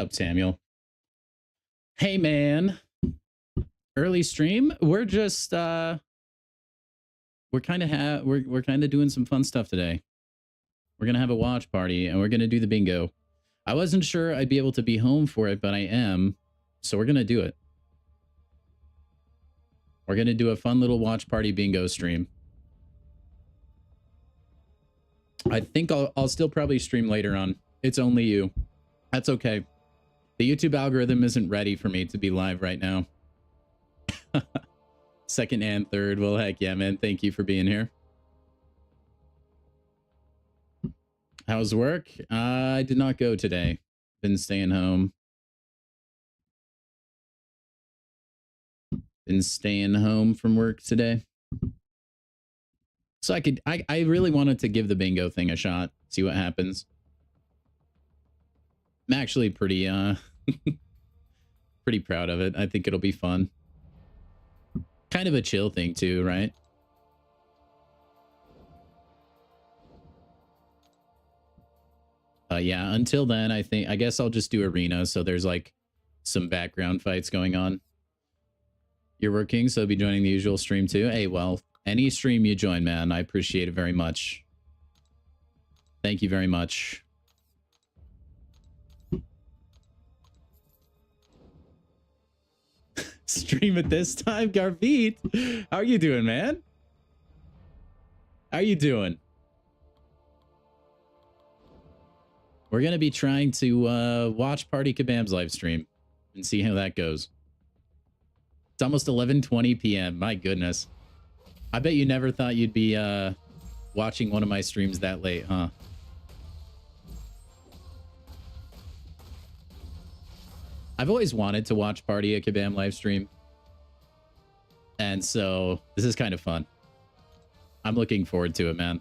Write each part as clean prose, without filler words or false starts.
up, Samuel? Hey, man. Early stream. We're just we're kind of doing some fun stuff today. We're gonna have a watch party and we're gonna do the bingo. I wasn't sure I'd be able to be home for it, but I am, so we're gonna do it. We're gonna do a fun little watch party bingo stream. I think I'll still probably stream later on. It's only you. That's okay. The YouTube algorithm isn't ready for me to be live right now. Second and third. Well, heck yeah, man. Thank you for being here. How's work? I did not go today. Been staying home. Been staying home from work today. So I really wanted to give the bingo thing a shot. See what happens. I'm actually pretty pretty proud of it. I think it'll be fun. Kind of a chill thing too, right? Yeah, until then, I guess I'll just do arena, so there's like some background fights going on. You're working, so be joining the usual stream too. Hey, well, any stream you join, man, I appreciate it very much. Thank you very much. Stream at this time, Garveet. How are you doing, man? How are you doing? We're going to be trying to watch Party Kabam's live stream and see how that goes. It's almost 11:20 p.m. My goodness. I bet you never thought you'd be watching one of my streams that late, huh? I've always wanted to watch Party at Kabam live stream. And so this is kind of fun. I'm looking forward to it, man.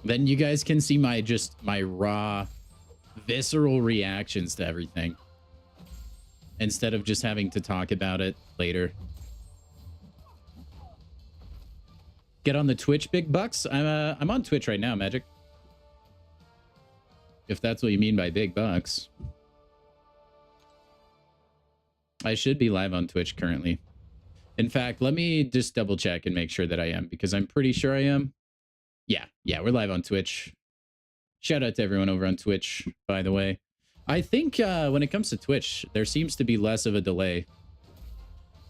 Then you guys can see my raw, visceral reactions to everything. Instead of just having to talk about it later. Get on the Twitch, big bucks. I'm on Twitch right now, Magic. If that's what you mean by big bucks. I should be live on Twitch currently. In fact, let me just double check and make sure that I am, because I'm pretty sure I am. Yeah, we're live on Twitch. Shout out to everyone over on Twitch, by the way. I think when it comes to Twitch, there seems to be less of a delay.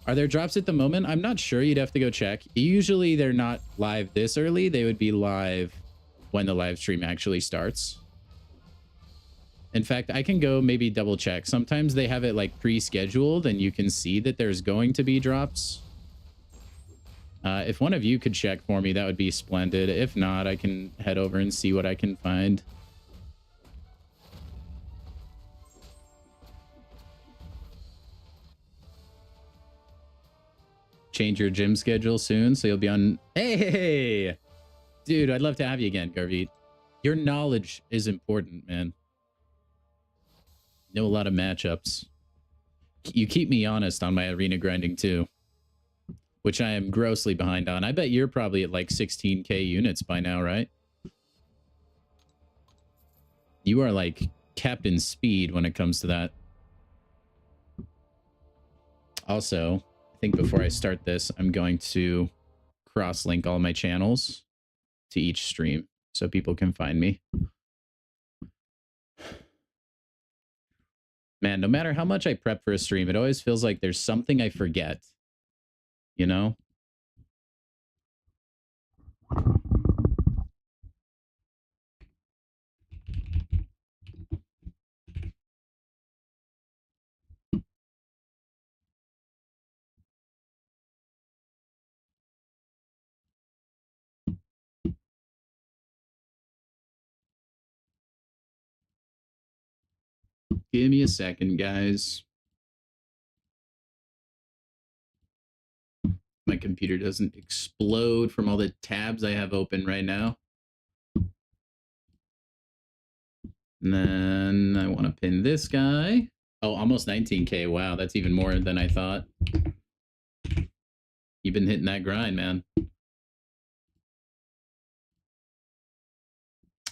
Are there drops at the moment? I'm not sure. You'd have to go check. Usually they're not live this early. They would be live when the live stream actually starts. In fact, I can go maybe double check. Sometimes they have it like pre-scheduled and you can see that there's going to be drops. If one of you could check for me, that would be splendid. If not, I can head over and see what I can find. Change your gym schedule soon, so you'll be on... Hey! Dude, I'd love to have you again, Garveet. Your knowledge is important, man. Know a lot of matchups. You keep me honest on my arena grinding, too. Which I am grossly behind on. I bet you're probably at like 16k units by now, right? You are like Captain Speed when it comes to that. Also, I think before I start this, I'm going to cross-link all my channels to each stream so people can find me. Man, no matter how much I prep for a stream, it always feels like there's something I forget. You know? Give me a second, guys. My computer doesn't explode from all the tabs I have open right now. And then I want to pin this guy. Oh, almost 19k. Wow, that's even more than I thought. You've been hitting that grind, man.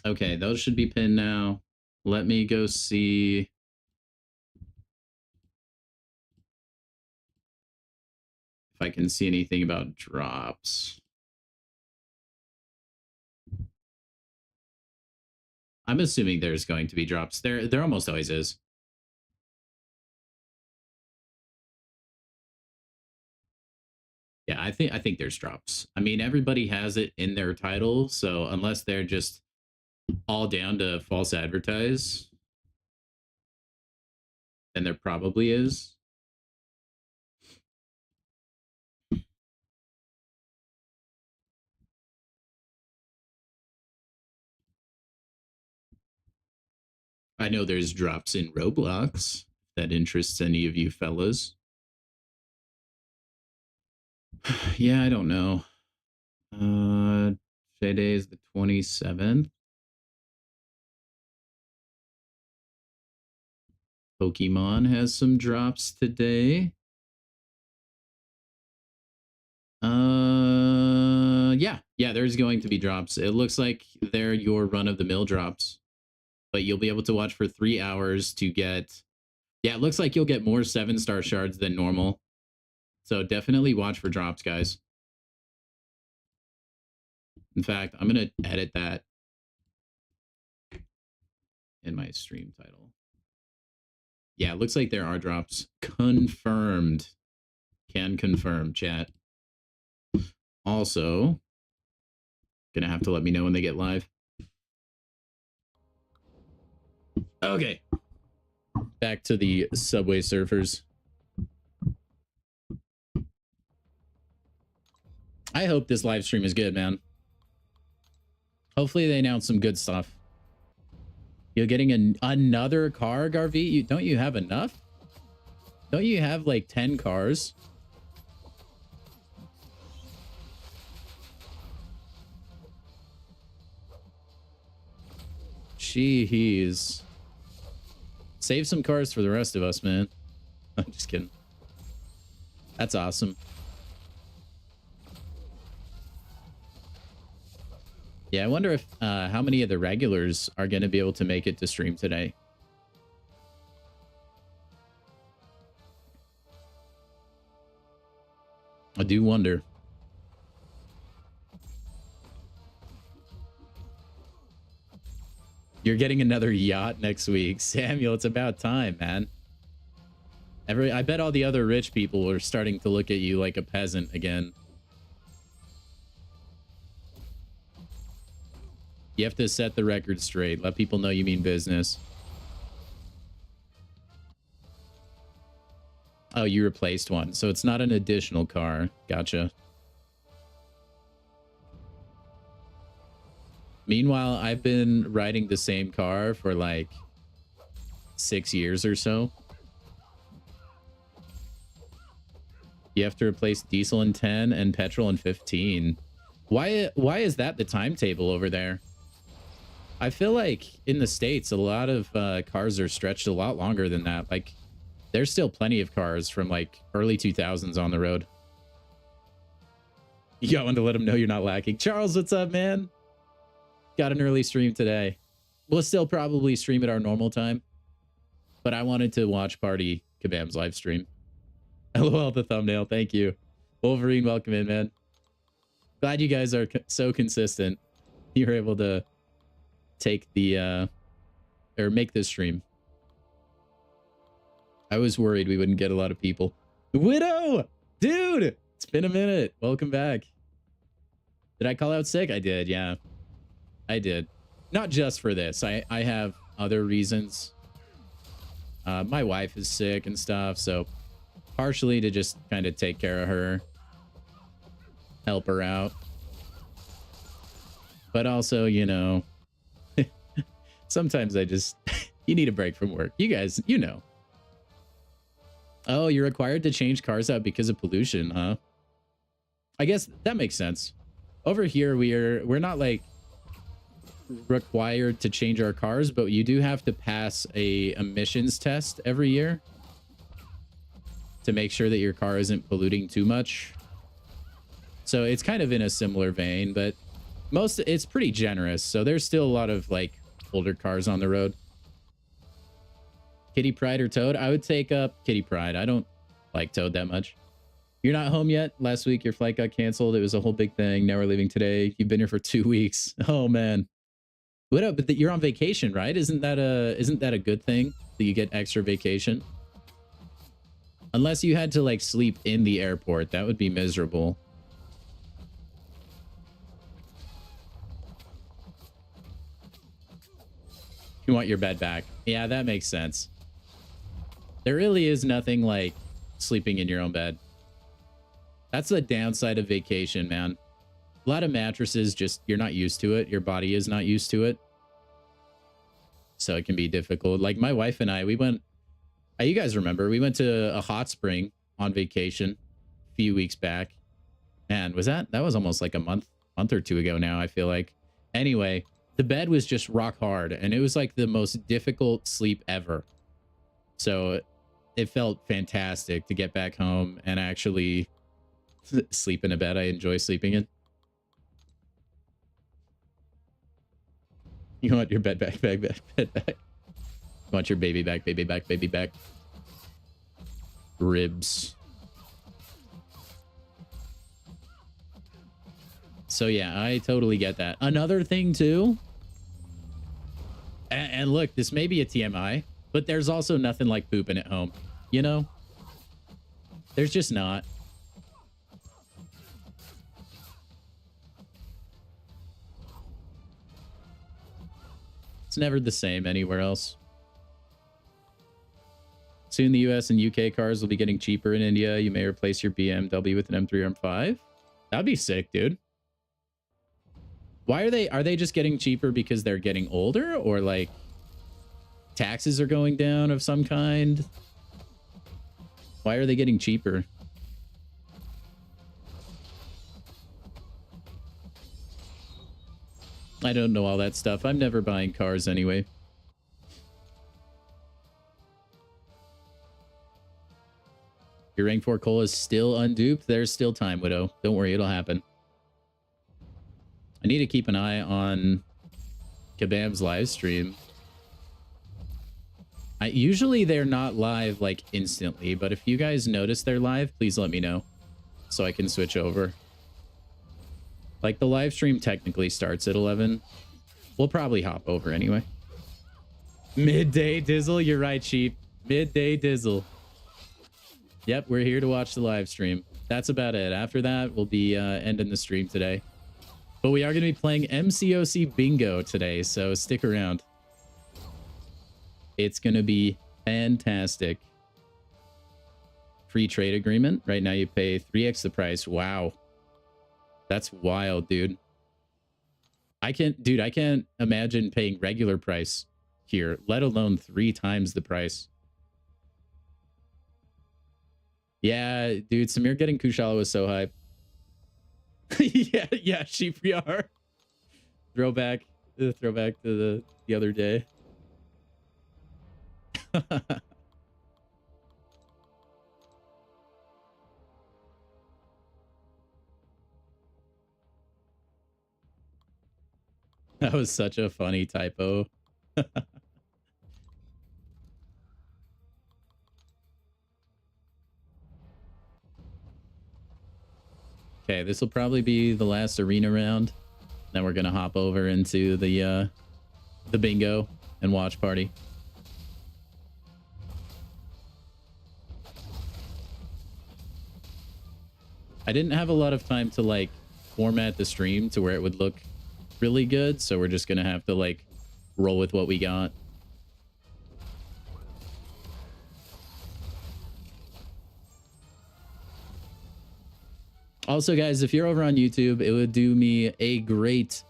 Okay, those should be pinned now. Let me go see. If I can see anything about drops. I'm assuming there's going to be drops. There almost always is. Yeah, I think there's drops. I mean, everybody has it in their title, so unless they're just all down to false advertise, then there probably is. I know there's drops in Roblox. If that interests any of you fellas. Yeah, I don't know. Today is the 27th. Pokemon has some drops today. Yeah, there's going to be drops. It looks like they're your run-of-the-mill drops, but you'll be able to watch for 3 hours to get. Yeah, it looks like you'll get more 7-star shards than normal. So definitely watch for drops, guys. In fact, I'm gonna edit that in my stream title. Yeah, it looks like there are drops. Confirmed. Can confirm, chat. Also, gonna have to let me know when they get live. Okay. Back to the Subway Surfers. I hope this live stream is good, man. Hopefully they announce some good stuff. You're getting another car, Garvey? Don't you have enough? Don't you have like 10 cars? Jeez. Save some cars for the rest of us, man. I'm just kidding. That's awesome. Yeah, I wonder if how many of the regulars are going to be able to make it to stream today. I do wonder. You're getting another yacht next week. Samuel, it's about time, man. I bet all the other rich people are starting to look at you like a peasant again. You have to set the record straight. Let people know you mean business. Oh, you replaced one. So it's not an additional car. Gotcha. Meanwhile, I've been riding the same car for like 6 years or so. You have to replace diesel in 10 and petrol in 15. Why is that the timetable over there? I feel like in the States, a lot of cars are stretched a lot longer than that. Like, there's still plenty of cars from like early 2000s on the road. You got one to let them know you're not lacking. Charles, what's up, man? Got an early stream today. We'll still probably stream at our normal time, but I wanted to watch Party Kabam's live stream. LOL, the thumbnail. Thank you. Wolverine, welcome in, man. Glad you guys are so consistent. You're able to take the or make this stream. I was worried we wouldn't get a lot of people. Widow, dude, it's been a minute. Welcome back. Did I call out sick? I did. Yeah, I did. Not just for this. I have other reasons. My wife is sick and stuff, so partially to just kind of take care of her, help her out, but also, you know, sometimes I just you need a break from work. You guys, you know. Oh, you're required to change cars out because of pollution, huh? I guess that makes sense. Over here, we're not like required to change our cars, but you do have to pass a emissions test every year to make sure that your car isn't polluting too much. So it's kind of in a similar vein, but It's pretty generous, so there's still a lot of like older cars on the road. Kitty Pride or Toad? I would take up Kitty Pride. I don't like Toad that much. You're not home yet? Last week your flight got canceled. It was a whole big thing. Now we're leaving today. You've been here for 2 weeks. Oh man. What up? But you're on vacation, right? Isn't that a good thing that you get extra vacation? Unless you had to like sleep in the airport, that would be miserable. You want your bed back. Yeah, that makes sense. There really is nothing like sleeping in your own bed. That's the downside of vacation, man. A lot of mattresses, just you're not used to it. Your body is not used to it. So it can be difficult. Like my wife and I, we went, you guys remember, we went to a hot spring on vacation a few weeks back. Man, that was almost like a month or two ago now, I feel like. Anyway, the bed was just rock hard and it was like the most difficult sleep ever. So it felt fantastic to get back home and actually sleep in a bed I enjoy sleeping in. You want your bed back, bed back. You want your baby back, baby back, baby back. Ribs. So yeah, I totally get that. Another thing too, and look, this may be a TMI, but there's also nothing like pooping at home, you know? There's just not. It's never the same anywhere else. Soon the US and UK cars will be getting cheaper in India. You may replace your BMW with an M3 or M5. That'd be sick, dude. Why are they just getting cheaper because they're getting older, or like taxes are going down of some kind? Why are they getting cheaper? I don't know all that stuff. I'm never buying cars anyway. Your rank 4 coal is still unduped. There's still time, Widow. Don't worry, it'll happen. I need to keep an eye on Kabam's live stream. Usually they're not live like instantly, but if you guys notice they're live, please let me know so I can switch over. Like the live stream technically starts at 11. We'll probably hop over anyway. Midday Dizzle, you're right, Sheep. Midday Dizzle. Yep, we're here to watch the live stream. That's about it. After that, we'll be ending the stream today. But we are going to be playing MCOC Bingo today, so stick around. It's going to be fantastic. Free trade agreement. Right now you pay 3x the price. Wow. That's wild, dude. I can't imagine paying regular price here, let alone 3 times the price. Yeah, dude, Samir getting Kushala was so hype. yeah, Sheep we are. Throwback to the other day. That was such a funny typo. Okay, this will probably be the last arena round. Then we're gonna hop over into the bingo and watch party. I didn't have a lot of time to like format the stream to where it would look really good, so we're just gonna have to like roll with what we got. Also, guys, if you're over on YouTube, it would do me a great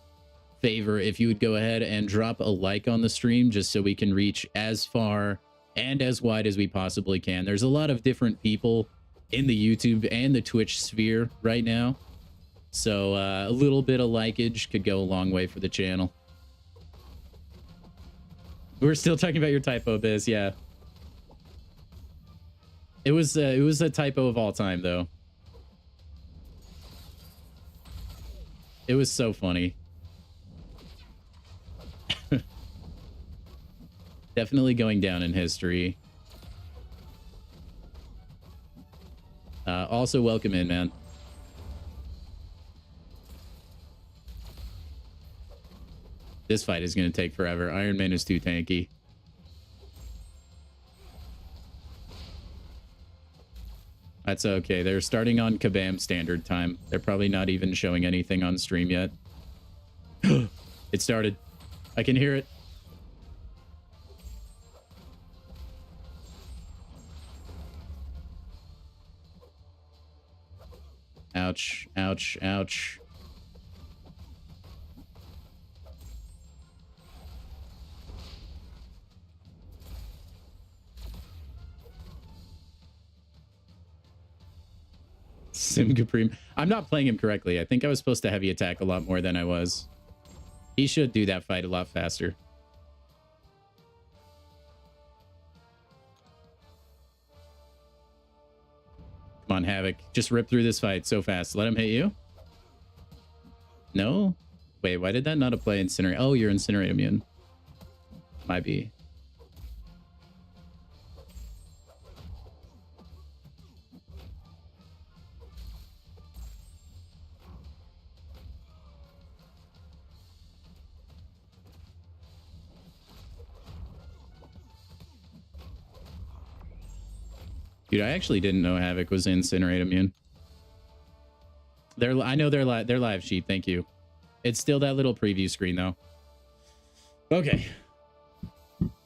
favor if you would go ahead and drop a like on the stream, just so we can reach as far and as wide as we possibly can. There's a lot of different people in the YouTube and the Twitch sphere right now, so a little bit of likeage could go a long way for the channel. We're still talking about your typo, Biz. Yeah, it was a typo of all time, though. It was so funny. Definitely going down in history. Also, welcome in, man. This fight is going to take forever. Iron Man is too tanky. That's okay. They're starting on Kabam standard time. They're probably not even showing anything on stream yet. It started. I can hear it. Ouch, ouch, ouch. Sim Supreme. I'm not playing him correctly. I think I was supposed to heavy attack a lot more than I was. He should do that fight a lot faster. Come on, Havoc. Just rip through this fight so fast. Let him hit you. No? Wait, why did that not apply Incinerate? Oh, you're Incinerate immune. Might be. Dude, I actually didn't know Havoc was Incinerate immune. I know their live sheet. Thank you. It's still that little preview screen though. Okay.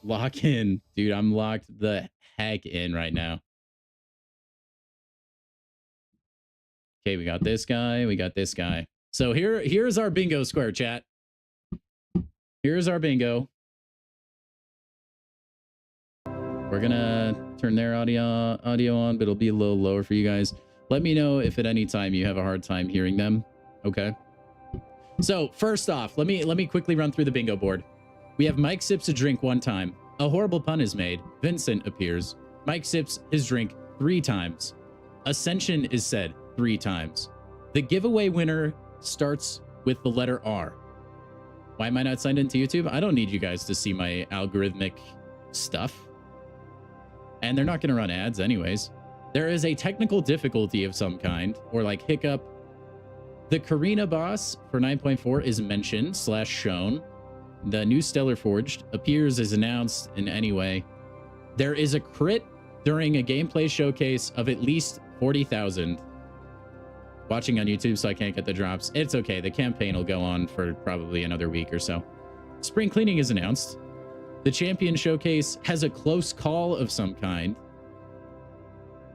Lock in. Dude, I'm locked the heck in right now. Okay, we got this guy. We got this guy. So here's our bingo square, chat. Here's our bingo. We're gonna turn their audio on, but it'll be a little lower for you guys. Let me know if at any time you have a hard time hearing them. Okay. So first off, let me quickly run through the bingo board. We have Mike sips a drink 1 time. A horrible pun is made. Vincent appears. Mike sips his drink 3 times. Ascension is said 3 times. The giveaway winner starts with the letter R. Why am I not signed into YouTube? I don't need you guys to see my algorithmic stuff. And they're not going to run ads anyways. There is a technical difficulty of some kind, or like hiccup. The Karina boss for 9.4 is mentioned / shown. The new Stellar Forged appears as announced in any way. There is a crit during a gameplay showcase of at least 40,000. Watching on YouTube, so I can't get the drops. It's okay. The campaign will go on for probably another week or so. Spring cleaning is announced. The champion showcase has a close call of some kind.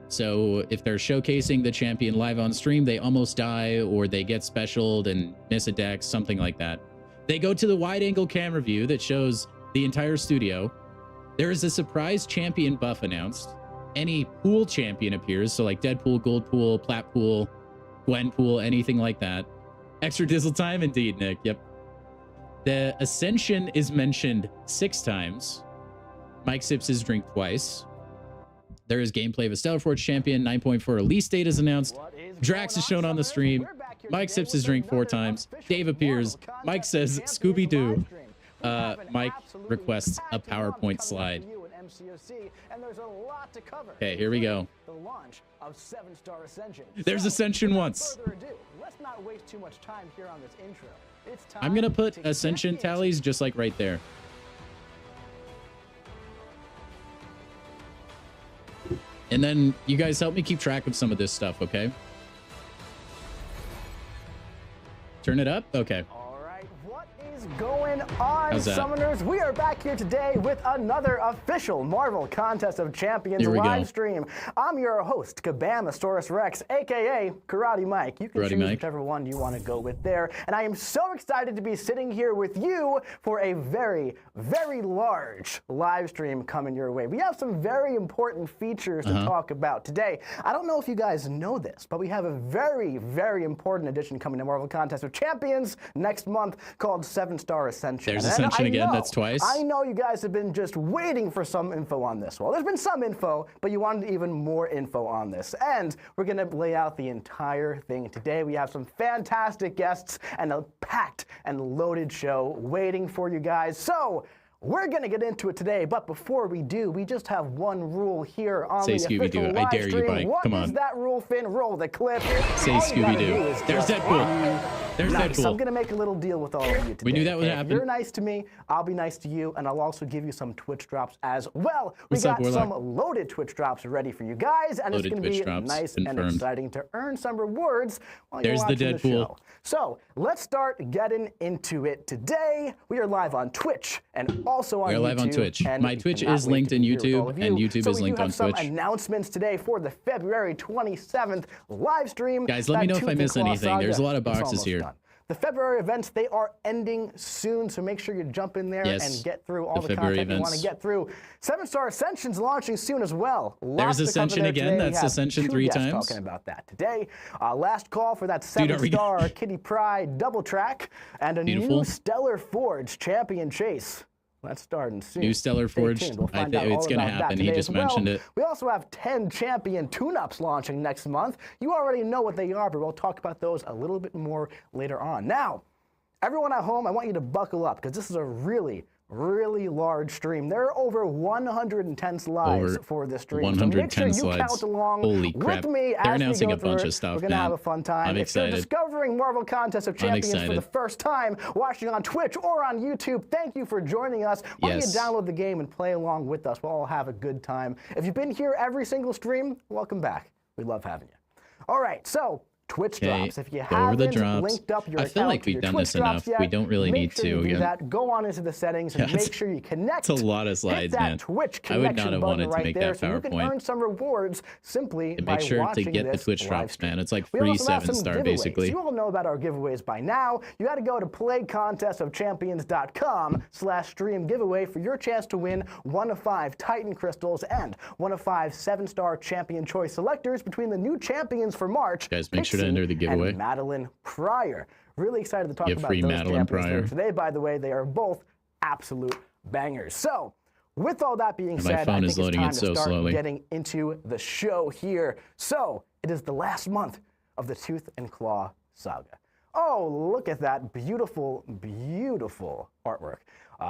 So if they're showcasing the champion live on stream, they almost die or they get specialed and miss a dex, something like that. They go to the wide angle camera view that shows the entire studio. There is a surprise champion buff announced. Any pool champion appears. So like Deadpool, Goldpool, Platpool, Gwenpool, anything like that. Extra Dizzle time indeed, Nick. Yep. The Ascension is mentioned 6 times. Mike sips his drink twice. There is gameplay of a Stellar Forge champion. 9.4 release date is announced. Drax is shown on the stream. Mike sips his drink 4 times. Dave appears. Mike says Scooby-Doo. Mike requests a PowerPoint slide. Okay, here we go. The launch of 7-star Ascension. There's Ascension once. Let's not waste too much time here on this intro. I'm gonna put Ascension tallies just like right there. And then you guys help me keep track of some of this stuff, okay? Turn it up? Okay. Going on, Summoners? We are back here today with another official Marvel Contest of Champions live stream. I'm your host, Kabam Rex, aka Karate Mike. You can choose whichever one you want to go with there. And I am so excited to be sitting here with you for a very, very large live stream coming your way. We have some very important features to talk about today. I don't know if you guys know this, but we have a very, very important edition coming to Marvel Contest of Champions next month called 7-Star Ascension. There's Ascension again. That's twice. I know you guys have been just waiting for some info on this. Well, there's been some info, but you wanted even more info on this. And we're going to lay out the entire thing today. We have some fantastic guests and a packed and loaded show waiting for you guys. So We're going to get into it today, but before we do, we just have one rule here on the official live I dare you, stream. Mike. Come on. What is that rule, Finn? Roll the clip. Say Scooby-Doo. There's Deadpool. There's Deadpool. I'm going to make a little deal with all of you today. We knew that would happen. If you're nice to me, I'll be nice to you, and I'll also give you some Twitch drops as well. What's up, got Warlock? some loaded Twitch drops ready for you guys, and Loaded it's going to Twitch be drops, nice confirmed. and exciting to earn some rewards while There's you're the watching Deadpool. show. So let's start getting into it today. We are live on Twitch and also on YouTube. We are live on Twitch. And My we Twitch cannot is wait linked to in be here with all YouTube, of and you. YouTube So is linked we on do have Twitch. some announcements today for the February 27th live stream. Guys, let me know if I miss anything. There's a lot of boxes here. Done. The February events, they are ending soon, so make sure you jump in there and get through all the content you want to get through. 7-Star Ascension's launching soon as well. There's Ascension again. That's Ascension 3 times. Talking about that today. Last call for that 7-Star Kitty Pryde double track and a new Stellar Forge Champion Chase. That's starting soon. New Stellar Forge. We'll I think it's going to happen. He just mentioned it. We also have 10 champion tune-ups launching next month. You already know what they are, but we'll talk about those a little bit more later on. Now, everyone at home, I want you to buckle up because this is a really large stream. There are over 110 slides for this stream. 110 so make sure you count along Holy crap. with me They're as announcing we a go through bunch it. of stuff, We're going to have a fun time. I'm if excited. you're discovering Marvel Contest of Champions for the first time, watching on Twitch or on YouTube, thank you for joining us. Why don't you download the game and play along with us? We'll all have a good time. If you've been here every single stream, welcome back. We love having you. All right, so Twitch drops. If you haven't linked up your account, I feel like we've done this enough. Yet, we don't really need to. Do that. Go on into the settings and make sure you connect. It's a lot of slides, hit that man. Twitch I would not have button wanted to right make there, that so you can PowerPoint. earn some rewards simply by Make sure watching to get the this Twitch live drops, stream. man. It's like We free also have some 7-star, giveaways. basically. You all know about our giveaways by now. You got to go to playcontestofchampions.com/stream giveaway for your chance to win 1 of 5 Titan crystals and 1 of 5 7-star champion choice selectors between the new champions for March. Guys, make sure to enter the giveaway. And Madeline Pryor. Really excited to talk about free those Madeline champions Pryor. today. By the way, they are both absolute bangers. So, with all that being said, phone I think is loading it's time it to so start slowly. getting into the show here. So, it is the last month of the Tooth and Claw saga. Oh, look at that beautiful artwork.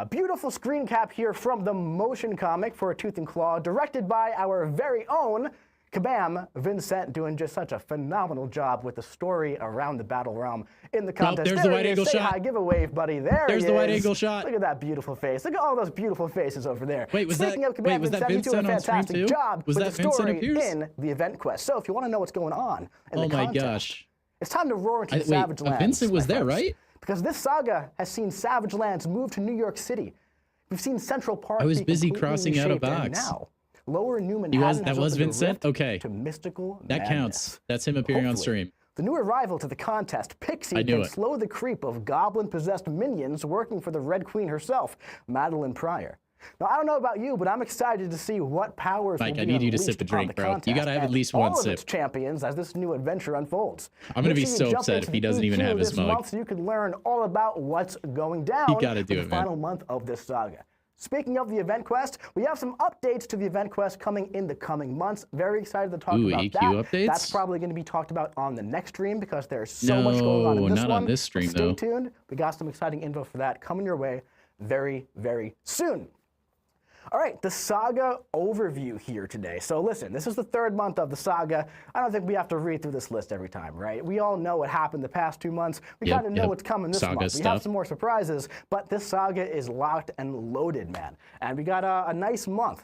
Beautiful screen cap here from the motion comic for Tooth and Claw, directed by our very own Kabam, Vincent, doing just such a phenomenal job with the story around the battle realm in the contest. There's the wide angle shot. Hi, give a wave, buddy. There's the wide angle shot. Look at that beautiful face. Look at all those beautiful faces over there. Wait, was Speaking that of Kabam, Vincent you doing a on stream fantastic too? job Was with that the Vincent story Pierce? in the event quest. So if you want to know what's going on in the contest, gosh. it's time to roar into the Savage Lands. Vincent was my there, friends. right? Because this saga has seen Savage Lands move to New York City. We've seen Central Park. I was be busy completely crossing out a reshaped, and box. now, Lower Newman That was Vincent? Okay. to mystical That madness. counts. That's him appearing on Hopefully, stream. the new arrival to the contest, Pixie, I knew can it. slow the creep of goblin-possessed minions working for the Red Queen herself, Madeline Pryor. Now, I don't know about you, but I'm excited to see what powers Mike, will I be need you to unleashed sip a on drink, the bro. You contest gotta have at and least all one of sip. its champions as this new adventure unfolds. I'm gonna Make be sure you so jump upset into if he the doesn't even EQ have his this mug. month so you can learn all about what's going down gotta do in it, the man. final month of this saga. Speaking of the event quest, we have some updates to the event quest coming in the coming months. Very excited to talk about EQ that. updates? That's probably going to be talked about on the next stream because there's so much going on in this not one. on this stream, Stay though. tuned. We got some exciting info for that coming your way very soon. All right, the saga overview here today. So listen, this is the 3rd month of the saga. I don't think we have to read through this list every time, right? We all know what happened the past 2 months. We kind of know what's coming this Saga month. We stuff. have some more surprises, but this saga is locked and loaded, man. And we got a nice month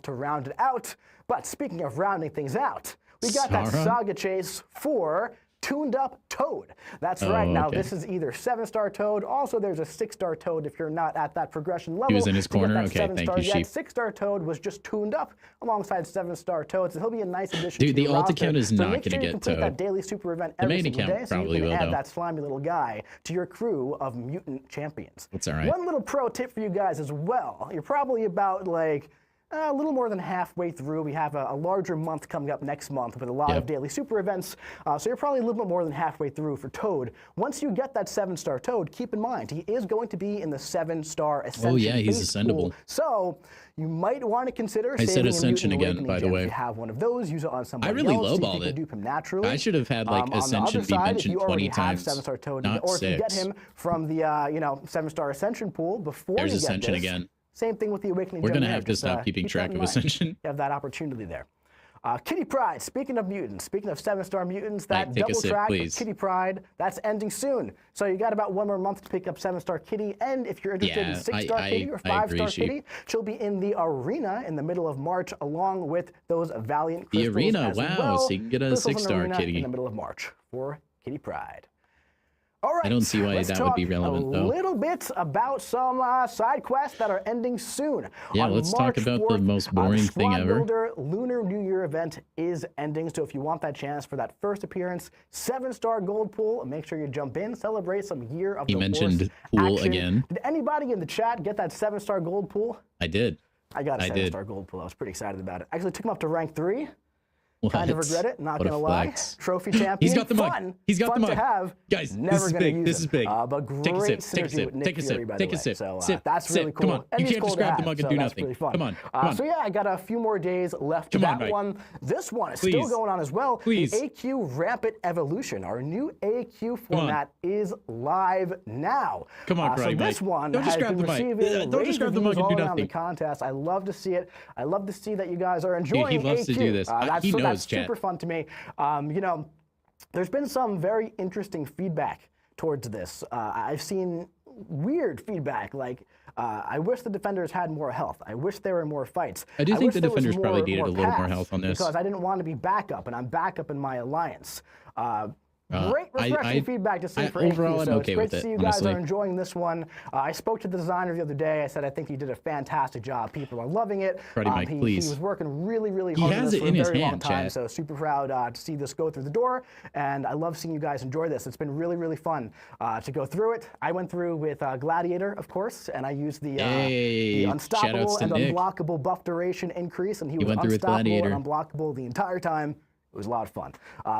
to round it out. But speaking of rounding things out, we got that saga chase for Tuned Up Toad. That's right. Now, this is either 7-star Toad. Also, there's a 6-star Toad if you're not at that progression level. He was in his corner? To get that Okay, 7-star thank you, yet. Sheep. 6-star Toad was just tuned up alongside 7-star Toad, so he'll be a nice addition Dude, to the your alt roster. account is So not make gonna sure you get complete Toad. that daily super event The every main single account day, so probably you can will, add though. that slimy little guy to your crew of mutant champions. That's all right. One little pro tip for you guys as well. You're probably about like a little more than halfway through. We have a larger month coming up next month with a lot of daily super events. So you're probably a little bit more than halfway through for Toad. Once you get that 7-star Toad, keep in mind, he is going to be in the 7-star Ascension. Oh, yeah, he's base ascendable. pool. So you might want to consider I said saving a Ascension Mutant again, Awakening by the gem way. If you have one of those, use it on somebody I really else. See if lowballed you can it. dupe him naturally. I should have had like On the Ascension other be side, if mentioned you already 20 have times. 7-star Toad, Not or if you 6. get him from the 7-star Ascension pool before There's you get Ascension this, again. Same thing with the Awakening We're Gem going to there. have to stop keeping track of Ascension. You have that opportunity there. Kitty Pride, speaking of mutants, speaking of 7-star mutants, that double track with Kitty Pride, that's ending soon. So you got about 1 more month to pick up 7-star Kitty, and if you're interested in 6-star Kitty or 5-star Kitty, she'll be in the arena in the middle of March, along with those Valiant crystals. The arena, as wow, well. so you can get a 6-star Kitty in the middle of March for Kitty Pride. All right, I don't see why that would be relevant, though. A little bit about some side quests that are ending soon. Yeah, let's talk about the most boring thing ever. Builder Lunar New Year event is ending, so if you want that chance for that first appearance, 7-star gold pool, make sure you jump in, celebrate some Year of the Horse action. You mentioned pool again. Did anybody in the chat get that 7-star gold pool? I did. I got a 7-star gold pool. I was pretty excited about it. Actually took him up to rank 3. What? Kind of regret it, not gonna lie. Trophy champion. He's got the mug. He's got the mug. To have. Guys, never this is big. This is big. But great take a sip. Take a sip. Take a sip. So sip. that's really cool. Come on. You can't just grab the mug and do nothing. Really fun. Come on. Come on. So yeah, I got a few more days left to that one. This one is still going on as well. Please. The AQ Rampant Evolution. Our new AQ format is live now. Come on, so this one has been receiving don't just grab the mug and do nothing. The contest. I love to see it. I love to see that you guys are enjoying Dude, he loves AQ. to do this. He knows, that's chat. super fun to me. You know, there's been some very interesting feedback towards this. I've seen weird feedback, like I wish the defenders had more health. I wish there were more fights. I do think the defenders probably needed a little more health on this. Because I didn't want to be backup, and I'm backup in my alliance. Great refreshing feedback to see for overall, AQ, I'm it's okay great with to see it, you guys honestly. are enjoying this one. I spoke to the designer the other day. I said I think he did a fantastic job. People are loving it. Mike, he please. was working really, really hard on this for a very long time. So super proud to see this go through the door, and I love seeing you guys enjoy this. It's been really, really fun to go through it. I went through with Gladiator, of course, and I used the unstoppable and unblockable buff duration increase, and he was unstoppable and unblockable the entire time. It was a lot of fun.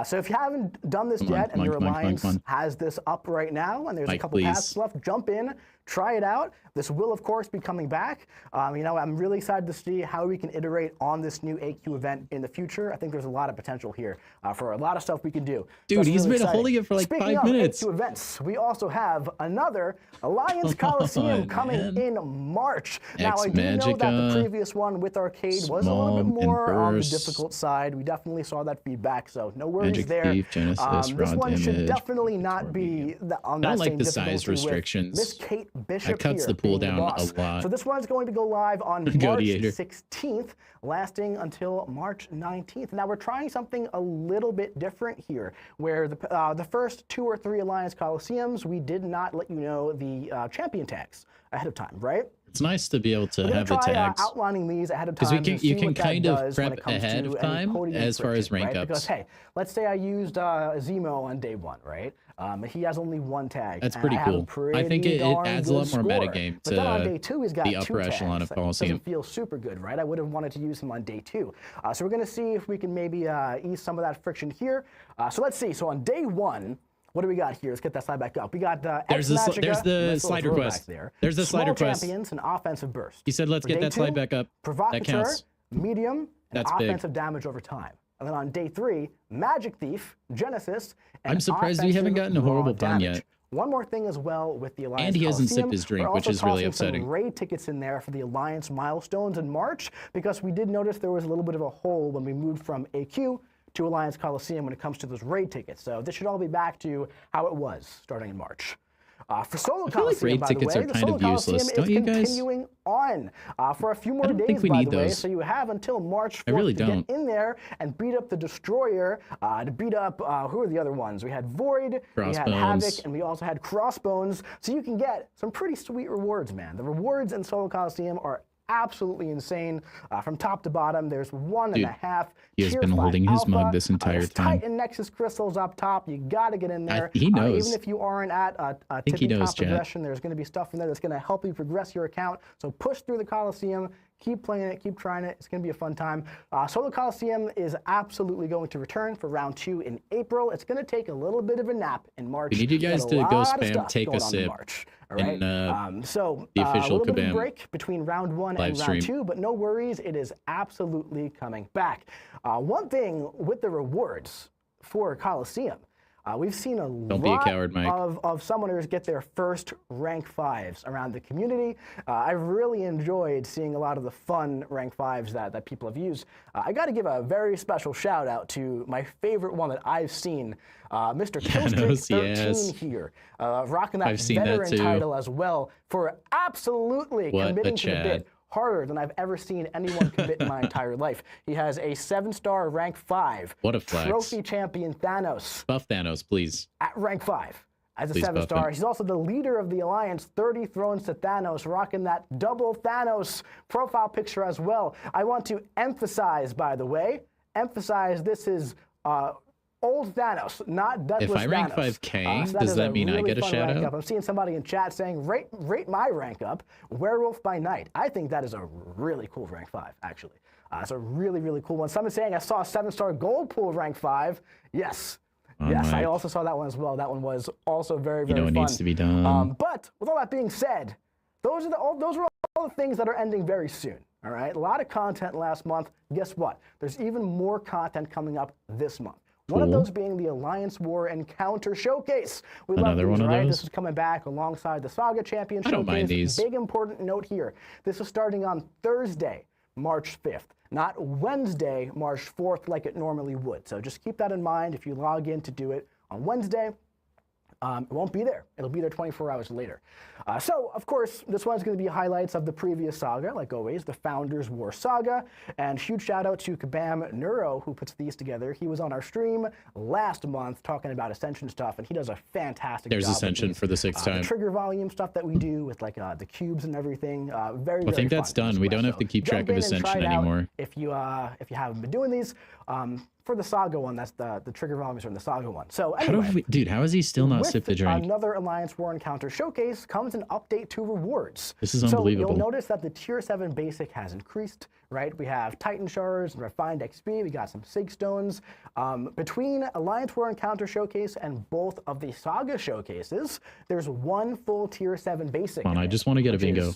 So if you haven't done this yet and your alliance has this up right now and there's a couple tasks left, jump in, try it out. This will, of course, be coming back. You know, I'm really excited to see how we can iterate on this new AQ event in the future. I think there's a lot of potential here for a lot of stuff we can do. Dude, he's been holding it for like 5 minutes. Speaking of AQ events, we also have another Alliance Coliseum coming in March. Now, I do know that the previous one with Arcade was a little bit more on the difficult side. We definitely saw that feedback, so no worries there. This one should definitely not be on that same difficulty. I don't like the size restrictions. Miss Kate Bishop cuts the pool down a lot. So this one's going to go live on March 16th, lasting until March 19th. Now we're trying something a little bit different here, where the first 2 or 3 Alliance Coliseums, we did not let you know the champion tags ahead of time, right? It's nice to be able to have the tags. Outlining these ahead of time. Because you can kind of prep ahead of time as far as rank ups. Because hey, let's say I used Zemo on day 1, right? He has only 1 tag. That's pretty cool. I think it adds a lot more metagame to on day 2, he's got the upper echelon of Coliseum. Doesn't feel super good, right? I would have wanted to use him on day 2. So we're going to see if we can maybe ease some of that friction here. So let's see. So on day 1, what do we got here? Let's get that slide back up. We got there's the slide request. There's the slide request. Champions and offensive burst. He said, let's get that slide back up. That counts. Medium, and offensive damage over time. And then on day 3, Magic Thief, Genesis, and I'm surprised we haven't gotten a horrible pun yet. One more thing as well with the Alliance And he hasn't Coliseum, sipped his drink, which is really upsetting. Some raid tickets in there for the Alliance milestones in March, because we did notice there was a little bit of a hole when we moved from AQ to Alliance Coliseum when it comes to those raid tickets. So this should all be back to how it was starting in March. For Solo Coliseum, by the way, the Solo Coliseum is continuing on for a few more days, by the way. So you have until March 4th to get in there and beat up the Destroyer, to beat up, who are the other ones? We had Void, we had Havoc, and we also had Crossbones. So you can get some pretty sweet rewards, man. The rewards in Solo Coliseum are absolutely insane. From top to bottom, there's 1.5. He has been holding his mug this entire time. Titan Nexus crystals up top. You got to get in there. He knows. Even if you aren't at a tipping top progression, there's going to be stuff in there that's going to help you progress your account. So push through the Coliseum. Keep playing it, keep trying it. It's going to be a fun time. Solo Coliseum is absolutely going to return for round 2 in April. It's going to take a little bit of a nap in March. We need you guys to go spam Take a Sip in so the official a little Kabam bit of break between round 1 and round 2, but no worries. It is absolutely coming back. One thing with the rewards for Coliseum, We've seen a Don't be a coward, Mike. of summoners get their first rank 5s around the community. I've really enjoyed seeing a lot of the fun rank 5s that people have used. I got to give a very special shout out to my favorite one that I've seen, Mr. Killstreak 13 here, rocking that veteran title as well for absolutely committing to the bid. Harder than I've ever seen anyone commit in my entire life. He has a 7-star rank 5. What a flex. Trophy champion Thanos. Buff Thanos, please. At rank 5 as a 7-star. He's also the leader of the Alliance, 30 thrones to Thanos, rocking that double Thanos profile picture as well. I want to emphasize, by the way, this is old Thanos, not Douglas Thanos. If I rank 5K, does that mean I get a shout out? I'm seeing somebody in chat saying, rate my rank up, Werewolf by Night. I think that is a really cool rank 5, actually. It's a really, really cool one. Someone's saying I saw a 7-star gold pool rank 5. Yes. Yes, I also saw that one as well. That one was also very, very fun. It needs to be done. But with all that being said, those are all the things that are ending very soon. All right, a lot of content last month. Guess what? There's even more content coming up this month. One of those being the Alliance War Encounter Showcase. We love these, right? This is coming back alongside the Saga Champion Showcase. I don't mind these. Big important note here. This is starting on Thursday, March 5th, not Wednesday, March 4th, like it normally would. So just keep that in mind if you log in to do it on Wednesday. It won't be there. It'll be there 24 hours later. So, of course, this one's going to be highlights of the previous saga, like always, the Founders War Saga. And huge shout out to Kabam Neuro, who puts these together. He was on our stream last month talking about Ascension stuff, and he does a fantastic job. There's Ascension for the 6th time. The trigger volume stuff that we do with like the cubes and everything. Very, I think that's done. We don't have to keep track of Ascension anymore. If you haven't been doing these. For the Saga one, that's the trigger volumes from the Saga one. So anyway, dude, how is he still not sipped the drink? Another Alliance War Encounter Showcase comes an update to rewards. This is unbelievable. So you'll notice that the Tier 7 basic has increased, right? We have Titan Shards and Refined XP. We got some Sig Stones. Between Alliance War Encounter Showcase and both of the Saga Showcases, there's one full Tier 7 basic. I just want to get a bingo.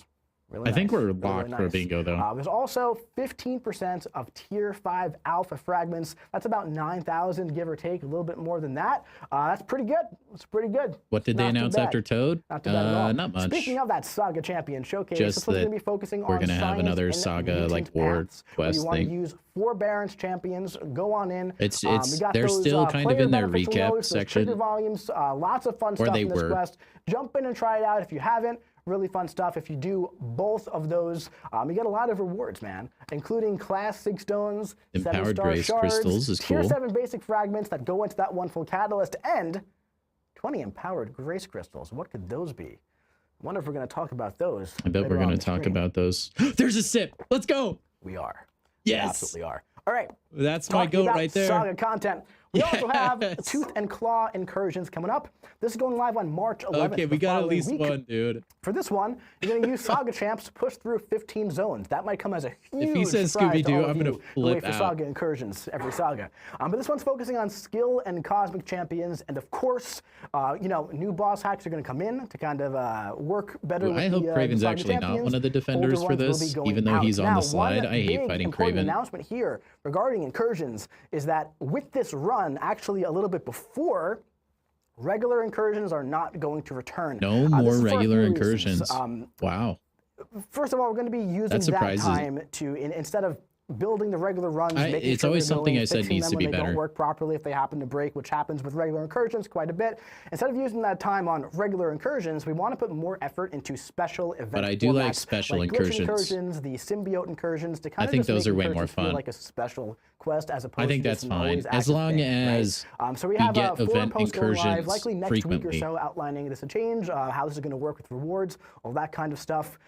Really I think we're locked for a bingo, though. There's also 15% of Tier 5 Alpha fragments. That's about 9,000, give or take, a little bit more than that. That's pretty good. It's pretty good. What did they announce after Toad? Not too bad at all. Not much. Speaking of that Saga Champion Showcase, just we're going to be focusing on we're going to have another Saga like war quest thing. You want to use Forbearance Champions, go on in. It's they're still kind of in their recap section. Trigger volumes, lots of fun stuff in this quest. Jump in and try it out if you haven't. Really fun stuff. If you do both of those, you get a lot of rewards, man, including Class Sig Stones, Empowered Grace Shards, Crystals is Tier cool. 7 basic fragments that go into that one full catalyst, and 20 Empowered Grace Crystals. What could those be? I wonder if we're going to talk about those. I bet we're going to talk about those. There's a sip. Let's go. We are. Yes. We absolutely are. All right. That's my goat right there. Saga content. We also have Tooth and Claw incursions coming up. This is going live on March 11th. Okay, we got at least one, dude. For this one, you're going to use Saga Champs to push through 15 zones. That might come as a huge If he says surprise Scooby-Doo, I'm going to flip for Saga incursions every Saga. But this one's focusing on skill and cosmic champions, and of course, new boss hacks are going to come in to kind of work better. I hope Kraven's actually not one of the defenders for this, even though he's on the slide. I hate fighting Kraven. Announcement here regarding incursions is that with this run, actually a little bit before, regular incursions are not going to return. No more regular incursions. Wow. First of all, we're going to be using that time to, instead of building the regular runs, it's always something I said needs to be better. They don't work properly if they happen to break, which happens with regular incursions quite a bit. Instead of using that time on regular incursions, we want to put more effort into special events. But I do like special incursions. The symbiote incursions, to kind of just those are way more fun. Like a special quest as opposed I think to that's fine as long as so we have get forum event posts going live, incursions likely next frequently. week or so, outlining this change, how this is going to work with rewards, all that kind of stuff.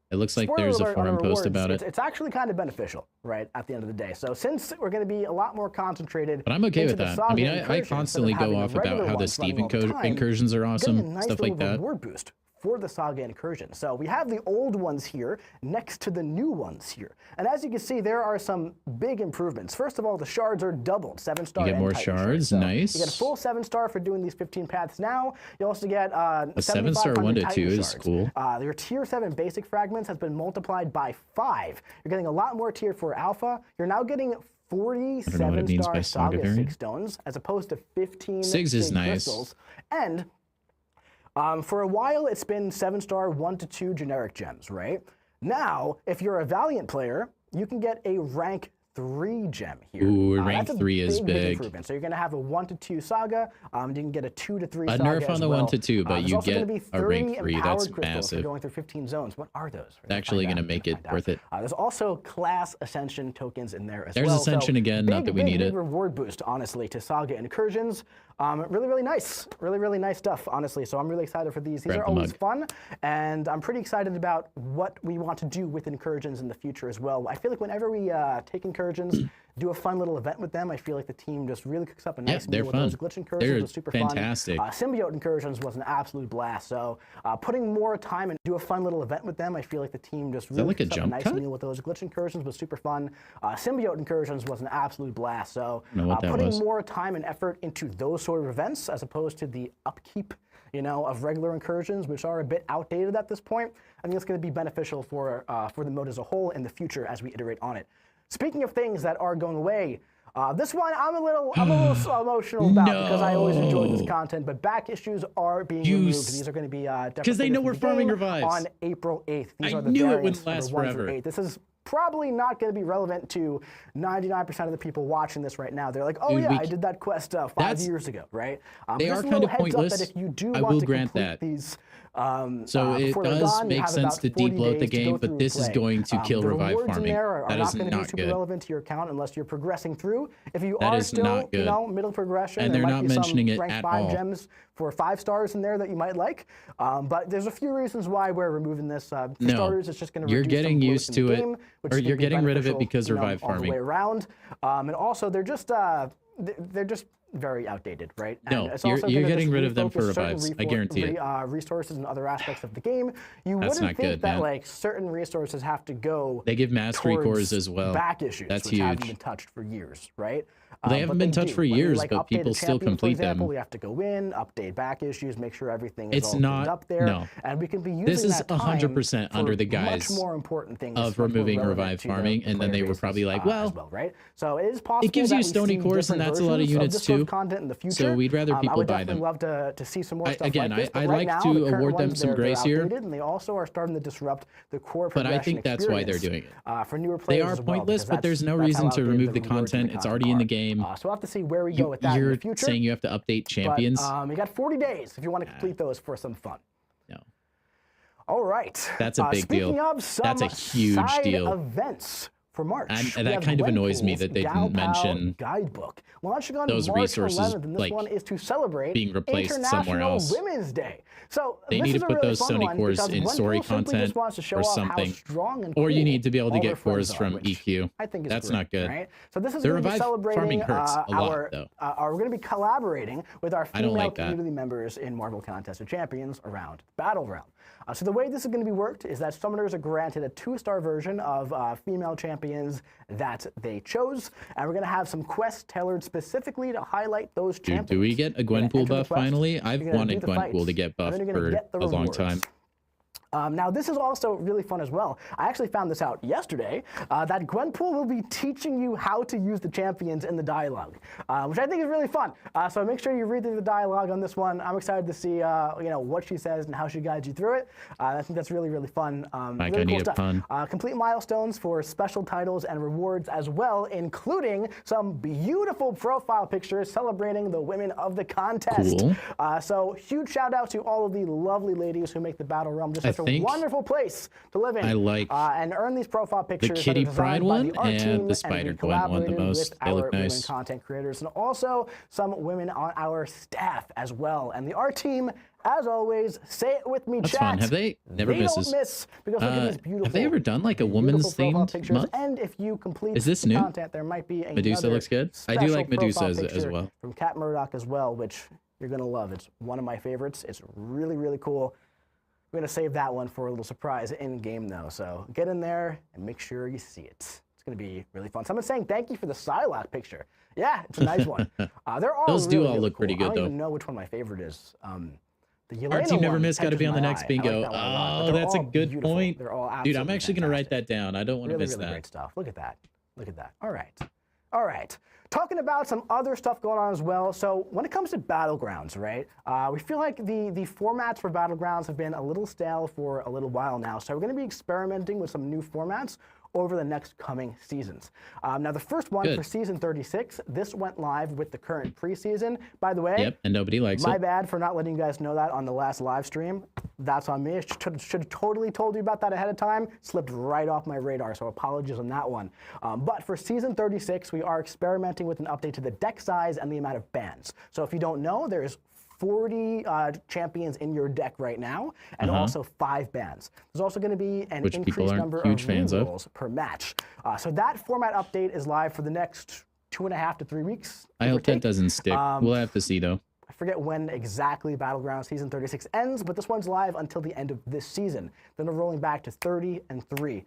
It looks like there's a forum post about it. It's actually kind of beneficial, right, at the end of the day. So since we're going to be a lot more concentrated, but I'm okay with that. I mean, I constantly go off about how the Steve incursions are awesome, stuff like that. Reward boost for the Saga incursion. So we have the old ones here next to the new ones here. And as you can see, there are some big improvements. First of all, the shards are doubled, 7-star. You get more shards, so nice. You get a full 7-star for doing these 15 paths now. You also get a 7-star 1 to 2 is cool. Your Tier 7 basic fragments has been multiplied by 5. You're getting a lot more Tier 4 Alpha. You're now getting 47-star Saga Sig stones as opposed to 15 Sigs is nice. crystals. And for a while, it's been 7-star 1 to 2 generic gems, right? Now, if you're a Valiant player, you can get a rank 3 gem here. Ooh, rank 3 is big. Improvement. So you're going to have a 1 to 2 Saga. You can get a 2 to 3 a Saga nerf on the well. 1 to 2, but you get a rank 3. That's massive. Going through 15 zones. What are those? It's actually going to make it worth it. There's also class ascension tokens in there as well. There's ascension again, not that we need it. Reward boost, honestly, to Saga incursions. Really nice. Really nice stuff, honestly. So I'm really excited for these. These are always fun, and I'm pretty excited about what we want to do with incursions in the future as well. I feel like whenever we take incursions, do a fun little event with them, I feel like the team just really cooks up a nice meal with those glitch incursions. They're was super fantastic. fun. Symbiote incursions was an absolute blast. So putting more time and do a fun little event with them, I feel like the team just really cooks up a nice meal with those glitch incursions was super fun. Symbiote incursions was an absolute blast. So putting more time and effort into those sort of events as opposed to the upkeep, of regular incursions, which are a bit outdated at this point, I think it's going to be beneficial for the mode as a whole in the future as we iterate on it. Speaking of things that are going away, this one I'm a little emotional about because I always enjoyed this content, but back issues are being removed. These are going to be because they know we're farming revives on April 8th. These are the knew it variants wouldn't last forever. This is probably not going to be relevant to 99% of the people watching this right now. They're like, oh, I did that quest 5 years ago, right? They are kind of pointless. That if you do I want will to grant that. These, so it does make sense to deload the game, but this is going to kill revive farming. That is not going to be super good. relevant to your account unless you're progressing through. If you that are is still, not good. Middle progression, and they're not mentioning it rank at 5 all. gems for 5 stars in there that you might like. But there's a few reasons why we're removing this. For starters, it's just going to you're reduce getting used to it, or you're getting rid of it because revive farming. All the way around, and also they're just very outdated, right? No, and you're getting rid of them for revives. I guarantee it. Resources and other aspects of the game. You wouldn't think that like certain resources have to go. They give mastery cores as well. Back issues, that's which huge. haven't been touched for years, right? They haven't been touched for years, but people still complete them. We have to go in, update back issues, make sure everything is it's all not up there. No, and we can be using this is that time 100% under the guise much more important things of removing revive farming, and then they were probably like, well, right? So it is possible. It gives you stony cores, and that's a lot of units too. Content in the future. So we'd rather people buy them. I would definitely love to see some more stuff again, like this. I like to award them some grace here. And they also are starting to disrupt the core progression. But I think that's why they're doing it. For newer players, they are pointless, but there's no reason to remove the content. It's already in the game. So we'll have to see where we go with that in the future. You're saying you have to update champions? But, you got 40 days if you want to complete those for some fun. No. All right. That's a big deal. That's a huge deal. Events for March. And that kind of annoys me that they didn't mention guidebook launching on those March resources 11th, and this one is to celebrate being replaced somewhere else. Women's Day. So they need to put those Sony cores in story content or something, or you need to be able to get cores from EQ. I think that's not good. Right? So this is the going to be revive celebrating farming hurts a lot, though. We're going to be collaborating with our female that. community members in Marvel Contest of Champions around the Battle Realm. So the way this is going to be worked is that summoners are granted a 2-star version of female champions that they chose, and we're going to have some quests tailored specifically to highlight those champions. Do we get a Gwenpool buff finally? I've wanted Gwenpool to get buffed for a long time. Now, this is also really fun as well. I actually found this out yesterday, that Gwenpool will be teaching you how to use the champions in the dialogue, which I think is really fun. So make sure you read through the dialogue on this one. I'm excited to see what she says and how she guides you through it. I think that's really, really fun. Really cool stuff. Complete milestones for special titles and rewards as well, including some beautiful profile pictures celebrating the women of the contest. Cool. So huge shout out to all of the lovely ladies who make the Battle Realm just such a wonderful place to live in. I like and earn these profile pictures. The Kitty Pride one and the Spider Gwen one the most. They look nice. Women content creators and also some women on our staff as well. And the art team, as always, say it with me, That's chat. Fun. Have they never misses? Don't miss because look at these beautiful. Have they ever done like a woman's themed month? And if you complete is this new? Content, there might be Medusa looks good. I do like Medusa as well. From Cat Murdoch as well, which you're gonna love. It's one of my favorites. It's really, really cool. We're going to save that one for a little surprise in-game, though. So get in there and make sure you see it. It's going to be really fun. Someone's saying thank you for the Psylocke picture. Yeah, it's a nice one. They're all Those really, do all really look cool. pretty good, though. I don't even know which one my favorite is. The Our team never miss got to be on the next bingo. Like oh, that's a good beautiful. point. They're all Dude, I'm actually going to write that down. I don't want to miss that. Great stuff. Look at that. Look at that. All right. All right. Talking about some other stuff going on as well. So when it comes to Battlegrounds, right, we feel like the formats for Battlegrounds have been a little stale for a little while now. So we're going to be experimenting with some new formats over the next coming seasons. Now, the first one for season 36, this went live with the current preseason. By the way, yep, and nobody likes my bad for not letting you guys know that on the last live stream. That's on me. I should have totally told you about that ahead of time. Slipped right off my radar, so apologies on that one. But for season 36, we are experimenting with an update to the deck size and the amount of bans. So if you don't know, there's 40 champions in your deck right now, and also 5 bans. There's also going to be an increased number of rerolls per match. So that format update is live for the next 2.5 to 3 weeks. I hope that doesn't stick. We'll have to see, though. I forget when exactly Battleground Season 36 ends, but this one's live until the end of this season. Then we're rolling back to 30 and 3.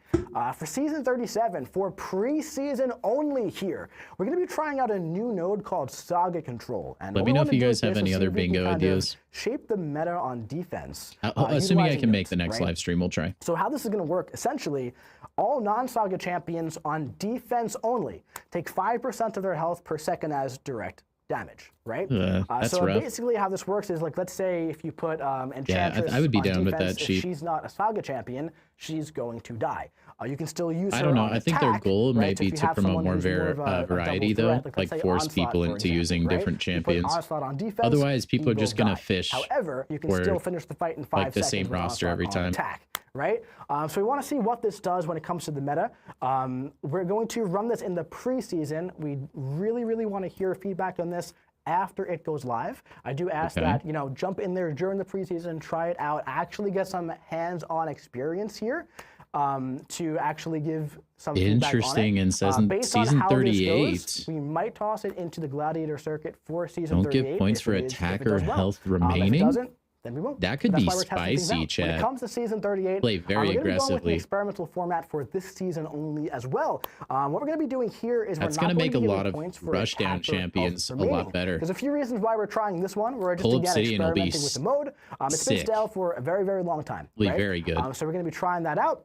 For Season 37, for preseason only here, we're going to be trying out a new node called Saga Control. And let me know if you guys have any other bingo ideas. Shape the meta on defense. Assuming I can make the next live stream, we'll try. So how this is going to work, essentially, all non-Saga champions on defense only take 5% of their health per second as direct damage, right? That's so rough. basically how this works is, like, let's say if you put Enchantress I would be on down defense, with that sheet. if she's not a Saga champion, she's going to die. You can still use her I don't know. on I think their attack, goal right? may So be if you to have promote someone more who's more of a variety, double though, threat, like say force Onslaught, people for into example, using right? different You put champions. Onslaught on defense, Otherwise, people he are just will going die. to fish However, you can still finish the fight in 5 like the seconds same with roster Onslaught every on time. attack, right? So we want to see what this does when it comes to the meta. We're going to run this in the preseason. We really want to hear feedback on this after it goes live. I do ask that, you know, jump in there during the preseason, try it out, actually get some hands-on experience here to actually give some feedback on it. And says in based season on how 38, this goes, we might toss it into the Gladiator circuit for season don't 38. give points for attacker health remaining. If it doesn't, then we won't. That could be spicy, Chad. When it comes to season 38, play very we're going to be going with an aggressively. experimental format for this season only as well. What we're going to be doing here is That's we're not going to make be a lot of points for rushdown champions a lot better. There's a few reasons why we're trying this one. We're just Pull again Obsidian will be experimenting with the mode. It's been stale for a very long time. Right? Very good. So we're going to be trying that out.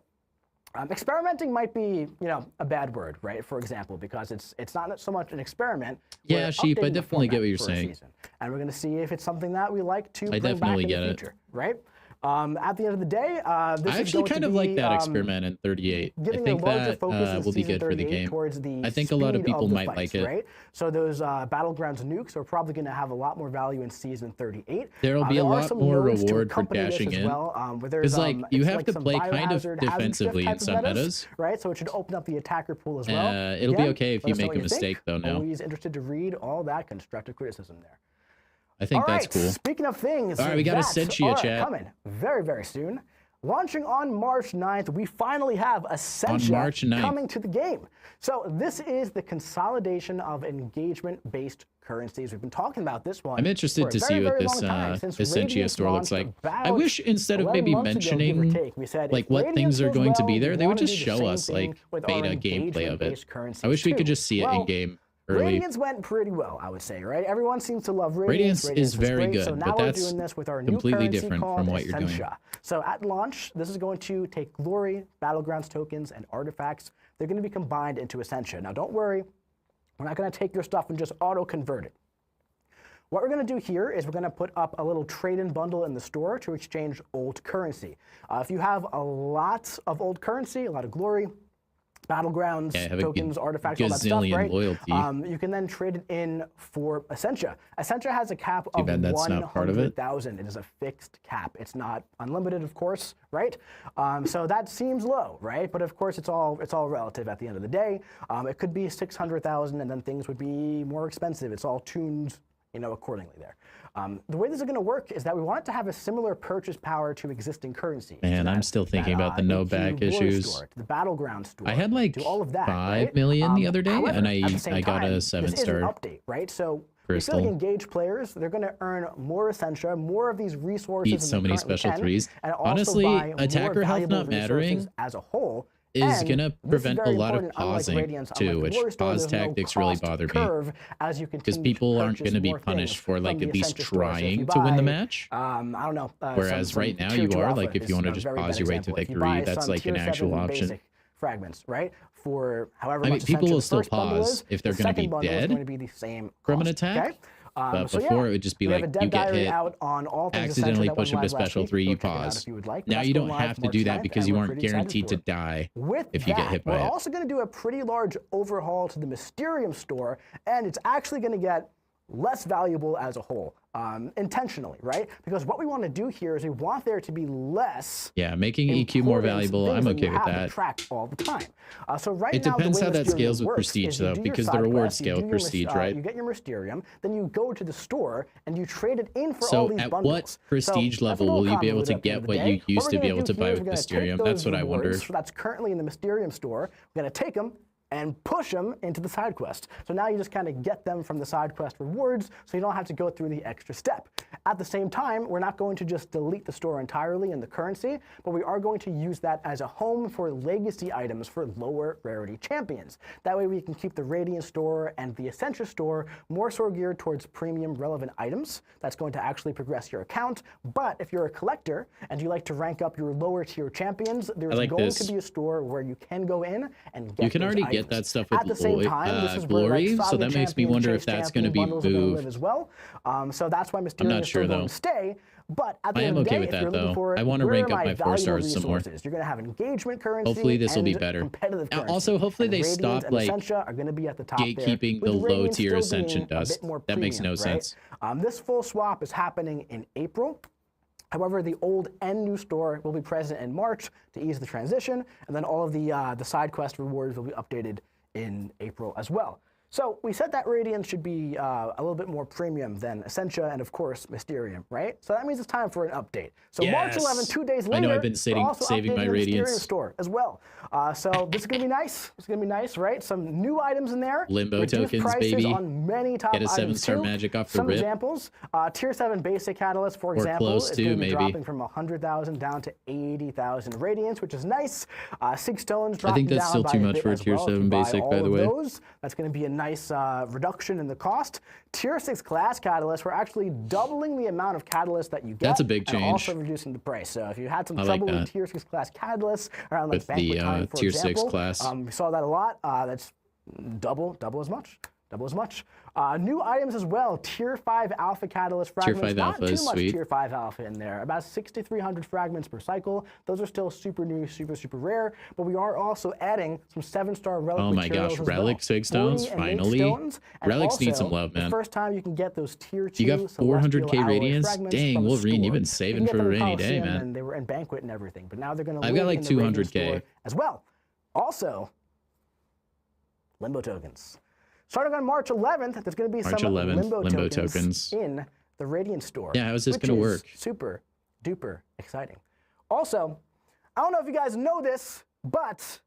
Experimenting might be, you know, a bad word, right? For example, because it's not so much an experiment. Yeah, Sheep, I definitely get what you're saying. And we're going to see if it's something that we like to bring definitely back in the future, right? At the end of the day, this I actually kind of like that experiment in 38. I think that will be good for the game. I think a lot of people might like it. Right? So those Battlegrounds nukes are probably going to have a lot more value in season 38. There'll be a lot more reward for dashing in. Because like you have to play kind of defensively in some metas, right? So it should open up the attacker pool as well. It'll be okay if you make a mistake, though. Now, always interested to read all that constructive criticism there. I think that's cool. Speaking of things, all right, we got Essentia, Chad. Coming very soon. Launching on March 9th, we finally have Essentia coming to the game. So this is the consolidation of engagement-based currencies. We've been talking about this one. I'm interested to see what this Essentia store looks like. I wish instead of maybe mentioning like what things are going to be there, they would just show us like beta gameplay of it. I wish we could just see it in game. Radiance went pretty well, I would say, right? Everyone seems to love Radiance. Radiance is very good, so now but that's we're doing this with our completely new different from what you're doing. So at launch, this is going to take Glory, Battlegrounds tokens, and artifacts. They're going to be combined into Essentia. Now, don't worry. We're not going to take your stuff and just auto-convert it. What we're going to do here is we're going to put up a little trade-in bundle in the store to exchange old currency. If you have a lot of old currency, a lot of Glory, Battlegrounds, tokens, artifacts, all that stuff, right? You can then trade it in for Essentia. Essentia has a cap of 100,000. It is a fixed cap. It's not unlimited, of course, right? So that seems low, right? But of course, it's all relative at the end of the day. It could be 600,000, and then things would be more expensive. It's all tuned, you know, accordingly there. The way this is going to work is that we want it to have a similar purchase power to existing currency. And I'm still thinking about the no back issues. Store, the Battleground store. I had like all of that, 5 million the other day, however, and I got a 7-star. This is an update, right? So Crystal. We feel like engaged players, they're going to earn more Essentia, more of these resources. Eat so many special threes. And honestly, attacker health not mattering as a whole is going to prevent a lot of pausing too, which pause tactics really bother me. Because people aren't going to be punished for like at least trying to win the match. I don't know. Whereas right now you are, like if you want to just pause your way to victory, that's like an actual option. fragments, right? For however I mean, much people will still bundle pause is, if they're the going to second be bundle is dead going to be the same from an cost, attack. okay? But So before yeah, it would just be we have like a dead you get diary hit, out on all things accidentally Essential that push him went to live last special week. 3, Go you check it out pause. if you would like. Now That's you going don't live have to March do that 9th, because and you we're aren't pretty excited guaranteed for to it. die With if you get hit by we're it. also going to do a pretty large overhaul to the Mysterium store, and it's actually going to get less valuable as a whole, intentionally, right? Because what we want to do here is we want there to be less. Yeah, making EQ more valuable. I'm okay with that. Track all the time. So right It now, depends the way how that Mysterium scales with works prestige, is you though, do your because the side rewards quest, you scale do your prestige, right? You get your Mysterium, then you go to the store and you trade it in for So all these at bundles. what prestige So level will you be able to get what you used to be able to buy with Mysterium? That's what I wondered. That's currently in the Mysterium store. We're going to take them and push them into the side quest. So now you just kind of get them from the side quest rewards, so you don't have to go through the extra step. At the same time, we're not going to just delete the store entirely in the currency, but we are going to use that as a home for legacy items for lower rarity champions. That way we can keep the Radiant store and the Essentia store more so geared towards premium relevant items. That's going to actually progress your account. But if you're a collector and you like to rank up your lower tier champions, there's going to be a store where you can go in and get You can already items. Get that stuff with At the same time, this is where, Glory, like, so that makes me wonder if that's going to be moved as well. So that's why Mysterium is still going to stay. But at the end of the day, if you're looking for it, I want to rank up my 4 stars resources? some more. You're going to have engagement currency. Hopefully this will be and better. Competitive currency. Also, hopefully they stop like are going to be at the top gatekeeping the low tier Ascension dust. That makes no sense. This full swap is happening in April. However, the old and new store will be present in March to ease the transition, and then all of the side quest rewards will be updated in April as well. So we said that Radiant should be a little bit more premium than Essentia and, of course, Mysterium, right? So that means it's time for an update. So March 11, 2 days later, I know I've been saving my Radiance store as well. So this is going to be nice. It's going to be nice, right? Some new items in there. Limbo tokens, baby. On many top Get a items 7-star too. magic off the Some rip. examples. Tier 7 basic catalyst, for example, close is to, going to be maybe. dropping from 100,000 down to 80,000 Radiance, which is nice. 6 stones dropping down. I think that's still too much for a tier 7 basic, by the way. That's going to be a nice reduction in the cost. Tier 6 class catalysts, we're actually doubling the amount of catalysts that you get. That's a big change. And also reducing the price. So if you had some trouble with Tier 6 class catalysts around like Banquet Time, for Tier example, 6 class. we saw that a lot. That's double as much. Double as much. New items as well. Tier 5 alpha catalyst fragments. Tier 5 Not alpha too is much sweet. Tier 5 alpha in there. About 6,300 fragments per cycle. Those are still super new, super rare. But we are also adding some 7-star relic Oh my materials gosh, as relic well. 6 stones, 40 and 8 finally. stones, and Relics need also, some love, man. The first time you can get those Tier 2 You got 400k celestial alloy radiance? fragments Dang, from the Wolverine, you've store. been saving You can get for a them in rainy day, Coliseum, man. And they were in Banquet and everything. But now they're going to I've live got like in the Radiant 200K. store as well. Also, Limbo tokens. Starting on March 11th, there's going to be some limbo tokens in the Radiant store. Yeah, how's this going to work? Super duper exciting. Also, I don't know if you guys know this, but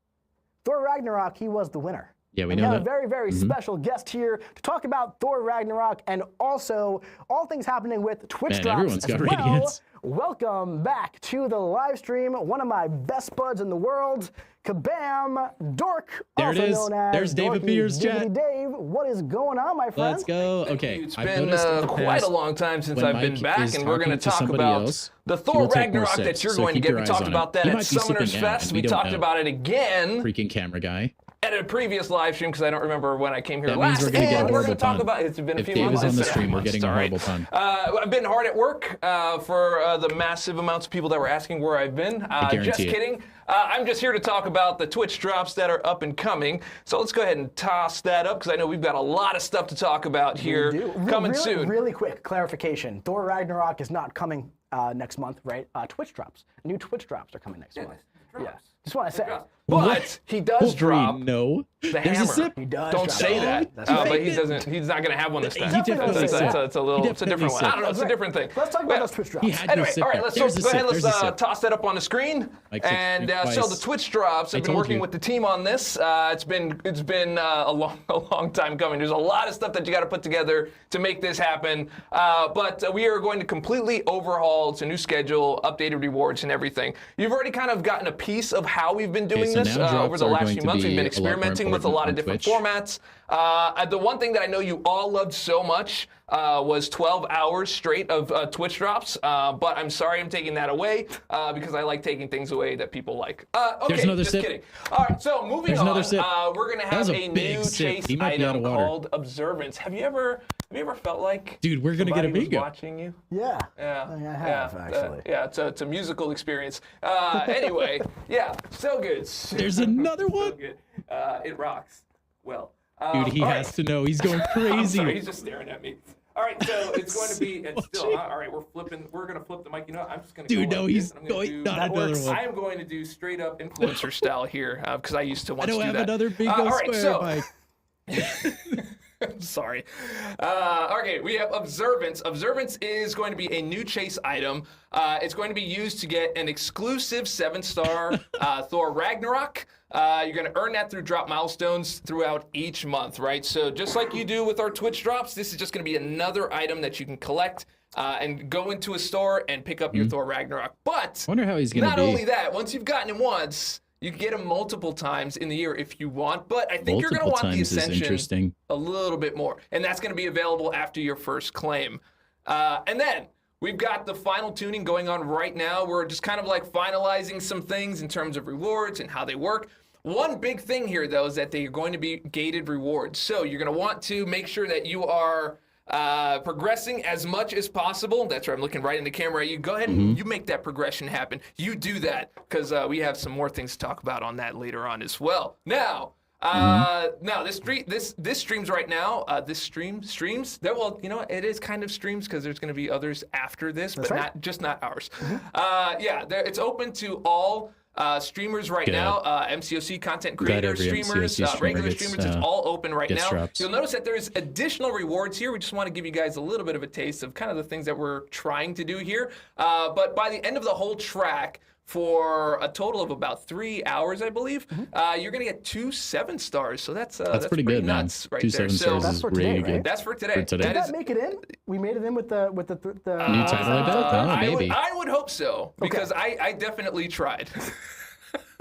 Thor Ragnarok, he was the winner. Yeah, we and know we that. have a very special guest here to talk about Thor Ragnarok and also all things happening with Twitch Man, drops everyone's as got well. radiance. Welcome back to the live stream. One of my best buds in the world, Kabam Dork, There it also is. known as There's Dave Dorky appears, chat. Diggity Dave. What is going on, my friend? Let's go. Okay, It's I've been noticed in the quite past a long time since when I've been Mike back, is and we're going to talking talk somebody about else, the he Thor will take more Ragnarok that sips, you're so going to keep get. your We eyes talked on about him. that He at might be Summoners sipping out, Fest. and We we don't talked know. about it again Freaking camera guy. at a previous live stream because I don't remember when I came here That means last. we're gonna get a And we're horrible going to talk pun. about it's been a If few Dave months. is on the It's stream, we're months, getting a sorry. horrible pun. I've been hard at work for the massive amounts of people that were asking where I've been. guarantee Just it. kidding. I'm just here to talk about the Twitch drops that are up and coming. So let's go ahead and toss that up because I know we've got a lot of stuff to talk about here coming soon. Really quick clarification. Thor Ragnarok is not coming next month, right? Twitch drops. New Twitch drops are coming next month. Yeah. Just want to say. But he does drop No. the There's hammer. a sip. He does Don't drop say it. that. That's right. But he doesn't. He's not going to have one this time. He definitely It's said. a different one. I don't know. It's a different thing. Let's talk about those Twitch drops. He had Anyway, to sip all right, there. let's There's a go ahead. sip. Let's There's a sip. toss that up on the screen. Mike took And three so twice. the Twitch drops. I've been told working you. with the team on this. It's been a long time coming. There's a lot of stuff that you got to put together to make this happen. But we are going to completely overhaul. It's a new schedule, updated rewards, and everything. You've already kind of gotten a piece of how we've been doing so this now over drops the are last going few to months. We've be been a lot more experimenting stream with a lot of different formats. The one thing that I know you all loved so much was 12 hours straight of Twitch drops, but I'm sorry I'm taking that away because I like taking things away that people like. Okay, There's another just sip. kidding. All right, so moving on, we're gonna have a new sip. chase item called Observance. Have you ever felt like, dude, we're gonna get a bingo watching you? Yeah. Yeah, I have actually. yeah, it's a musical experience. Anyway, yeah, so good. There's another one. So good. It rocks. Well, dude, he has to know. He's going crazy. I'm sorry, he's just staring at me. All right, so it's going to be, and still, all right, we're going to flip the mic. You know what? I'm just going to dude, go no, like he's this, going, not another one. I am going to do straight up influencer style here because I used to once do that. I don't have another bingo all right, square, Mike. Sorry. Okay, we have Observance. Observance is going to be a new chase item. It's going to be used to get an exclusive 7-star Thor Ragnarok. You're going to earn that through drop milestones throughout each month, right? So just like you do with our Twitch drops, this is just going to be another item that you can collect and go into a store and pick up your Thor Ragnarok. But wonder how he's gonna not be. only that, once you've gotten him once, you can get them multiple times in the year if you want, but I think you're going to want the Ascension a little bit more. And that's going to be available after your first claim. And then we've got the final tuning going on right now. We're just kind of like finalizing some things in terms of rewards and how they work. One big thing here, though, is that they are going to be gated rewards. So you're going to want to make sure that you are progressing as much as possible. That's right, I'm looking right in the camera. You go ahead and you make that progression happen. You do that because we have some more things to talk about on that later on as well. Now, this streams right now. This streams. Well, you know, it is kind of streams because there's going to be others after this, but not ours. It's open to all streamers right now, MCOC content creators, streamers, regular streamers, it's all open right now. Drops. You'll notice that there's additional rewards here. We just want to give you guys a little bit of a taste of kind of the things that we're trying to do here. But by the end of the whole track, for a total of about 3 hours, I believe, you're going to get 2 7-stars. So that's pretty good, nuts, right 2 there. 7-stars that's for today, right? That's for today. Did that make it in? We made it in with the new title, I bet? Maybe. I would hope so because I definitely tried.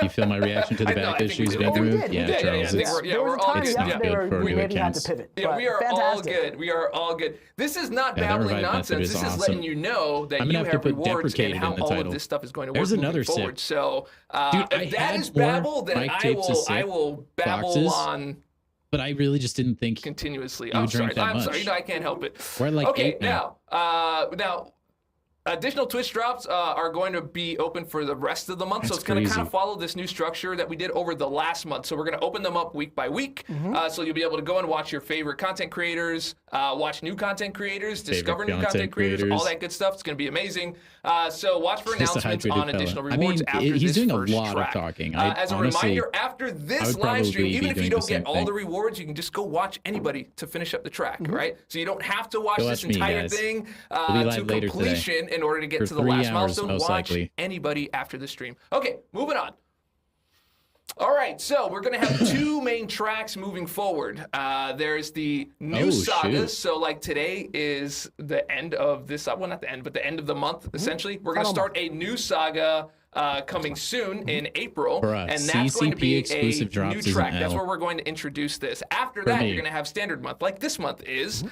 You feel my reaction to the back issues being removed? Yeah, Charles. We're all it's not good for new accounts. Yeah, we are all good. We are all good. This is not babbling nonsense. This is letting you know that you have rewards and how all of this stuff is going to work moving forward. So if that is babble, then I will babble on. But I really just didn't think continuously. I'm sorry. You know, I can't help it. We're like okay, now. Additional Twitch drops are going to be open for the rest of the month, so it's going to kind of follow this new structure that we did over the last month. So we're going to open them up week by week, so you'll be able to go and watch your favorite content creators, watch new content creators, discover new content creators, all that good stuff. It's going to be amazing. So watch for announcements on additional rewards after this he's doing first a lot track. of talking. As a reminder, after this live stream, even if you don't get all the rewards, you can just go watch anybody to finish up the track, right? So you don't have to watch this entire thing to completion in order to get to the last milestone. Watch anybody after the stream. Okay, moving on. All right, so we're going to have 2 main tracks moving forward. There's the new sagas. So like today is the end of this, well, not the end, but the end of the month, essentially. We're going to start a new saga coming soon in April, and that's going to be a new track. That's where we're going to introduce this. After that, you're going to have standard month, like this month is,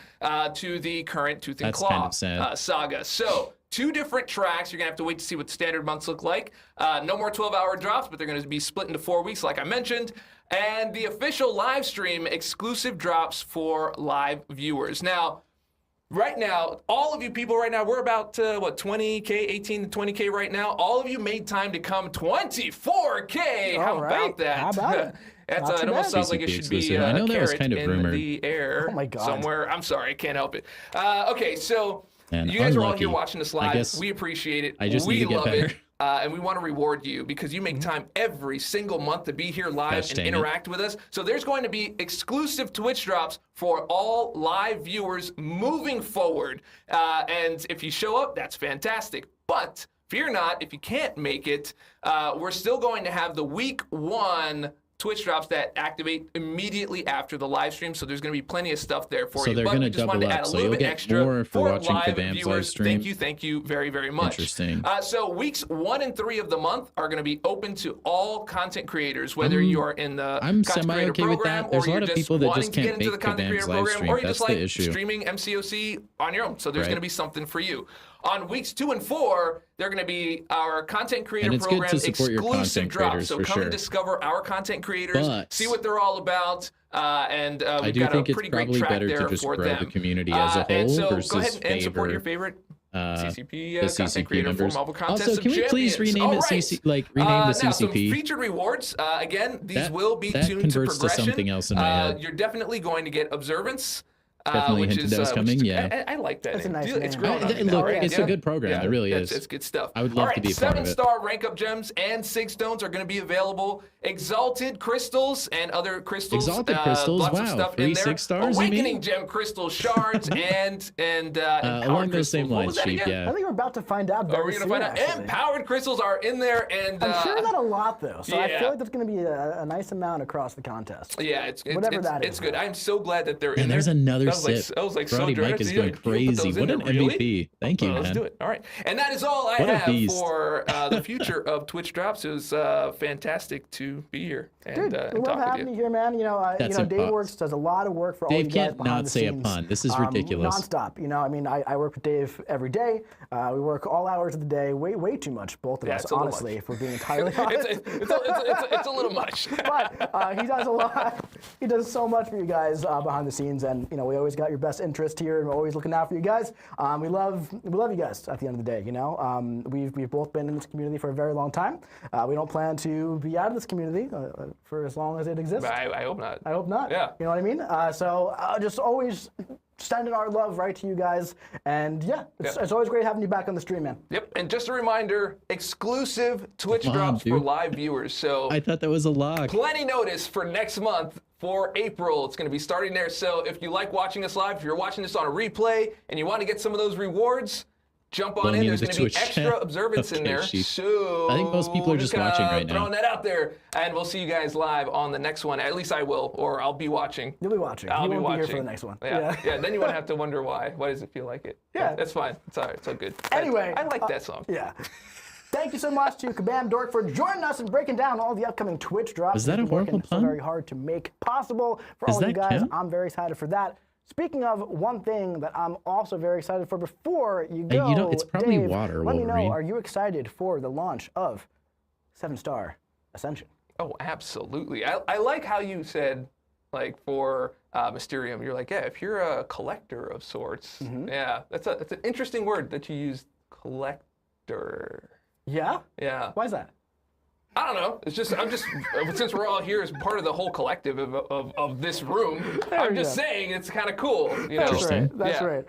to the current Tooth and Claw saga. So 2 different tracks. You're going to have to wait to see what standard months look like. No more 12-hour drops, but they're going to be split into 4 weeks, like I mentioned. And the official live stream exclusive drops for live viewers. Now, right now, all of you people right now, we're about, 20K, 18 to 20K right now. All of you made time to come 24K. How about that? How about it? It almost sounds like it should be I know that was kind of in rumored. the air somewhere. I'm sorry, I can't help it. Okay, so and you guys are all here watching this live. We appreciate it. We love it. And we want to reward you because you make time every single month to be here live and interact with us. So there's going to be exclusive Twitch drops for all live viewers moving forward. And if you show up, that's fantastic. But fear not, if you can't make it, we're still going to have the week 1 Twitch drops that activate immediately after the live stream, so there's going to be plenty of stuff there for you. So they're going to double up, so you'll get more for watching Kabam's live stream. Thank you very, very much. Interesting. So weeks 1 and 3 of the month are going to be open to all content creators, whether you are in the content creator program, There's a lot or of people that just to get can't into make the content creator Kabam's live program, stream. or you That's just the like issue. streaming MCOC on your own. So there's going to be something for you. On weeks 2 and 4, they're going to be our content creator program exclusive drops. So come and discover our content creators, see what they're all about, and we've got a pretty great track there for them. The community as a whole and so versus go ahead and support your favorite CCP content creator members. for Marvel Contest Also, can we please rename it CCP? Like rename the CCP. Now, some featured rewards. Again, these will be tuned to progression. To something else in my head. You're definitely going to get observance. Definitely hinted that was coming. I like that. It's a nice name. It's growing on me Look, now, right? it's a good program. It really is. It's good stuff. I would love to be a part of it. 7-star rank up gems and sig stones are going to be available. Exalted crystals and other crystals. Exalted crystals. Lots of Wow, stuff 3 in there. 6 stars. Awakening gem crystal shards and along those same lines, Chief. Yeah. I think we're about to find out. Are we going to find out? Actually. Empowered crystals are in there, and I'm sure not a lot though. So I yeah. feel like there's going to be a nice amount across the contest. Yeah, it's is. good. I'm so glad that they're in there. There's another sip. I was like Brody so Mike is going crazy. What an MVP. Thank you, man. Let's do it. All right. And that is all I have for the future of Twitch Drops. It was fantastic to be here and, Dude, we love having you here, man. Dave works, does a lot of work for all you guys behind the scenes. Dave can't not say a pun. This is ridiculous. Nonstop. I work with Dave every day. We work all hours of the day, way too much, both of us, honestly, if we're being entirely honest. It's a little much. But he does a lot. He does so much for you guys behind the scenes, and we always got your best interest here, and we're always looking out for you guys. We love you guys at the end of the day. We've both been in this community for a very long time. We don't plan to be out of this community for as long as it exists. I hope not. I hope not. Yeah. You know what I mean? So just always sending our love right to you guys. And it's always great having you back on the stream, man. Yep. And just a reminder, exclusive Twitch drops for live viewers. So I thought that was a lock. Plenty notice for next month for April. It's going to be starting there. So if you like watching us live, if you're watching this on a replay and you want to get some of those rewards, jump on in. There's going to be extra observance in there. So I think most people are just watching right now. Throwing that out there, and we'll see you guys live on the next one. At least I will, or I'll be watching. You'll be watching. I'll be watching. Be here for the next one. Yeah. Then you won't have to wonder why. Why does it feel like it? Yeah. That's fine. It's all right. It's all good. Anyway, I like that song. Yeah. Thank you so much to Kabam Dork for joining us and breaking down all the upcoming Twitch drops. Is that a horrible pun? So very hard to make possible for all you guys. I'm very excited for that. Speaking of one thing that I'm also very excited for before you go, it's probably Dave, water, let me Wolverine. know, are you excited for the launch of 7-Star Ascension? Oh, absolutely. I like how you said, like, for Mysterium, you're like, yeah, if you're a collector of sorts, yeah, that's an interesting word that you used, collector. Yeah? Yeah. Why is that? I don't know. It's just since we're all here as part of the whole collective of this room, I'm just saying it's kind of cool. That's right. That's right.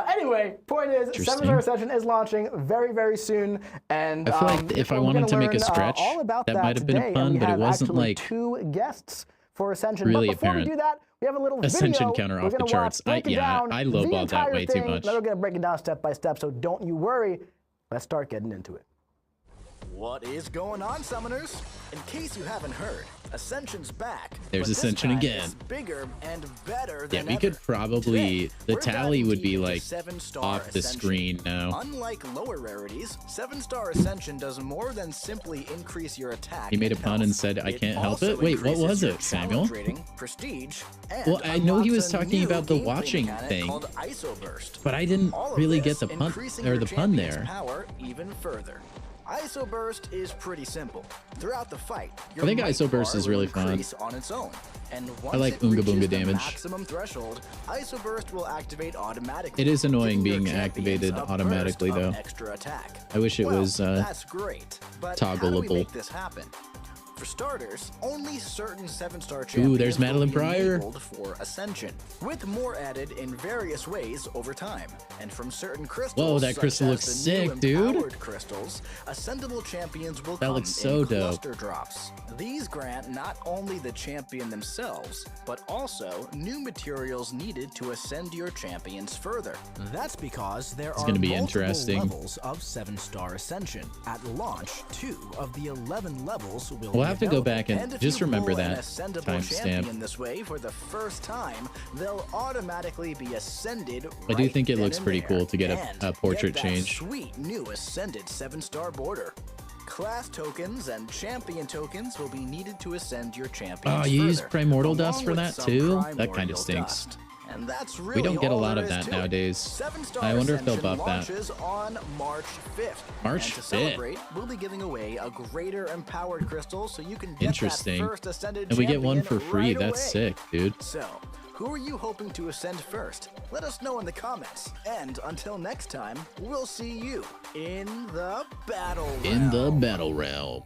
Anyway, point is, 7-Star Ascension is launching very, very soon, and I feel like if I wanted to make a stretch, all about that might have been a pun, but it wasn't like 2 guests for Ascension. Really but before apparent. we do that, we have a little Ascension video counter we're off the gonna charts. watch, I lowballed that way too much. Then we're going to break it down step by step, so don't you worry. Let's start getting into it. What is going on, summoners? In case you haven't heard, Ascension's back. There's Ascension again. It's bigger and better than we could probably Today, the we're tally would be like 7-Star off the Ascension. screen now. Unlike lower rarities, 7-Star Ascension does more than simply increase your attack. He made a pun and said, "I can't help it." Wait, what was it, Samuel? Rating, prestige, and Well, I know he was unlocks a talking new about the gameplay watching mechanic thing, called ISO Burst. but I didn't All of really this get the pun increasing or your the pun champion's there. Power even further. ISO Burst is pretty simple. Throughout the fight, your I think might ISO Burst bar is will really fun. increase on its own. And once I like it Oonga reaches Boonga the damage. maximum threshold, ISO Burst will activate automatically. It is annoying giving your being activated champions a automatically, burst of though. extra attack. I wish it was that's great, but how do we toggleable. make this happen? For starters, only certain 7-Star champions there's Madeline will be Pryor. enabled for Ascension, with more added in various ways over time. And from certain crystals, Whoa, that such crystal as the looks new sick, dude. empowered crystals, ascendable champions will That come looks so in dope. cluster drops. These grant not only the champion themselves, but also new materials needed to ascend your champions further. That's because there are gonna be multiple interesting. levels of 7-Star Ascension. At launch, 2 of the 11 levels will Wow, have to go back and if just you remember pull an that ascendable timestamp. champion this way for the first time, they'll automatically be ascended. I do right think it then looks and pretty there. cool to get And a portrait get that change. Sweet new ascended 7-star border. Class tokens and champion tokens will be needed to ascend your champions. Oh, you use further, primordial dust along for with that some too? That primordial kind of stinks. dust. And that's We really don't get a all lot there of is that to it. nowadays. 7-star I wonder if they'll Ascension buff that. launches on March 5th. March and to 5th. celebrate, we'll be giving away a greater empowered crystal so you can get Interesting. that first ascended And we get one for champion free. right That's away. sick, dude. So, who are you hoping to ascend first? Let us know in the comments. And until next time, we'll see you in the battle realm. In the battle realm.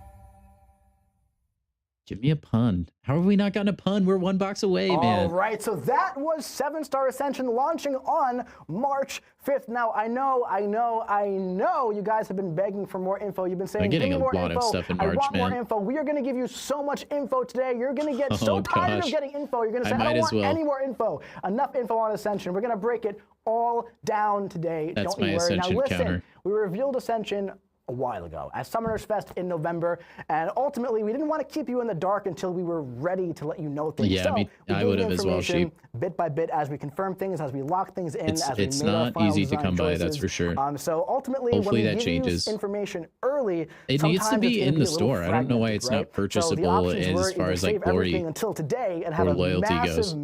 Give me a pun. How have we not gotten a pun? We're 1 box away, man. All right, so that was 7-Star Ascension launching on March 5th. Now, I know you guys have been begging for more info. You've been saying, I'm getting give me a more lot info. of stuff in I March, want man. more info. We are going to give you so much info today. You're going to get so tired gosh. of getting info. You're going to say, I I might don't as want well. any more info. Enough info on Ascension. We're going to break it all down today. That's Don't you my worry. Now, Ascension listen, counter. we revealed Ascension a while ago at Summoners Fest in November, and ultimately we didn't want to keep you in the dark until we were ready to let you know things. Yeah, so I we gave would you have as well, information Sheep. bit by bit as we confirm things, as we lock things in, as we It's made our not final easy to design come by, that's choices. for sure. So ultimately, Hopefully when we that give changes. you information early, It needs to sometimes be it's in gonna the a little store. I don't know why fragmented, it's not right? So the purchasable options were as far either as like save glory everything until today and have or a loyalty massive, goes.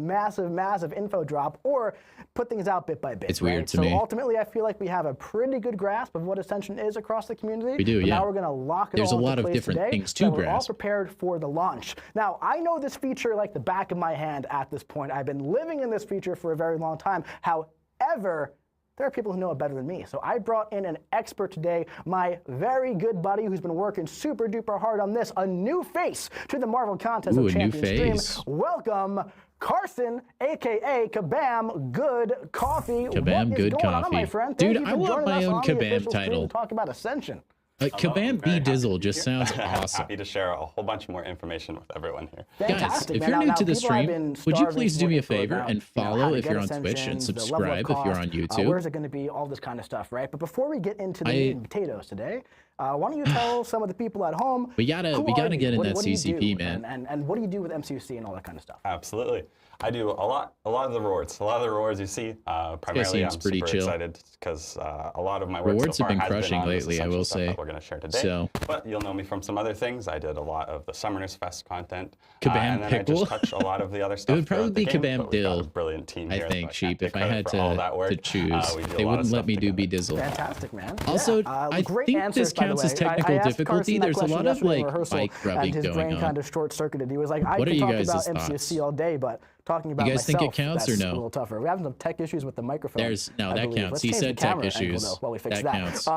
massive info drop, or put things out bit by bit. It's weird right? to so me. ultimately, I feel like we have a pretty good grasp of what Ascension is across the community. We do, but yeah. Now we're going to lock it There's all a into lot of place different today things so to that we're all grasp. prepared for the launch. Now, I know this feature like the back of my hand at this point. I've been living in this feature for a very long time. However, there are people who know it better than me. So I brought in an expert today, my very good buddy who's been working super duper hard on this, a new face to the Marvel Contest Ooh, of a new Champions face. stream. Welcome, Carson, aka Kabam Good Coffee. Kabam what is Good going on, Coffee. my friend? Dude, Thank you I for want joining my us own on the Kabam official stream title. to talk about Ascension. Kabam Very B Dizzle happy just to be here. sounds awesome. Happy to share a whole bunch more information with everyone here. Guys, Fantastic, if man. you're new Now, to the people have stream, been would you starving please for do me a info favor about, and how follow to if get you're on Twitch and Ascensions, the level of subscribe if you're on cost, YouTube? where's it going to be, all this kind of stuff, right? But before we get into the meat and potatoes today, why don't you tell some of the people at home? We gotta who get are you? in What that do you CCP, do? man. And what do you do with MCOC and all that kind of stuff? Absolutely. I do a lot of the rewards. A lot of the rewards you see, primarily I'm seems pretty super chill. excited because a lot of my work Rewards so have far been has crushing on this lately, I essential will stuff say. that we're going to share today. So- But you'll know me from some other things. I did a lot of the Summoners Fest content. Kabam and then I Pickle? just touch a lot of the other stuff. would probably throughout the be game, Kabam but we've got a Dill, brilliant team I here, so think, can't Sheep. take If I credit had for all that work. to choose, We do a they lot of wouldn't let stuff me do B together. Dizzle. Fantastic, man. Also, Yeah, I great think answers, this by the counts as way. technical I asked difficulty. Carson that There's a question lot of yesterday in like rehearsal, bike rubbing and his going brain on. kind of short circuited. He was like, I What are can you talk guys' about thoughts? MCOC all day, but talking about You guys think it myself, counts or that's no? a little tougher. We're having some tech issues with the microphone. No, I that believe. counts. Let's He change said the tech camera angle, issues. though, while we fix That that. counts.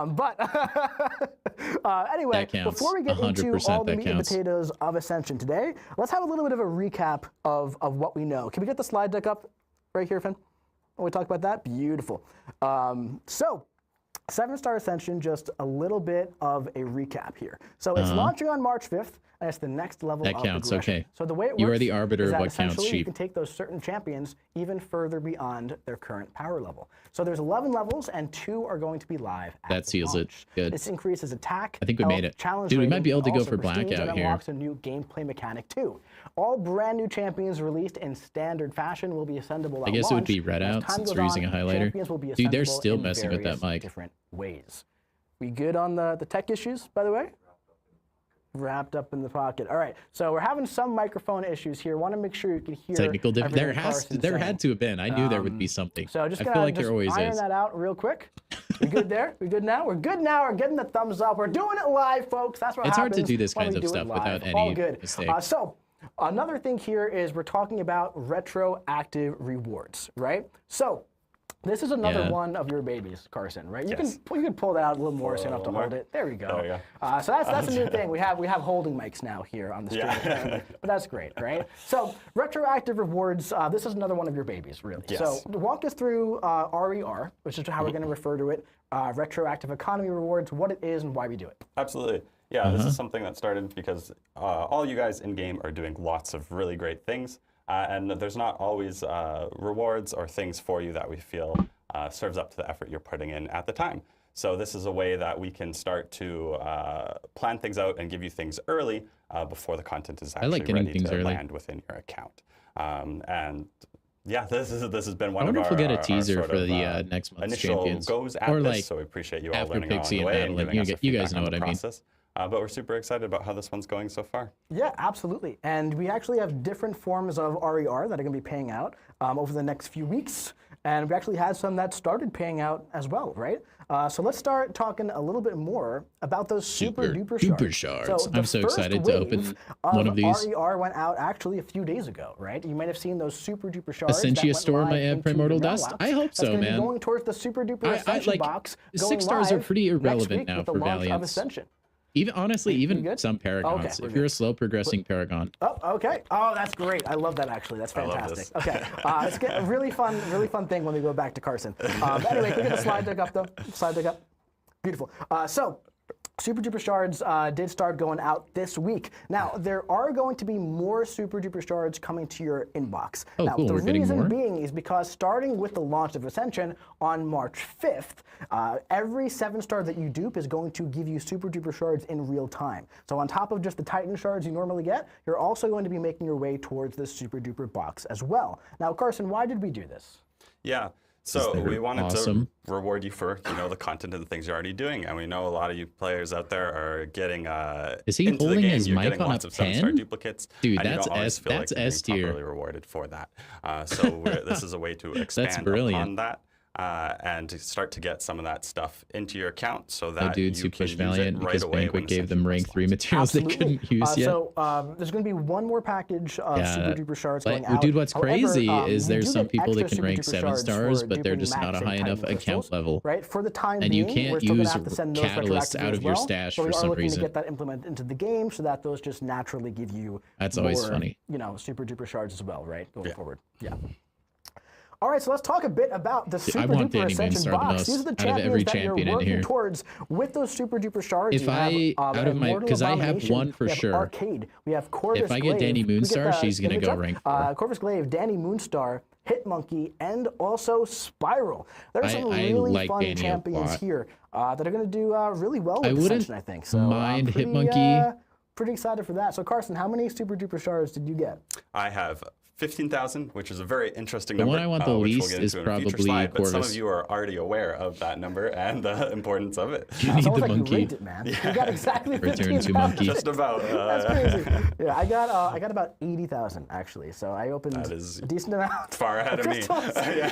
Anyway, That counts. before we get into 100% all the that meat and counts. potatoes of Ascension today, let's have a little bit of a recap of what we know. Can we get the slide deck up right here, Finn? When we talk about that? Beautiful. So, 7-Star Ascension, just a little bit of a recap here. So it's launching on March 5th, and it's the next level That of counts, progression. okay. So the way it works You are the arbiter is of that what counts, essentially you Sheep. can take those certain champions even further beyond their current power level. So there's 11 levels, and 2 are going to be live at That the seals it. launch. Good. This increases attack, I think we health, made it. challenge Dude, we might rating, be able to and go also for prestige, blackout and here. unlocks a new gameplay mechanic too. All brand new champions released in standard fashion will be ascendable at I guess it would launch, be red and as out time since goes we're using on, a highlighter. champions will be Dude, they're ascendable still in messing with that various mic. different ways. We good on the tech issues, by the way? Wrapped up in the pocket. All right, so we're having some microphone issues here. Want to make sure you can hear Technical everything there Carson's there saying. had to have been. I knew there would be something. So just I gonna feel like just there always iron is. that out real quick. We good there? We good now? We're good now. We're getting the thumbs up. We're doing it live, folks. That's what It's hard happens to do this when kinds we of do it stuff without live. any All good. mistake. So another thing here is we're talking about retroactive rewards, right? So this is another Yeah. one of your babies, Carson, right? You Yes. can pull that out a little more so you don't have to little hold more. it. There we go. There we go. So that's a new thing. We have holding mics now here on the stream, Yeah. apparently. But that's great, right? So retroactive rewards. This is another one of your babies, really. Yes. So walk us through RER, which is how we're going to refer to it. Retroactive economy rewards, what it is and why we do it. Absolutely. Yeah, this is something that started because all you guys in-game are doing lots of really great things, and there's not always rewards or things for you that we feel serves up to the effort you're putting in at the time. So this is a way that we can start to plan things out and give you things early before the content is actually ready to land within your account. And yeah, this has been one of our. I wonder if we'll get a teaser for the next month's initial champions. goes at or this, like so we appreciate you all learning along Pixie the way and Madeline. giving us You guys know what I mean. But we're super excited about how this one's going so far. Yeah, absolutely. And we actually have different forms of RER that are going to be paying out over the next few weeks. And we actually had some that started paying out as well, right? So let's start talking a little bit more about those super duper shards. So I'm so excited to open one of these. RER went out actually a few days ago, right? You might have seen those super duper shards. Essentia store my Primordial Dust. I hope so, man. Going towards the super duper Ascension box. 6 stars are pretty irrelevant now for Valiant. Even honestly, even some Paragons. If you're a slow progressing Paragon. Oh, okay. Oh, that's great. I love that actually. That's fantastic. Okay. Let's get a really fun thing when we go back to Carson. Anyway, can we get the slide deck up though? Slide deck up. Beautiful. So Super Duper Shards did start going out this week. Now, there are going to be more Super Duper Shards coming to your inbox. Oh, now, cool. the We're getting reason more? being is because starting with the launch of Ascension on March 5th, every 7-star that you dupe is going to give you Super Duper Shards in real time. So on top of just the Titan Shards you normally get, you're also going to be making your way towards this Super Duper box as well. Now, Carson, why did we do this? Yeah. So we wanted to reward you for the content and the things you're already doing, and we know a lot of you players out there are getting is he into holding the game. his You're mic getting on lots a of 7-star pen? duplicates, Dude, and that's you don't always feel like you're S being tier. properly rewarded for that. So this is a way to expand upon that. And to start to get some of that stuff into your account so that dudes you who can push use Valiant it right because away Banquet gave them rank 3 materials they couldn't use yet. So there's going to be one more package of Super Duper Shards going out. Dude, what's crazy However, is there's some people that can Super rank Duper 7 Shards stars, for but they're duping just not a Max high and enough Titan account crystals, level. Right? For the time And you being, we're can't still gonna use have to send those catalysts retroactively out as of your well. stash So for we are some looking reason. to get that implemented into the game so that those just naturally give you That's more, always funny. Super Duper Shards as well, right? Going forward. Yeah. All right, so let's talk a bit about the Super Duper Ascension box. These are the champions that you're working towards with those Super Duper Shards. If I, out of my, because I have one for sure. Arcade. We have Corvus If I get Glaive. Danny Moonstar, she's going to go rank 4. Corvus Glaive, Danny Moonstar, Hitmonkey, and also Spiral. There's some really fun champions here that are going to do really well with Ascension, I think. So mind Hitmonkey. Pretty excited for that. So Carson, how many Super Duper Shards did you get? I have 15,000, which is a very interesting number. The one I want the least we'll is probably Corvus. But some of Corvus. you are already aware of that number and the importance of it. You need the Like monkey. you rigged it, man. You got exactly Return 15,000. to monkey. Just about. That's crazy. Yeah, I got about 80,000 actually. So I opened That is a decent amount. far ahead of me.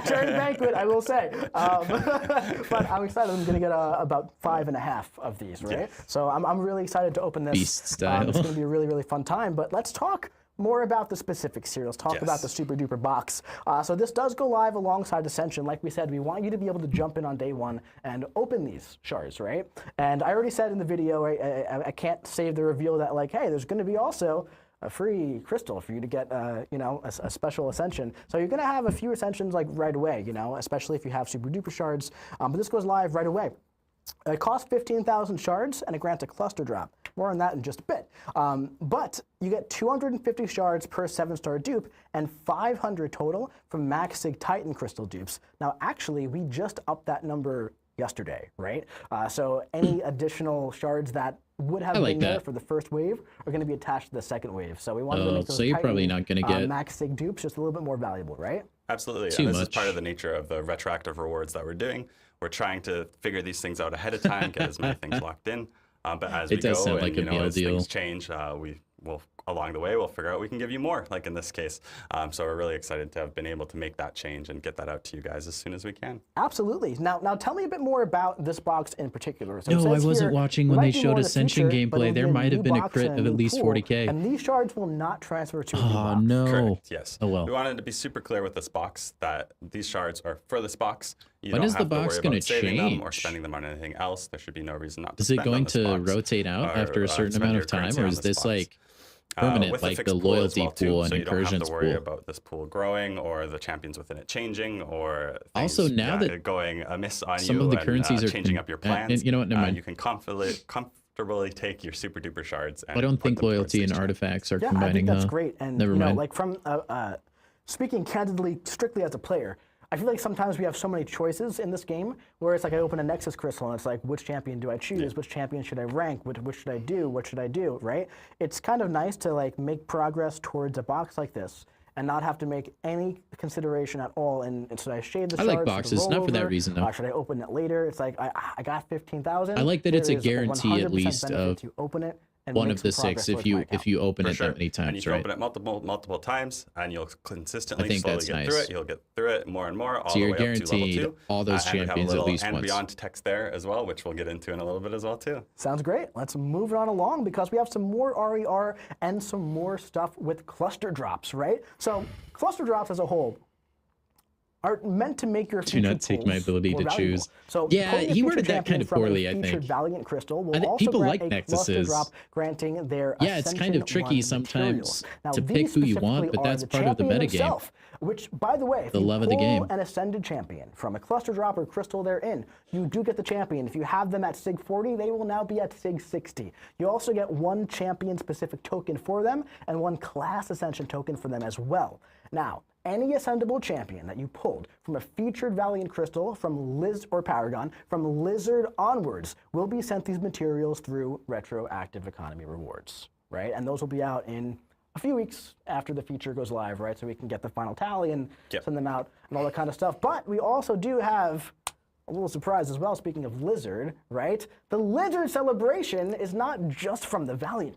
During Banquet, I will say. But I'm excited. I'm going to get about 5.5 of these, right? Yeah. So I'm really excited to open this. Beast style. It's going to be a really, really fun time. But let's talk more about the specifics here. Let's talk about the Super Duper box. So this does go live alongside Ascension. Like we said, we want you to be able to jump in on day one and open these shards, right? And I already said in the video, I can't save the reveal that like, hey, there's going to be also a free crystal for you to get, a special Ascension. So you're going to have a few Ascensions like right away, especially if you have Super Duper shards. But this goes live right away. It costs 15,000 shards, and it grants a cluster drop. More on that in just a bit. But you get 250 shards per 7-star dupe, and 500 total from Max Sig Titan crystal dupes. Now, actually, we just upped that number yesterday, right? So any additional shards that would have been there for the first wave are going to be attached to the second wave. So we wanted to make those so you're Titan, probably not going to get Max Sig dupes just a little bit more valuable, right? Absolutely. And this is part of the nature of the retroactive rewards that we're doing. We're trying to figure these things out ahead of time, get as many things locked in. But as we go and as things change, we will along the way we'll figure out we can give you more, like in this case. So we're really excited to have been able to make that change and get that out to you guys as soon as we can. Absolutely. Now tell me a bit more about this box in particular. So no, I wasn't watching when they showed Ascension gameplay. There might have been a crit of at least 40k. And these shards will not transfer to a new box. Oh, no. Correct, yes. Oh, well. We wanted to be super clear with this box that these shards are for this box. You When don't is have the to box worry going about to saving change? them or spending them on anything else. There should be no reason not to Is it spend going on this to box rotate out after a certain spend amount your of time, currency or on is this box. like permanent, with a like fixed the pool as loyalty well, too, pool and so you don't have incursions to worry pool? about this pool growing or the champions within it changing or things, Also, now that going amiss on some you of the and, currencies are changing up your plans, you know what, never mind. you can comfortably take your super duper shards. And I don't put think them towards loyalty these and champions. artifacts are Yeah, combining. I think that's great. And never mind. like from speaking candidly, strictly as a player, I feel like sometimes we have so many choices in this game where it's like I open a Nexus Crystal and it's like, which champion do I choose? Which champion should I rank? Which should I do? What should I do, right? It's kind of nice to like make progress towards a box like this and not have to make any consideration at all. And should I shade the shards? I like boxes, not for that reason though. Should I open it later? It's like, I got 15,000. I like that it's a guarantee at least of to open it. And one of the 6 if you open it that many times, and you can open it multiple times, and you'll consistently slowly get through it. You'll get through it more and more, all the way up to level 2. All those champions at least and once. beyond text there as well, which we'll get into in a little bit as well too. Sounds great. Let's move it on along because we have some more RER and some more stuff with cluster drops, right? So cluster drops as a whole are meant to make your do not take my ability to choose. So yeah, he worded that kind of poorly, I think. Valiant Crystal will I think also people like Nexuses. Drop, granting their it's kind of tricky sometimes to pick who you want, but that's part of the metagame. Which, by the way, if the you love of the game. An Ascended champion from a cluster drop or crystal they're in, you do get the champion. If you have them at Sig 40, they will now be at Sig 60. You also get 1 champion-specific token for them and 1 class ascension token for them as well. Now, any ascendable champion that you pulled from a featured Valiant Crystal from Liz or Paragon from Lizard onwards will be sent these materials through retroactive economy rewards, right? And those will be out in a few weeks after the feature goes live, right? So we can get the final tally and send them out and all that kind of stuff. But we also do have a little surprise as well, speaking of Lizard, right? The Lizard celebration is not just from the Valiant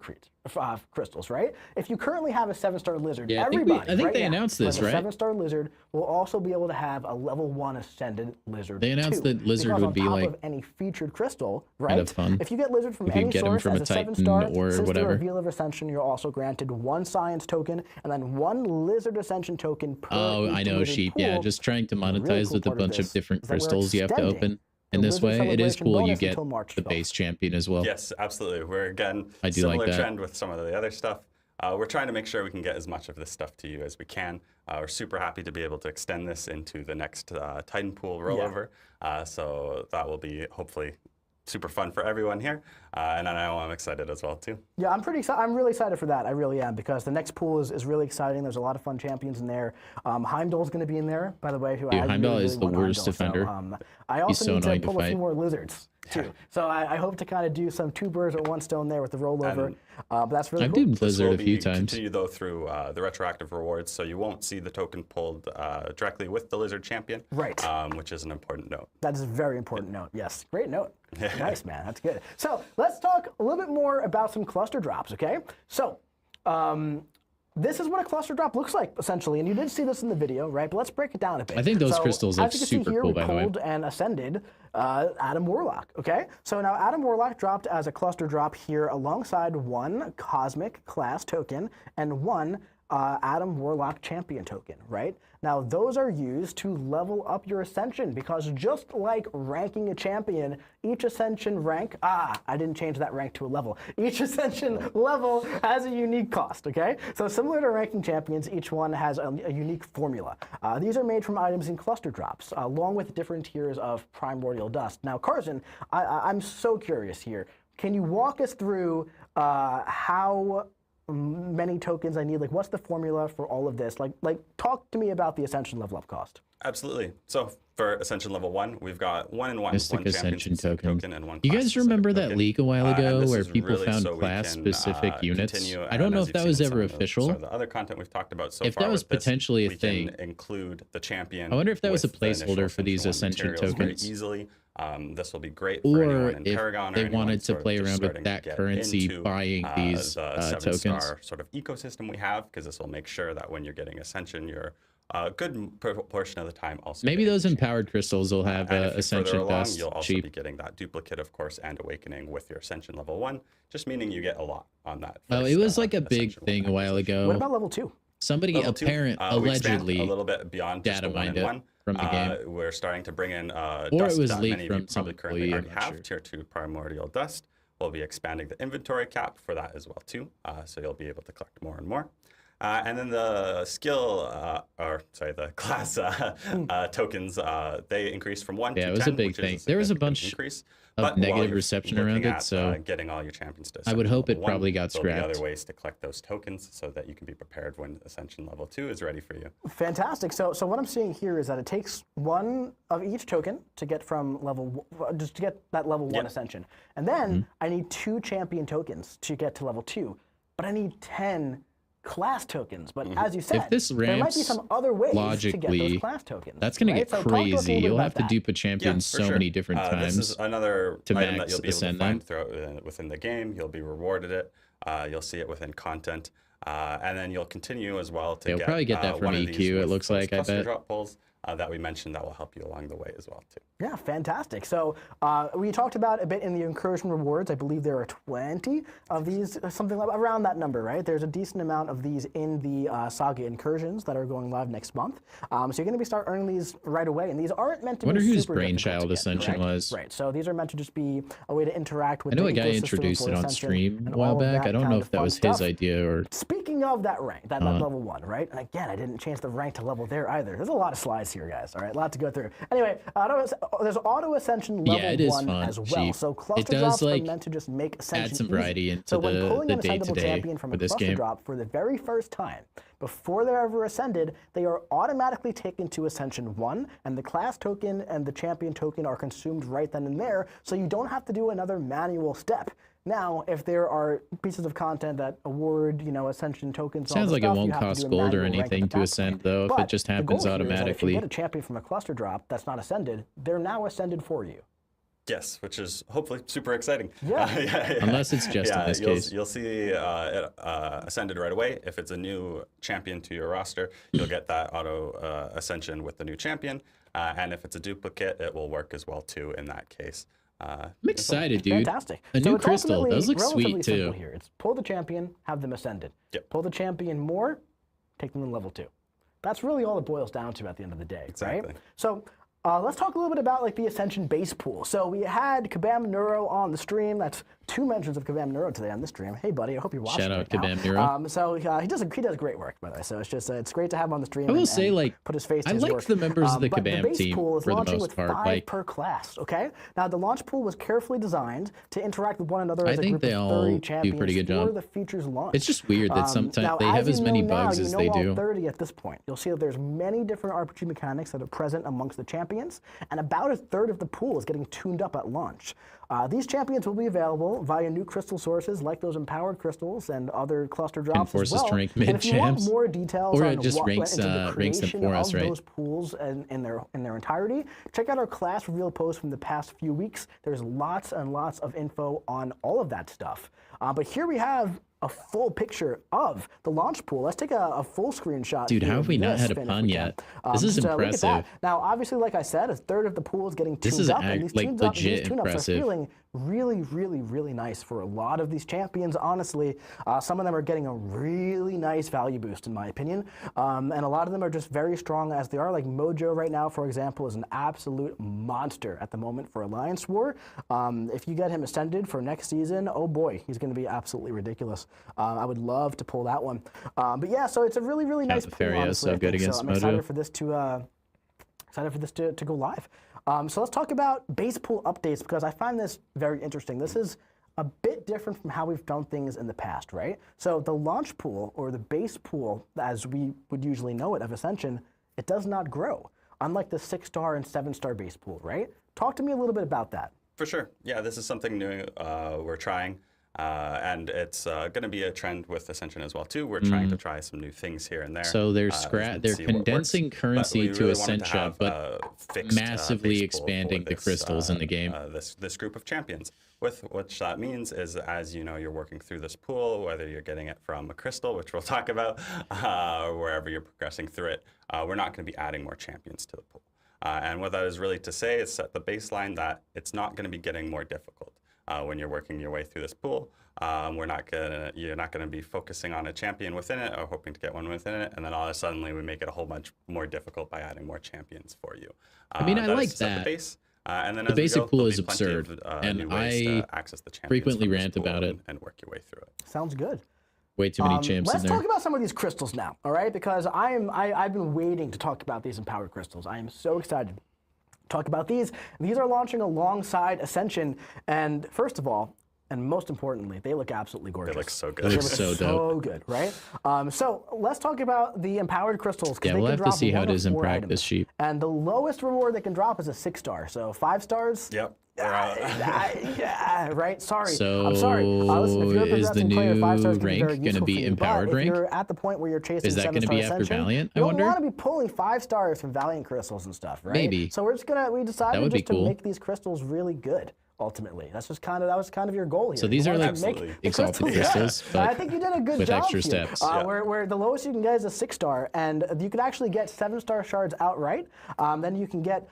crystals, right? If you currently have a 7-star Lizard, everybody I think they announced this, right? A 7-star Lizard will also be able to have a level 1 Ascended Lizard. They announced that Lizard because would be on top like of any featured crystal, right? Kind of fun. If you get Lizard from if you any get source from as a 7-star, or since whatever. the reveal of Ascension, you're also granted 1 Science token and then 1 Lizard Ascension token per. Oh, I know, Sheep. Yeah, just trying to monetize with a bunch of different crystals you have to open. In this way, it is cool you get the base champion as well. Yes, absolutely. We're, again, similar trend with some of the other stuff. We're trying to make sure we can get as much of this stuff to you as we can. We're super happy to be able to extend this into the next Titan Pool rollover. So that will be hopefully super fun for everyone here. And I know I'm excited as well too. Yeah, I'm pretty excited. I'm really excited for that. I really am, because the next pool is really exciting. There's a lot of fun champions in there. Heimdall's going to be in there, by the way. Dude, Heimdall is the worst defender. I also need to pull a few more lizards too. So I hope to kind of do some 2 birds with 1 stone there with the rollover. But that's really cool. I've done Blizzard a few times. Continue though through the retroactive rewards, so you won't see the token pulled directly with the Lizard champion. Right. Which is an important note. That is a very important note. Yes, great note. Nice, man. That's good. So let's talk a little bit more about some cluster drops. Okay. So. This is what a cluster drop looks like, essentially, and you did see this in the video, right? But let's break it down a bit. I think those crystals look super cool, by the way. We pulled and ascended Adam Warlock, okay? So now Adam Warlock dropped as a cluster drop here alongside 1 Cosmic class token and 1 Adam Warlock champion token, right? Now those are used to level up your ascension, because just like ranking a champion, each ascension rank, I didn't change that rank to a level. Each ascension level has a unique cost, okay? So similar to ranking champions, each one has a unique formula. These are made from items in cluster drops, along with different tiers of primordial dust. Now Carson, I'm so curious here. Can you walk us through how many tokens I need? Like, what's the formula for all of this? Like, talk to me about the Ascension level up cost. Absolutely. So for Ascension level 1, we've got 1 and 1, Mystic 1 Ascension token and 1. You guys remember that token. leak a while ago where people really found so class-specific units? I don't know if that was ever official. The other content we've talked about so if far, that was potentially a thing, can include the champion. I wonder if that was a placeholder for these Ascension tokens. Very easily. This will be great for anyone in if Paragon they wanted to play around with that currency, buying these tokens. 7-star sort of ecosystem we have, because this will make sure that when you're getting Ascension, you're a good proportion of the time also. Maybe those empowered crystals will have Ascension along, dust. You'll also be getting that duplicate, of course, and Awakening with your Ascension level 1, just meaning you get a lot on that. Oh, it was like a big thing a while ago. What about level 2? Somebody allegedly a little bit beyond data mined it from the game. We're starting to bring in or dust it was that leaked many from of you some probably currently already have. Sure. Tier 2 primordial dust. We'll be expanding the inventory cap for that as well too, so you'll be able to collect more and more. And then the the class tokens, they increased from 1 to 10. Yeah, it was a big thing. There was a bunch of negative reception around it, so getting all your champions to I would hope it probably got scrapped. There'll be other ways to collect those tokens so that you can be prepared when Ascension Level 2 is ready for you. Fantastic. So what I'm seeing here is that it takes 1 of each token to get from just to get that level 1 Ascension. And then I need 2 champion tokens to get to level 2. But I need 10 class tokens. But as you said, there might be some other ways to get those class tokens. That's going to get crazy. You'll have to dupe a champion so many different times. This is another to item max that you'll be able to ascend find throughout within the game. You'll be rewarded it. You'll see it within content. And then you'll continue as well to You'll probably get that from EQ, it looks like, I bet. Drop pulls that we mentioned that will help you along the way as well, too. Yeah, fantastic. So we talked about a bit in the incursion rewards. I believe there are 20 of these, something around that number, right? There's a decent amount of these in the Saga incursions that are going live next month. So you're going to start earning these right away, and these aren't meant to be super difficult to get. Wonder whose brainchild Ascension was. Right, so these are meant to just be a way to interact with I know the a guy introduced it on stream a while back. I don't know if that was his idea or... Speaking of that rank, that level 1, right? And again, I didn't change the rank to level there either. There's a lot of slides here, guys, all right? A lot to go through. Anyway, there's auto ascension level 1 as well. So cluster drops are meant to just make ascension add some variety into so when pulling an ascendable day-to-day champion from a for this cluster game. drop for the very first time, before they're ever ascended, they are automatically taken to Ascension 1, and the class token and the champion token are consumed right then and there, so you don't have to do another manual step. Now, if there are pieces of content that award, Ascension tokens, sounds like it won't cost cost gold or anything to ascend, though, if it just happens automatically. If you get a champion from a cluster drop that's not ascended, they're now ascended for you. Yes, which is hopefully super exciting. Yeah. Unless it's just in this case. You'll see it ascended right away. If it's a new champion to your roster, you'll get that auto ascension with the new champion. And if it's a duplicate, it will work as well, too, in that case. I'm excited, dude. Fantastic. A new crystal. Those look sweet, too. Here. It's pull the champion, have them ascended. Yep. Pull the champion more, take them to level 2. That's really all it boils down to at the end of the day, exactly. Right? So let's talk a little bit about the Ascension base pool. So we had Kabam Neuro on the stream. That's 2 mentions of Kabam Neuro today on this stream. Hey, buddy, I hope you're watching. Shout out right Kabam Neuro. So he does great work, by the way. So it's just it's great to have him on the stream. I will say, put his face to I his like work. the members of the Kabam base team pool is for the launching most with part. 5 per class. Okay. Now the launch pool was carefully designed to interact with one another as a think group they of all 30 do champions pretty good for job. the feature's launch. It's just weird that sometimes now, they have as many bugs as they do. All 30 at this point. You'll see that there's many different RPG mechanics that are present amongst the champions, and about a third of the pool is getting tuned up at launch. These champions will be available via new crystal sources like those empowered crystals and other cluster drops force as us well. to rank And if you want mid-champs. more details Or on it just what ranks, went into the ranks them creation for us, of right? those pools in their entirety, check out our class reveal posts from the past few weeks. There's lots and lots of info on all of that stuff. But here we have a full picture of the launch pool. Let's take a full screenshot. Dude, how have we not had a pun yet? This is impressive. Now, obviously, like I said, a third of the pool is getting tuned up, and these legit tune-ups are impressive. feeling really, really, really nice for a lot of these champions. Honestly, some of them are getting a really nice value boost, in my opinion, and a lot of them are just very strong as they are. Like Mojo right now, for example, is an absolute monster at the moment for Alliance War. If you get him ascended for next season, oh boy, he's going to be absolutely ridiculous. I would love to pull that one. But yeah, so it's a really, really nice pool. Honestly, so good against I'm Mojo. excited for this to go live. So let's talk about base pool updates because I find this very interesting. This is a bit different from how we've done things in the past, right? So the launch pool or the base pool, as we would usually know it of Ascension, it does not grow, unlike the 6-star and 7-star base pool, right? Talk to me a little bit about that. For sure. Yeah, this is something new we're trying. And it's going to be a trend with Ascension as well too. We're trying to try some new things here and there. So they're condensing currency to Ascension, but massively expanding the crystals in the game. This group of champions. Which that means is, as you know, you're working through this pool, whether you're getting it from a crystal, which we'll talk about, wherever you're progressing through it, we're not going to be adding more champions to the pool. And what that is really to say is set the baseline that it's not going to be getting more difficult. When you're working your way through this pool, you're not gonna be focusing on a champion within it or hoping to get one within it, and then all of a sudden we make it a whole bunch more difficult by adding more champions for you. I mean, I like that. The base. And then the basic pool is plenty absurd, of, and new ways I to access the champions frequently from this rant pool about it. and work your way through it. Sounds good. Way too many champs in Let's there. talk about some of these crystals now, all right? Because I've been waiting to talk about these empowered crystals. I am so excited to talk about these. These are launching alongside Ascension, and first of all, and most importantly, they look absolutely gorgeous. They look so good. They look so dope. good, right? So let's talk about the empowered crystals. Yeah, we'll have to see how it is in practice, Sheep. And the lowest reward they can drop is a 6-star. So 5 stars. Yep. Yeah, right. Sorry. So I'm sorry. Listen, if you're a is the progressing player, 5 stars new can be very rank going to useful be for you, empowered but rank? if you're at the point where you're chasing Is that going to 7-star be after Ascension, Valiant? I you wonder. don't want to be pulling 5 stars from Valiant crystals and stuff, right? Maybe. So we decided would be just to cool. make these crystals really good. Ultimately, that was kind of your goal here. So these are like exalted crystals, but I think you did a good with job extra here. steps. Where the lowest you can get is a 6-star, and you can actually get 7-star shards outright. Then you can get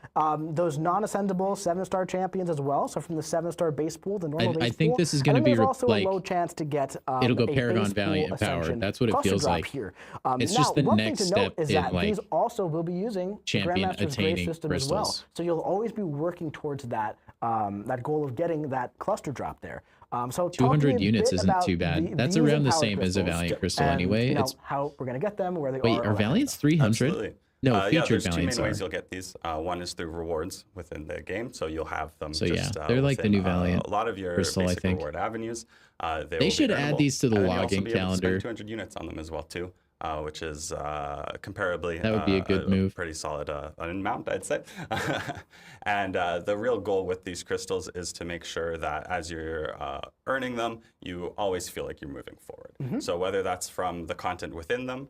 those non-ascendable 7-star champions as well. So from the 7-star base pool, the normal base pool. I think this is going to be there's also like a low chance to get it'll go a Paragon, base pool Valiant, Empowered. Ascension That's what it cluster feels drop like. here. It's Now, just the one thing next to note step is in, that like, these also will be using the champion Grandmaster's Grace attaining system as well. crystals. So you'll always be working towards that that goal of getting that cluster drop there. So 200 units isn't too bad. That's these around the empowered same as a crystals Valiant crystal and, anyway. You know, It's how we're going to get them, where they wait, are. are Valiants 300? Absolutely. No, Yeah, featured there's two main Valiants ways are. you'll get these. One is through rewards within the game, so you'll have them. So just, yeah, they're like the within, new Valiant a lot of your crystal, I basic think. reward avenues. They should add these to the and then you'll also login be able to spend calendar. 200 units on them as well too, which is comparably That would be a good move. pretty solid amount, I'd say. And the real goal with these crystals is to make sure that as you're earning them, you always feel like you're moving forward. Mm-hmm. So whether that's from the content within them,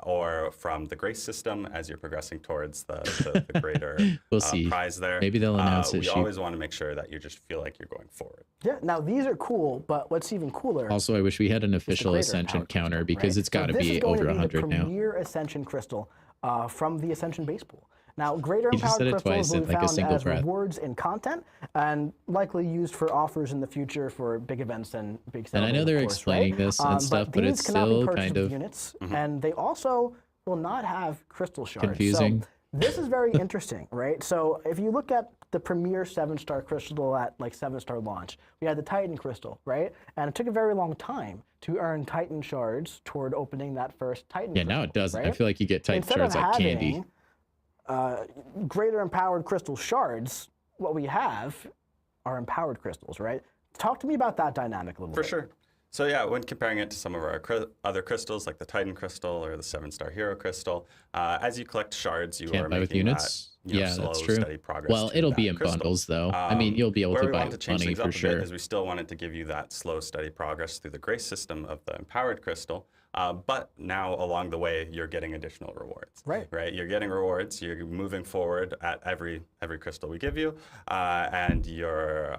or from the grace system as you're progressing towards the greater We'll see. prize there. Maybe they'll announce it, We Sheep. always want to make sure that you just feel like you're going forward. Yeah. Now these are cool, but what's even cooler? Also, I wish we had an official greater Ascension empowered counter crystal, because right? it's got to So this be is going over to be 100 the now. premier Ascension crystal from the Ascension base pool. Now, greater He just empowered said it twice crystals will in be like a found single as breath. rewards in content and likely used for offers in the future for big events and big And I know celebrations, they're of course, explaining right? this and stuff, but these it's cannot be still purchased kind with of units, and they also will not have crystal shards. confusing. So this is very interesting, right? So if you look at the premier 7-star crystal at like 7-star launch, we had the Titan crystal, right? And it took a very long time to earn Titan shards toward opening that first Titan Yeah, crystal, now it doesn't. I right? feel like you get Titan Instead shards of like having, candy. greater empowered crystal shards, what we have are empowered crystals, right? Talk to me about that dynamic a little For bit. sure. So yeah, when comparing it to some of our other crystals, like the Titan crystal or the 7-star Hero crystal, as you collect shards, you Can't are buy with making units? that, you know, Yeah, slow, that's true. steady progress. Well, to it'll that be in crystal. bundles though. I mean, you'll be able Where to we buy want to change money things for up a sure. bit is we still wanted to give you that slow, steady progress through the grace system of the empowered crystal. But now along the way, you're getting additional rewards. Right. Right. You're getting rewards. You're moving forward at every crystal we give you, and you're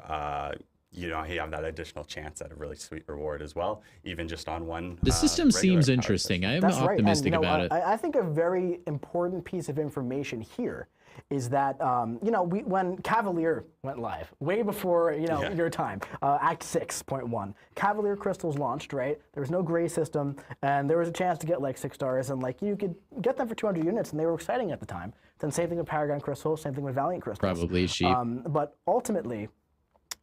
you know, you have that additional chance at a really sweet reward as well, even just on one. The system regular seems power interesting. crystal. I am That's right. And, optimistic you know, about it. I think a very important piece of information here is that, you know, when Cavalier went live, way before, you know, your time, Act 6.1, Cavalier crystals launched, right? There was no gray system, and there was a chance to get like 6 stars, and like you could get them for 200 units, and they were exciting at the time. Then same thing with Paragon crystals, same thing with Valiant crystals. Probably Sheep. But ultimately,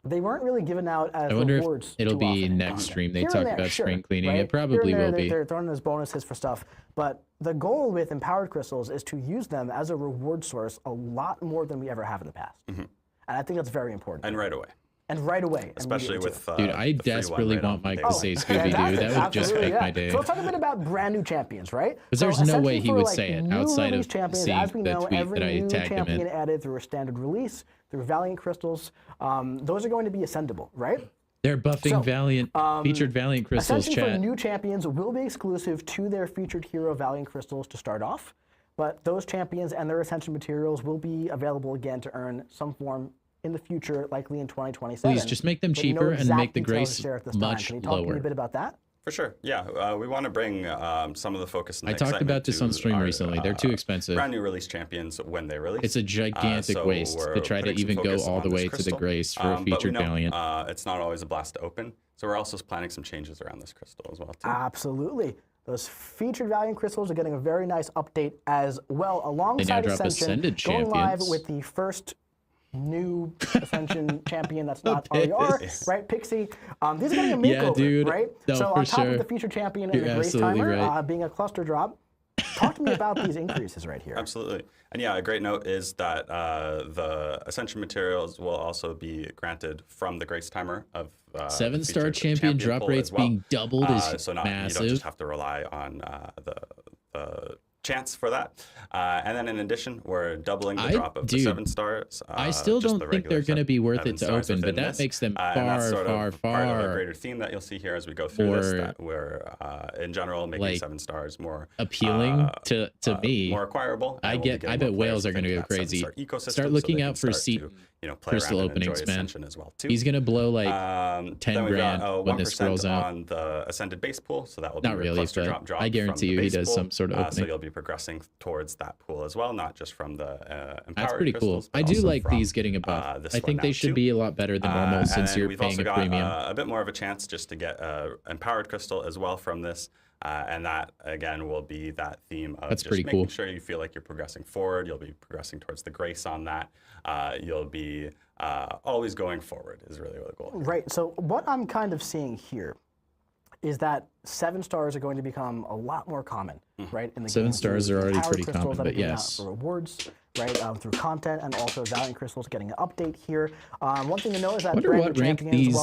they weren't really given out as I wonder rewards. if it'll too be often in next content. stream. They Here and talk there, about sure, spring cleaning. right? It probably Here and will there, be. They're throwing as bonuses for stuff. But the goal with empowered crystals is to use them as a reward source a lot more than we ever have in the past. And I think that's very important. And right away. And right away. Especially immediately, with Dude, I the free one desperately right want on Mike day to one. say Scooby-Doo. fantastic. That would just Absolutely, make my day. So let's talk a bit about brand new champions, right? Because there's So no way essentially he for, would like, say it new outside release of champions, seeing as we the know, tweet every that I new tagged him champion in. added through a standard release, through Valiant crystals, those are going to be ascendable, right? They're buffing So, Valiant, featured Valiant crystals, Ascension for chat. new champions will be exclusive to their featured hero Valiant crystals to start off, but those champions and their Ascension materials will be available again to earn some form in the future, likely in 2027. Please just make them But no cheaper and exact make the details grace to share at this time. much Can you talk to me lower. a bit about that? For sure, yeah. We want to bring some of the focus and I the talked excitement about this to on stream our, recently. They're too expensive. Brand new release champions when they release. It's a gigantic So waste we're to try to putting some even go focus all the on this way to the crystal. grace for a But we featured know, Valiant. it's not always a blast to open, so we're also planning some changes around this crystal as well too. Absolutely. Those featured Valiant crystals are getting a very nice update as well, alongside drop Ascension, Ascended going live champions. with the first new Ascension champion that's not RER, right? Pixie. These are getting a makeover, dude. right? No, so on top sure. of the feature champion and the Grace Timer being a cluster drop, talk to me about these increases right here. Absolutely. And yeah, a great note is that the Ascension materials will also be granted from the Grace Timer of 7-star champion drop rates being doubled is so massive. You don't just have to rely on the chance for that. And then in addition, we're doubling the drop of the 7 stars. I still don't think they're going to be worth it to open, but that makes them far, far, part of a greater theme that you'll see here as we go through this, that we're in general making 7 stars more appealing to me, more acquirable. I bet whales are going to go crazy. Start looking out for seat crystal openings, man. As well too. He's going to blow like 10 grand when this scrolls out. On the ascended base pool, so that will be not really, but I guarantee you he does some sort of opening. So you'll be progressing towards that pool as well, not just from the empowered That's pretty crystals, cool. I do like these getting a buff. I think they should be a lot better than normal since you're paying a premium. A bit more of a chance just to get empowered crystal as well from this. And that, again, will be that theme of just making sure you feel like you're progressing forward. You'll be progressing towards the grace on that. You'll be always going forward is really the goal. Right. So what I'm kind of seeing here is that 7 stars are going to become a lot more common, right? In the 7 game. stars are already pretty common, but yes. For rewards, right, through content, and also Valiant Crystals getting an update here. One thing to know is that what rank these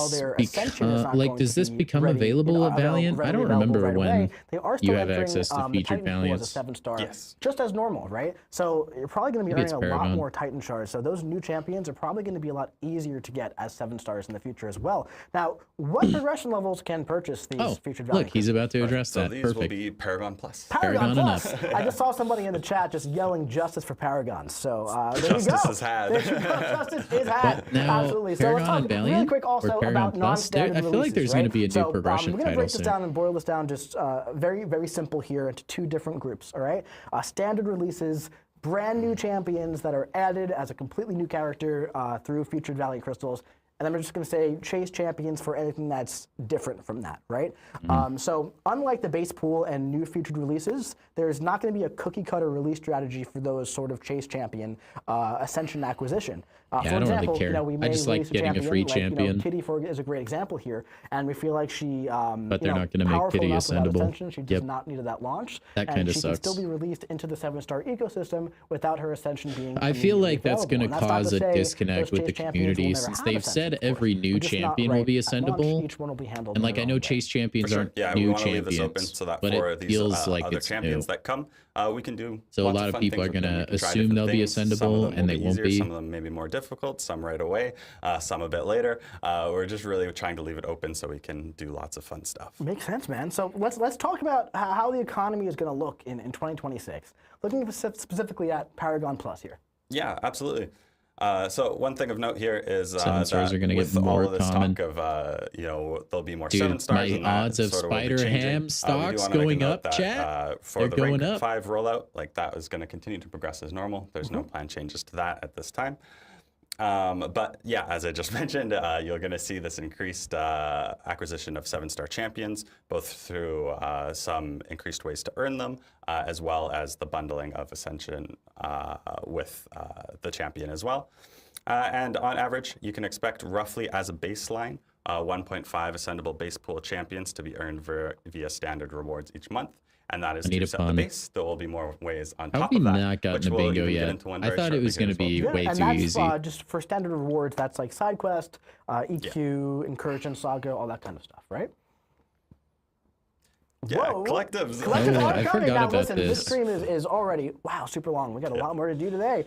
like, does this become available at Valiant? I don't remember when you have access to featured Valiants. 7-star, just as normal, right? So you're probably going to be earning a lot more Titan shards. So those new champions are probably going to be a lot easier to get as 7 stars in the future as well. Now, what progression levels can purchase these featured Valiant? Look, he's about to address that. So these Perfect. will be Paragon Plus. Paragon Plus. I just saw somebody in the chat just yelling justice for Paragon. So there justice you go. is had. Justice is had. Now, Absolutely. So Paragon let's talk and Valiant, really quick also about non-standard I feel like there's going to be a new progression we're going to break this soon. down and boil this down just very, very simple here into 2 different groups, all right? Standard releases, brand new champions that are added as a completely new character through featured Valiant Crystals. And then we're just going to say chase champions for anything that's different from that, right? So unlike the base pool and new featured releases, there's not going to be a cookie cutter release strategy for those sort of chase champion Ascension acquisition. I don't really care. We may I just like getting a free champion. Kitty is a great example here, and we feel like she, but they're not going to make Kitty ascendable. She does not need it at launch. That kind of sucks. She can still be released into the 7-star ecosystem without her ascension being. I feel like that's going to cause a disconnect with the community since they've said every new champion will be ascendable. Each one will be handled. And like I know chase champions aren't new champions, so that but for it these feels like other it's champions new. that come, we can do. So a lot of people are going to assume they'll be ascendable, and they won't be. Some of them may be more difficult, some right away, some a bit later. We're just really trying to leave it open so we can do lots of fun stuff. Makes sense, man. So let's talk about how the economy is going to look in 2026. Looking specifically at Paragon Plus here. Yeah, absolutely. So one thing of note here is 7 stars are going to get all more of this common. Talk of there'll be more Dude, 7 stars. My odds of Spider Ham stocks going up, chat. For the going rank up. 5 rollout, like that is going to continue to progress as normal. There's no planned changes to that at this time. But yeah, as I just mentioned, you're going to see this increased acquisition of 7-star champions, both through some increased ways to earn them, as well as the bundling of Ascension with the champion as well. And on average, you can expect roughly as a baseline, 1.5 ascendable base pool champions to be earned via standard rewards each month. And that is to set the base. There will be more ways on top of that. How have we not gotten a bingo yet? I thought it was going to be way too easy. Just for standard rewards, that's like side quest, EQ, incursion, saga, all that kind of stuff, right? Yeah, collectives. Collectives are coming. Now, listen, this stream is already, super long. We got a lot more to do today.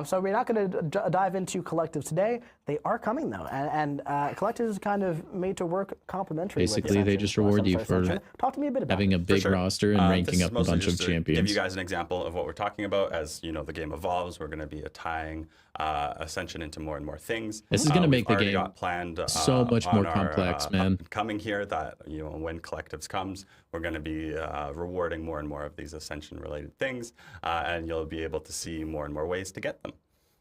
So we're not going to dive into collectives today. They are coming, though. And collectives is kind of made to work complementary. Basically, they just reward you for Talk to me a bit about having a big roster and ranking up a bunch of champions. Give you guys an example of what we're talking about. As you know, the game evolves. We're going to be tying Ascension into more and more things. This is going to make the game planned, so much more complex, man. Coming here, that when collectives comes, we're going to be rewarding more and more of these Ascension-related things, and you'll be able to see more and more ways to get them.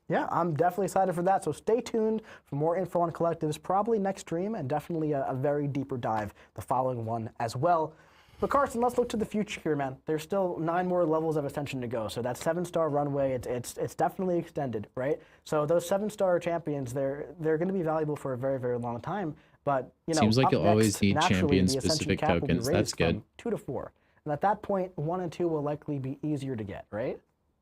Yeah, I'm definitely excited for that. So stay tuned for more info on collectives, probably next stream, and definitely a very deeper dive the following one as well. But Carson, let's look to the future here, man. There's still 9 more levels of Ascension to go. So that 7-star runway, it's definitely extended, right? So those 7-star champions, they're going to be valuable for a very, very long time. But seems like you'll always need champion-specific tokens. That's good. 2 to 4, and at that point, 1 and 2 will likely be easier to get, right?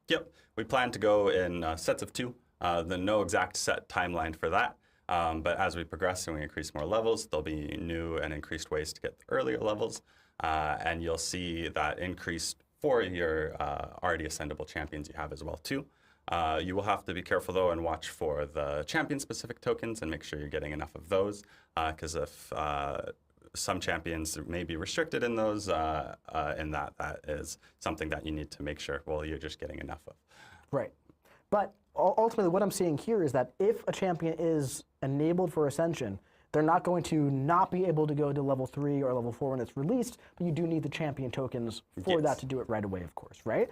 Yep. We plan to go in sets of 2. No exact set timeline for that. But as we progress and we increase more levels, there'll be new and increased ways to get the earlier levels. And you'll see that increased for your already ascendable champions you have as well too. You will have to be careful though and watch for the champion-specific tokens and make sure you're getting enough of those. Because if some champions may be restricted in those, that is something that you need to make sure, well, you're just getting enough of. Right. But ultimately, what I'm seeing here is that if a champion is enabled for Ascension, they're not going to not be able to go to level 3 or level 4 when it's released, but you do need the champion tokens for that to do it right away, of course, right?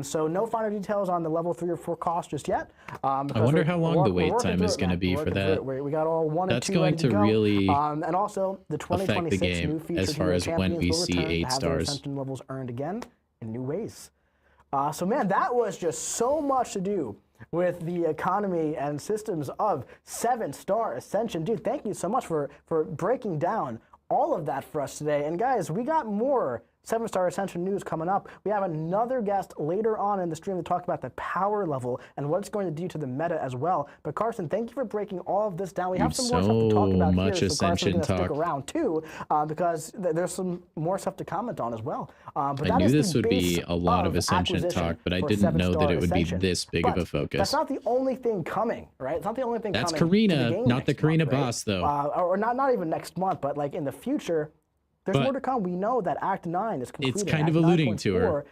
So no finer details on the level 3 or 4 cost just yet. I wonder how long the wait time is going to be for that. We got all 1 and 2 That's going to really and also the 2026 affect the game new feature as far as when we see 8 stars. Ascension levels earned again in new ways. So man, that was just so much to do with the economy and systems of 7-star Ascension. Dude, thank you so much for breaking down all of that for us today. And guys, we got more 7-star Ascension news coming up. We have another guest later on in the stream to talk about the power level and what it's going to do to the meta as well. But Carson, thank you for breaking all of this down. We have some more stuff to talk about here, so Carson's going to stick around too, because there's some more stuff to comment on as well. But I knew this would be a lot of Ascension talk, but I didn't know that it would be this big of a focus. That's not the only thing coming, right? It's not the only thing coming. That's Karina, not the Karina boss, though. Or not even next month, but like in the future. There's more to come. We know that Act 9 is concluded. It's kind of alluding to her.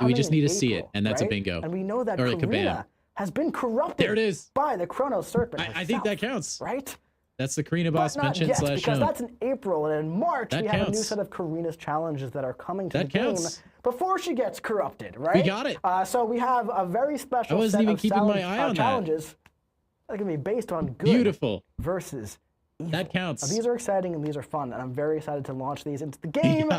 We just need to see it, and that's a bingo. And we know that Karina has been corrupted by the Chronos Serpent herself, I think that counts. Right? That's the Karina boss mentioned / because shown. that's in April, and in March we have a new set of Karina's challenges that are coming to the game before she gets corrupted, right? We got it. So we have a very special I wasn't even keeping my eye on challenges that are going to be based on good versus evil. That counts. These are exciting and these are fun, and I'm very excited to launch these into the game.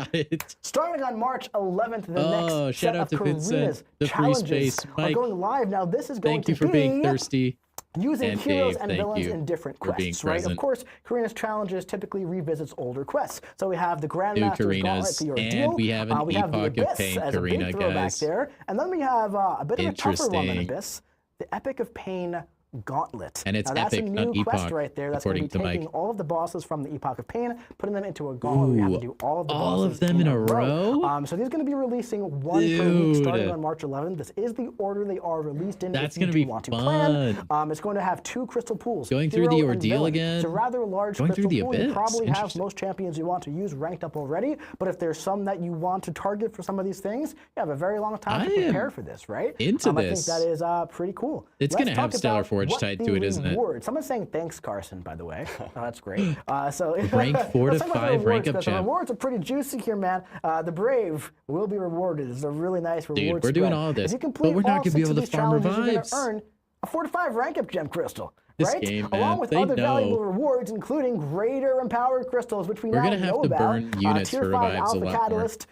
Starting on March 11th, the next set of Karina's challenges are going live. Now, this is going to be... Thank you for being thirsty. Using heroes and villains in different quests, right? Of course, Karina's challenges typically revisits older quests. So we have the Grandmaster's Gauntlet, the Ordeal. And we have an Epoch of Pain Karina, guys. There. And then we have a bit of a tougher one than Abyss, the Epic of Pain Gauntlet. And it's now, that's epic, a new quest Epoch, right there. That's going to be taking all of the bosses from the Epoch of Pain, putting them into a gauntlet. We have to do all of the bosses of them in a row? So these are going to be releasing one per week starting on March 11th. This is the order they are released in. That's going to be fun. It's going to have 2 crystal pools. Going through the Ordeal again. It's a rather large crystal pool. You probably have most champions you want to use ranked up already, but if there's some that you want to target for some of these things, you have a very long time to prepare for this, right? I think that is pretty cool. It's going to have Stellar Forge tied to it, isn't it? Someone's saying thanks, Carson, by the way. Oh, that's great. So rank 4 to 5 rank up champ. The rewards are pretty juicy here, man. The brave will be rewarded. It's a really nice reward. Dude, we're doing all of this, but we're not going to be able to farm revives. You're going to earn a 4 to 5 rank up gem crystal. This right? game, man, along with other valuable rewards, including greater empowered crystals, which we now know about. We're going to have to burn units Tier for 5 revives Alpha a lot Catalyst,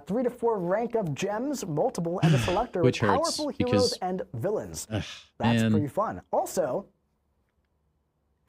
3 to 4 rank up gems, multiple, and the selector with powerful heroes and villains. That's pretty fun. Also,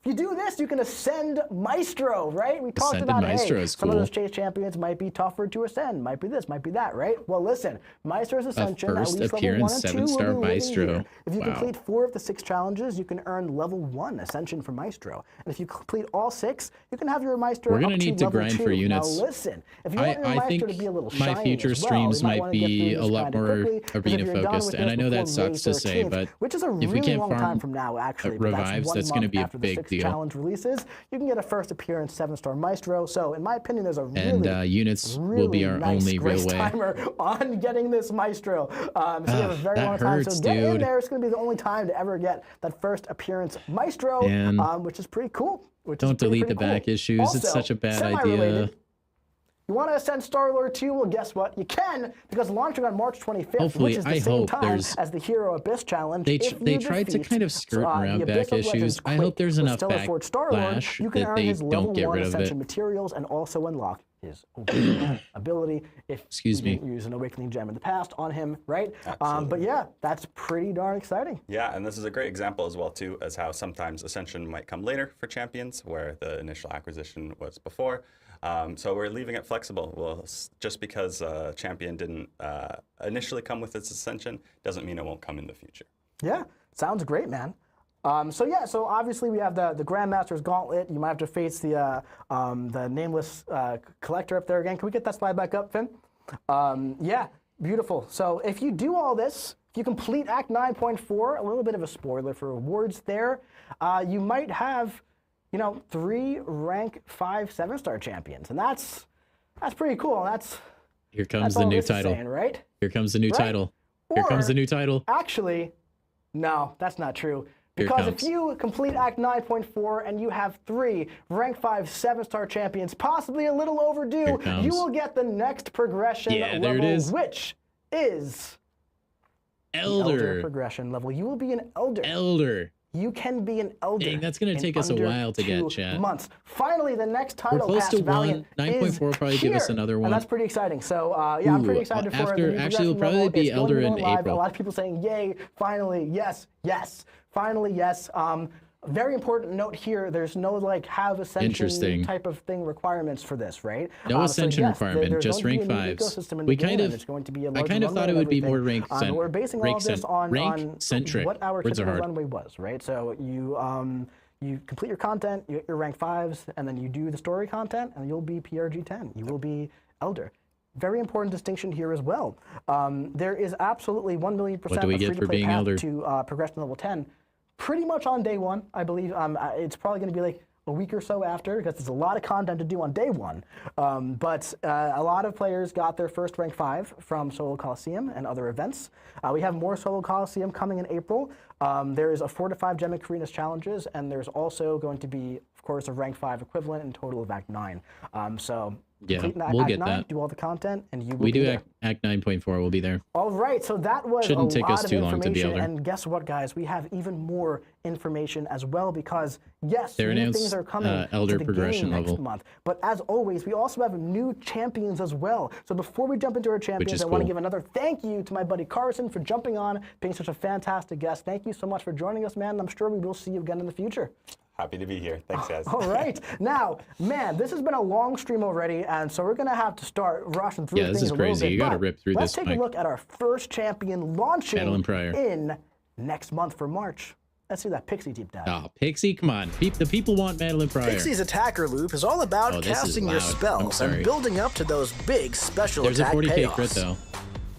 if you do this, you can ascend Maestro, right? We talked about, some of those chase champions might be tougher to ascend, might be this, might be that, right? Well, listen, Maestro's Ascension, at least level 1 and 2 7-star Maestro. If you complete 4 of the 6 challenges, you can earn level 1 Ascension for Maestro. And if you complete all 6, you can have your Maestro We're going to need to grind for units. Now, listen, if you want your Maestro to be a little shiny my future streams might be a lot more arena focused, and I know that sucks to say, but which is a really long time from now, actually. Revives, that's going to be a big deal. Challenge releases, you can get a first appearance 7-star Maestro. So in my opinion, there's a units will be our only real way timer on getting this Maestro. So you have a very long time. So get in there. It's going to be the only time to ever get that first appearance Maestro, which is pretty cool. Don't delete the back issues. Also, it's such a bad idea. You want to ascend Star-Lord 2? Well, guess what? You can, because launching on March 25th, which is the same time as the Hero Abyss Challenge. They tried to kind of skirt around back issues. I hope there's enough backlash you can that earn they his don't get rid of it. materials and also unlock his overall ability if Excuse you me. didn't use an Awakening Gem in the past on him, right? Absolutely. But yeah, that's pretty darn exciting. Yeah, and this is a great example as well, too, as how sometimes Ascension might come later for champions, where the initial acquisition was before. So we're leaving it flexible. Well, just because champion didn't initially come with its Ascension doesn't mean it won't come in the future. Yeah, sounds great, man. So obviously we have the Grandmaster's Gauntlet. You might have to face the nameless collector up there again. Can we get that slide back up, Finn? Yeah, beautiful. So if you do all this, if you complete Act 9.4, a little bit of a spoiler for rewards there, you might have, 3 rank 5 7-star champions, and that's pretty cool. Here comes the new title. Saying, right? Here comes the new title. Here comes the new title. Actually, no, that's not true. Because if you complete Act 9.4 and you have 3 rank 5 7-star champions, possibly a little overdue, you will get the next progression level, there it is. which is Elder progression level. You will be an elder. Elder. You can be an elder. Dang, that's gonna take us a while to get, chat. Months. Finally, the next title. We're close Past to Valiant 1. 9.4 will probably give us another one. And that's pretty exciting. So yeah, I'm pretty excited for the new actually, it'll progression probably level. be It's going Elder to in go live. April. A lot of people saying, "Yay! Finally, yes, yes, finally, yes." Very important note here. There's no have Ascension type of thing requirements for this, right? No Ascension requirement, just rank 5s. We kind of, I kind of thought it would be more rank centric. We're basing all of this on what our Words are typical hard. runway was, right? So you complete your content, you get your rank 5s, and then you do the story content, and you'll be PRG 10. You will be Elder. Very important distinction here as well. There is absolutely 1,000,000% What do we get for being Elder? to progression level 10. Pretty much on day 1, I believe. It's probably going to be like a week or so after, because there's a lot of content to do on day 1. But a lot of players got their first rank 5 from Solo Coliseum and other events. We have more Solo Coliseum coming in April. There's a 4 to 5 Gemic Arenas challenges, and there's also going to be, of course, a rank 5 equivalent in total of Act 9. So yeah, we'll get that. Do all the content, and you will we be do there. Act 9.4. We'll be there. All right, so that was Shouldn't a take lot us of too long to be information, Elder. and guess what, guys? We have even more information as well, because yes, They new announced, things are coming Elder to the progression game level. next month. But as always, we also have new champions as well. So before we jump into our champions, I want to give another thank you to my buddy Carson for jumping on, being such a fantastic guest. Thank you so much for joining us, man. And I'm sure we will see you again in the future. Happy to be here. Thanks, guys. All right. Now, man, this has been a long stream already, and so we're going to have to start rushing through things this is a little crazy. bit. You got to But rip through let's this. take a look at our first champion launching in next month for March. Let's do that Pixie deep dive. Oh, Pixie, come on. The people want Madeline Pryor. Pixie's attacker loop is all about casting your spells and building up to those big special attack payoffs. There's a 40k crit, though.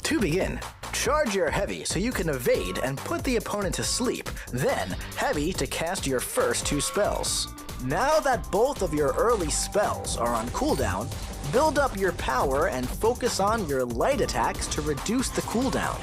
To begin, charge your heavy so you can evade and put the opponent to sleep. Then, heavy to cast your first 2 spells. Now that both of your early spells are on cooldown, build up your power and focus on your light attacks to reduce the cooldown.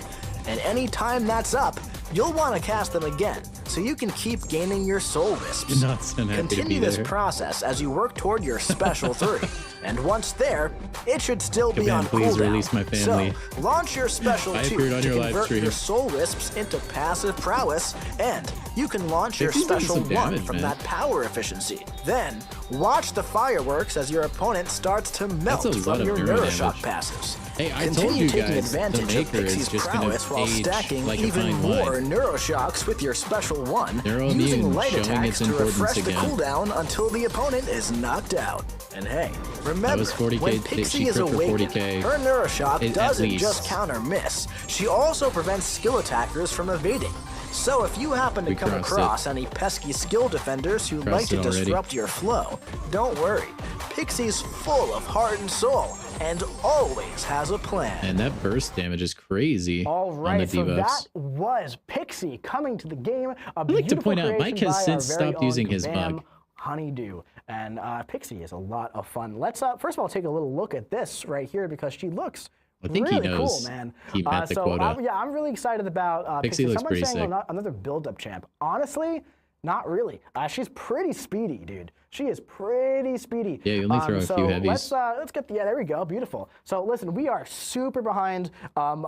And any time that's up, you'll want to cast them again, so you can keep gaining your soul wisps. Continue this process as you work toward your special 3. And once there, it should still be on please cooldown. release my family. So, launch your special 2 to convert your soul wisps into passive prowess, and you can launch your special 1 from that power efficiency. Then, watch the fireworks as your opponent starts to melt from your Neuroshock passives. Hey, I Continue told you taking guys, advantage the of maker is Pixie's just going prowess to while age stacking like even a fine more wine. Neuroshocks with your special 1, Neuroimmune using light showing attacks its to refresh importance the again. cooldown until the opponent is knocked out. And hey, That remember, was 40K, when Pixie she is crit for awakened, 40K her Neuroshock at doesn't least. just counter miss, she also prevents skill attackers from evading. So if you happen to come across any pesky skill defenders who like to disrupt your flow, don't worry. Pixie's full of heart and soul, and always has a plan. And that burst damage is crazy. All right, on the so debuffs. that was Pixie coming to the game. I'd like to point out, Mike has since stopped using his bug. Honeydew, and Pixie is a lot of fun. Let's first of all take a little look at this right here, because she looks really cool, man. He met the quota. I'm really excited about Pixie looks Someone's pretty saying sick. Another build-up champ. Honestly, not really. She's pretty speedy, dude. She is pretty speedy. Yeah, you only throw a few heavies. Let's get the, yeah, there we go. Beautiful. So listen, we are super behind on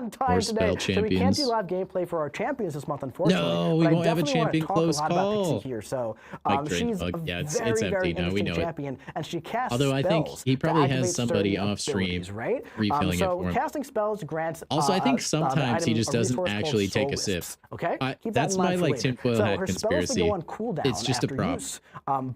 time today. So we can't do live gameplay for our champions this month, unfortunately. No, we won't have a champion close call. Here. So she's it's empty now. We know champion, and she casts Although I think he probably has somebody off stream right? refilling it for him. Casting spells grants. Also, I think sometimes he just doesn't actually take a sip. Okay, that's my like tinfoil hat conspiracy. Go on cooldown it's just a prop.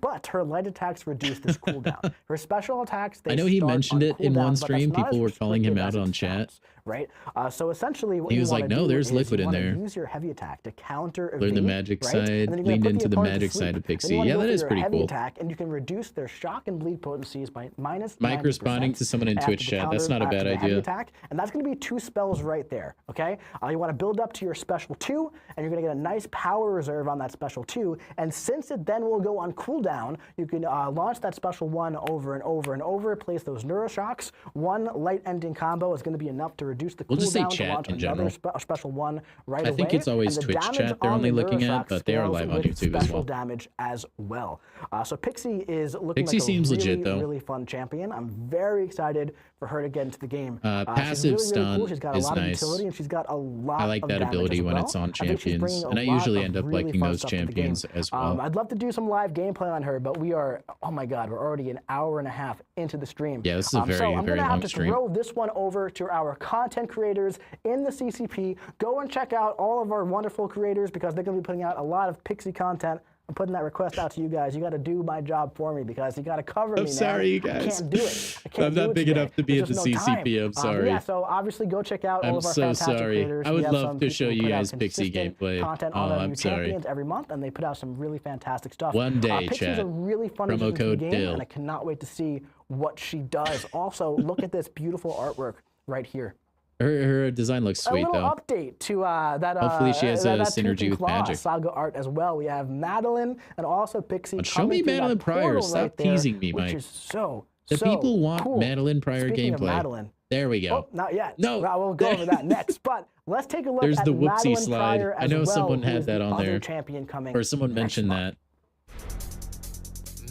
But her light attacks reduce this cooldown. Her special attacks. I know he mentioned it in one stream. People were calling him out on chat. Right. So essentially, what he was like, "No, there's liquid in there." Use your heavy attack to counter. Learn the magic side. Leaned into the magic side of Pixie. Yeah, that is pretty cool. Attack, and you can reduce their shock and bleed potencies by minus. Mike responding to someone in Twitch chat. That's not a bad idea. Attack, and that's going to be 2 spells right there. Okay. You want to build up to your special 2, and you're going to get a nice power reserve on that special 2. And since it then will go on cooldown, you can launch that special 1 over and over and over. Place those neuroshocks. 1 light ending combo is going to be enough to reduce the cooldown. We'll just say chat in general. Special 1 right away. I think it's always Twitch chat they're only looking at, but they are live on YouTube as well. Damage as well. So Pixie is looking Pixie like seems a really, legit, though. really fun champion. I'm very excited for her to get into the game. Passive really, stun cool. She's got is a lot nice. Of utility, and she's got a lot I like of that ability when it's on champions, and I usually end up liking those champions as well. I'd love to do some live gameplay on her, but we are, oh my god, we're already an hour and a half into the stream. Yeah, this is a very, so I'm very gonna long have to stream. throw this one over to our content creators in the CCP. Go and check out all of our wonderful creators because they're going to be putting out a lot of Pixie content. I'm putting that request out to you guys. You got to do my job for me because you got to cover me, man. I'm sorry, you guys. I can't do it. I can't I'm not big enough to be at the CCP. I'm sorry. Yeah, so obviously go check out all of our so fantastic sorry. creators. I would love to show you guys Pixie gameplay. Content on our new champions every month, and they put out some really fantastic stuff. One day, Pixie's chat. a really fun Promo code game, DIL. and I cannot wait to see what she does. Also, look at this beautiful artwork right here. Her design looks sweet, though. though. A little update to that. Hopefully she has a that synergy with magic. Saga art as well. We have Madeline and also Pixie. But show me Madeline Pryor. Stop teasing me, Mike. Which is the people want cool. Madeline Pryor Speaking gameplay. Of Madeline, there we go. Oh, not yet. No, we'll go over that next. But let's take a look There's at the whoopsie Madeline slide. Pryor as I know well, someone had that on there, champion coming or someone mentioned that.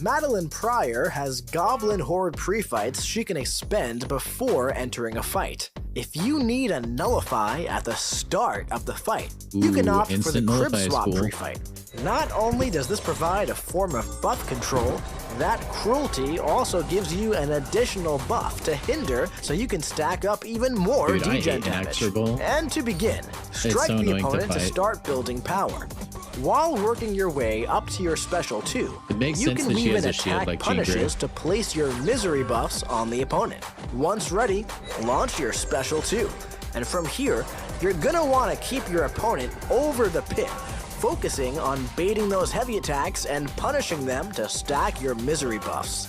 Madeline Pryor has Goblin Horde pre-fights she can expend before entering a fight. If you need a nullify at the start of the fight, you can opt for the Crib Swap pre-fight. Not only does this provide a form of buff control, that cruelty also gives you an additional buff to hinder so you can stack up even more degen damage. And to begin, strike the opponent to start building power. While working your way up to your special 2, you can weave in attack punishes to place your misery buffs on the opponent. Once ready, launch your special 2. And from here, you're gonna want to keep your opponent over the pit, focusing on baiting those heavy attacks and punishing them to stack your misery buffs.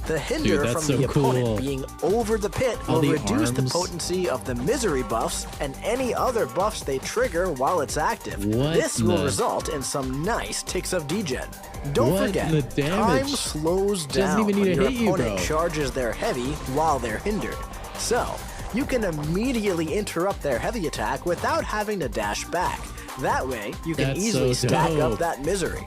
The hinder from the opponent being over the pit will reduce the potency of the misery buffs and any other buffs they trigger while it's active. This will result in some nice ticks of degen. Don't forget, time slows down when your opponent charges their heavy while they're hindered. So, you can immediately interrupt their heavy attack without having to dash back. That way, you can easily stack up that misery.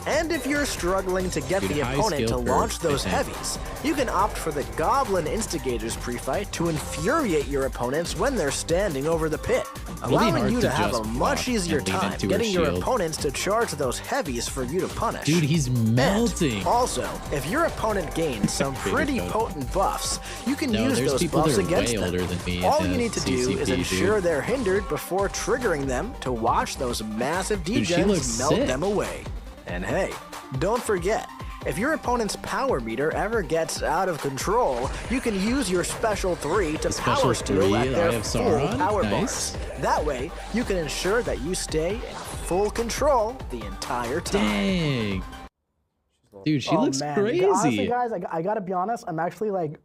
And if you're struggling to get the opponent to launch those heavies, you can opt for the Goblin Instigators pre-fight to infuriate your opponents when they're standing over the pit, allowing you to have a much easier time getting your opponents to charge those heavies for you to punish. Dude, he's melting. And also, if your opponent gains some pretty potent buffs, you can use those buffs against them. All you need to do is ensure they're hindered before triggering them to watch those massive degens melt them away. And hey, don't forget, if your opponent's power meter ever gets out of control, you can use your special 3 to power steal at their full power bars. That way, you can ensure that you stay in full control the entire time. Dang. Dude, she looks crazy. Honestly, guys, I gotta be honest, I'm actually like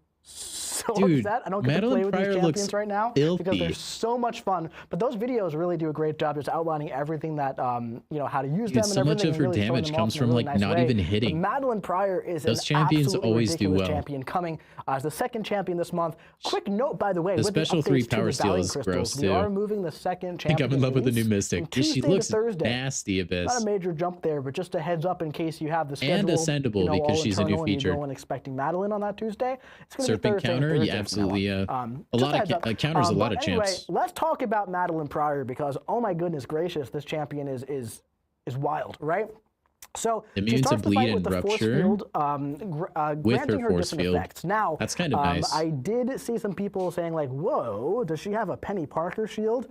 so Dude, upset I don't get to play with these champions right now because they're so much fun. But those videos really do a great job just outlining everything that, you know, how to use them and so everything. Much of her really damage comes from really like not even hitting. But Madeline Pryor is those an champions always do well. Champion coming as the second champion this month. Quick note, by the way, the with special the 3 power steal is gross too. We are moving the second champion. I think I'm in love with the new Mystic. She looks nasty, Abyss. Not a major jump there, but just a heads up in case you have the schedule. And ascendable, because she's a new feature. And you go in expecting Madeline on that Tuesday. It's going to be Serpent counter, yeah, absolutely. A lot of counters, a lot of champs. Let's talk about Madeline Pryor because, oh my goodness gracious, this champion is wild, right? So immune to bleed and rupture field, with her force field. Effects. Now, that's kind of nice. I did see some people saying like, "Whoa, does she have a Penny Parker shield?"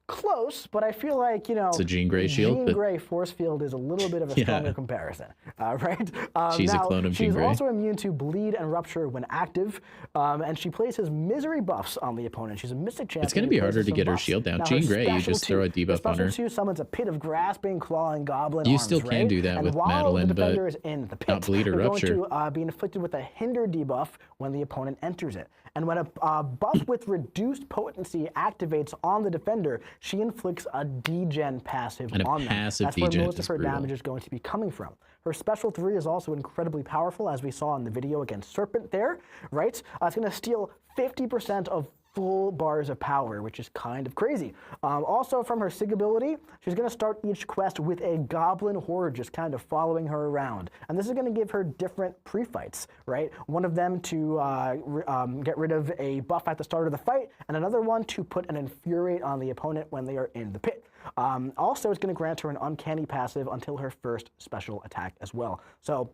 Close, but I feel like, you know, it's a Jean Grey shield. Jean Grey force field is a little bit of a stronger comparison, right? She's a clone of Jean Grey. She's also immune to bleed and rupture when active, and she places misery buffs on the opponent. She's a mystic champion. It's going to be harder to get her shield down. Now, Jean Grey, you just throw a debuff on her. Special 2 summons a pit of grasping, clawing goblin You arms, still can do that with Madeline, the but is in the pit, not bleed or rupture. Going to be inflicted with a hinder debuff when the opponent enters it. And when a buff with reduced potency activates on the defender, she inflicts a degen passive on them. That's where most of her damage is going to be coming from. Her special 3 is also incredibly powerful, as we saw in the video against Serpent there, right? It's going to steal 50% of full bars of power, which is kind of crazy. Also from her SIG ability, she's going to start each quest with a goblin horde just kind of following her around. And this is going to give her different pre-fights, right? One of them to get rid of a buff at the start of the fight, and another one to put an infuriate on the opponent when they are in the pit. Also, it's going to grant her an uncanny passive until her first special attack as well. So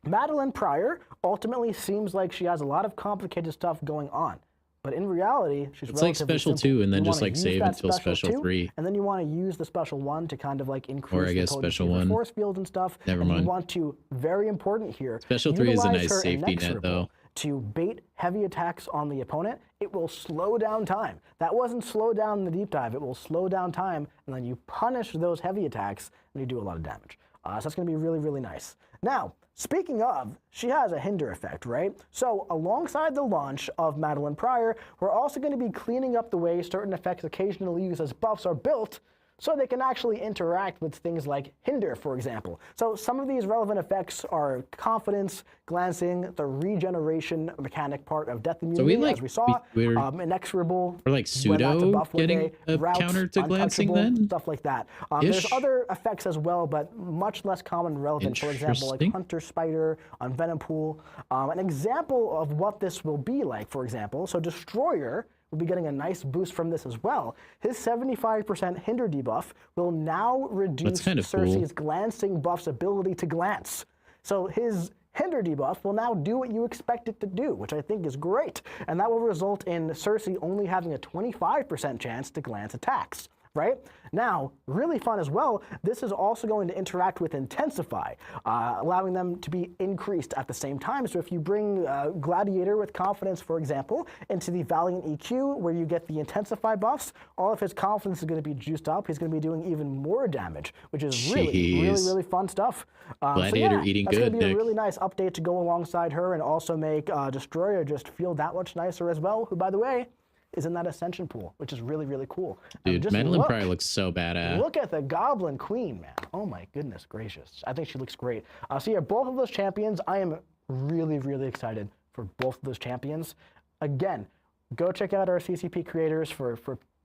Madeline Pryor ultimately seems like she has a lot of complicated stuff going on. But in reality, she's it's like special simple. 2 and then just like save until special 3. And then you want to use the special 1 to kind of like increase or I guess the special 1 force field and stuff. Never mind. You want to, very important here, special 3 is a nice safety net though. To bait heavy attacks on the opponent, it will slow down time. That wasn't slow down in the deep dive. It will slow down time, and then you punish those heavy attacks, and you do a lot of damage. So that's going to be really, really nice. Now, speaking of, she has a hinder effect, right? So alongside the launch of Madeline Pryor, we're also going to be cleaning up the way certain effects occasionally used as buffs are built so they can actually interact with things like hinder, for example. So some of these relevant effects are confidence, glancing, the regeneration mechanic part of death immunity, as we saw, inexorable, or like pseudo getting a counter to glancing then? Stuff like that. There's other effects as well, but much less common and relevant. For example, like Hunter Spider on Venom Pool. An example of what this will be like, for example, so Destroyer will be getting a nice boost from this as well. His 75% hinder debuff will now reduce Cersei's glancing buff's ability to glance. So his hinder debuff will now do what you expect it to do, which I think is great. And that will result in Cersei only having a 25% chance to glance attacks. Right? Now, really fun as well, this is also going to interact with Intensify, allowing them to be increased at the same time. So if you bring Gladiator with confidence, for example, into the Valiant EQ, where you get the Intensify buffs, all of his confidence is going to be juiced up. He's going to be doing even more damage, which is really fun stuff. Gladiator eating good, that's going to be a really nice update to go alongside her and also make Destroyer just feel that much nicer as well, who, by the way, is in that Ascension pool, which is really, really cool. Dude, Madeline Pryor looks so badass. Look at the Goblin Queen, man. Oh my goodness gracious. I think she looks great. So yeah, both of those champions, I am really, really excited for both of those champions. Again, go check out our CCP creators for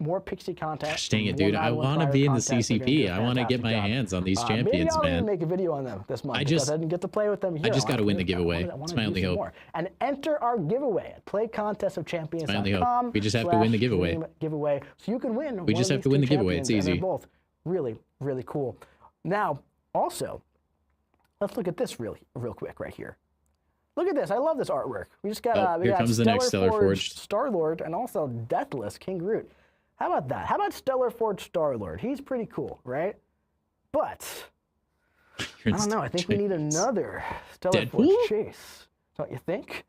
more Pixie content. Gosh, dang it, dude. I want to be in the CCP. I want to get my hands on these champions, maybe man. I'll make a video on them this month. I didn't get to play with them here. I just got to win the giveaway. It's my only hope. And enter our giveaway at playcontestofchampions.com. My only hope. We just have to win the giveaway. So you can win. We just have to win the giveaway. It's easy. They're both really, really cool. Now, also, let's look at this real quick right here. Look at this. I love this artwork. We just got here comes the next Stellar Forged Star-Lord and also Deathless King Groot. How about that? How about Stellar Forged Star-Lord? He's pretty cool, right? But I don't know. I think we need another Stellar Forged Chase. Don't you think?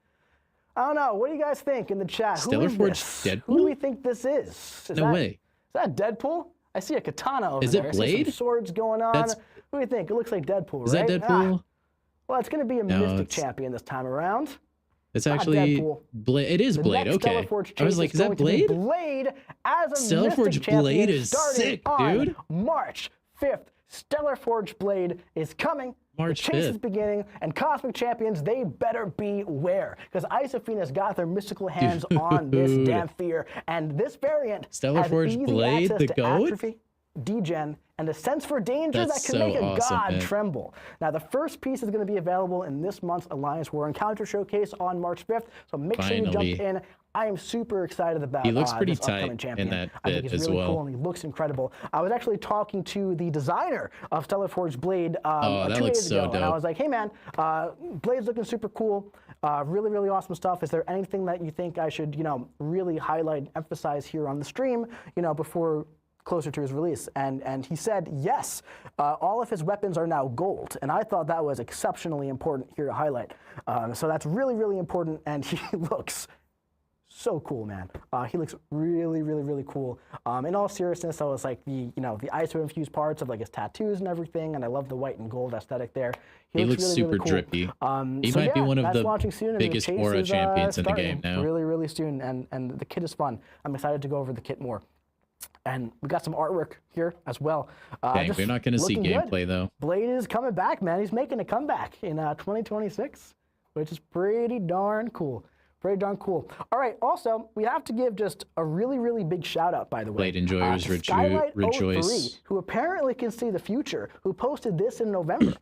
I don't know. What do you guys think in the chat? Stellar Forged Deadpool? Who do we think this is? No way. Is that Deadpool? I see a katana over there. Is it Blade? I see some swords going on. What do you think? It looks like Deadpool, right? Is that Deadpool? Well, it's going to be a Mystic champion this time around. It's actually Blade. It is Blade. Okay. I was like, is that Blade? Blade as a Stellar Forge Blade is sick, dude. March 5th, Stellar Forge Blade is coming. March 5th. The chase is beginning, and Cosmic Champions, they better beware, because Isophena's got their mystical hands on this damn fear, and this variant Stellar has Forge easy Blade, access the to goat? atrophy, degen, and a sense for danger That's that can so make a awesome, god man. tremble. Now, the first piece is going to be available in this month's Alliance War Encounter Showcase on March 5th, so make sure you jump in. I am super excited about He looks pretty this upcoming tight champion. in that I think bit he's as really well. cool, and he looks incredible. I was actually talking to the designer of Stellar Forge Blade that 2 looks days so ago, and I dope. was like, hey man, Blade's looking super cool. Really, really awesome stuff. Is there anything that you think I should, really highlight, emphasize here on the stream, before closer to his release? And he said, yes, all of his weapons are now gold. And I thought that was exceptionally important here to highlight. So that's really, really important. And he looks so cool, man. He looks really, really, really cool. In all seriousness, I was like the ISO infused parts of like his tattoos and everything, and I love the white and gold aesthetic there. He looks really, super really cool. drippy. He So might be yeah, one of that's the launching soon, and the biggest chase aura is, champions in the starting game now. really, really soon, and the kit is fun. I'm excited to go over the kit more. And we got some artwork here as well. Dang, we're not going to see gameplay though. Blade is coming back, man. He's making a comeback in 2026, which is pretty darn cool. Pretty darn cool. All right, also, we have to give just a really, really big shout out, by the way. Blade enjoyers to Skylight03, rejoice. who apparently can see the future, who posted this in November.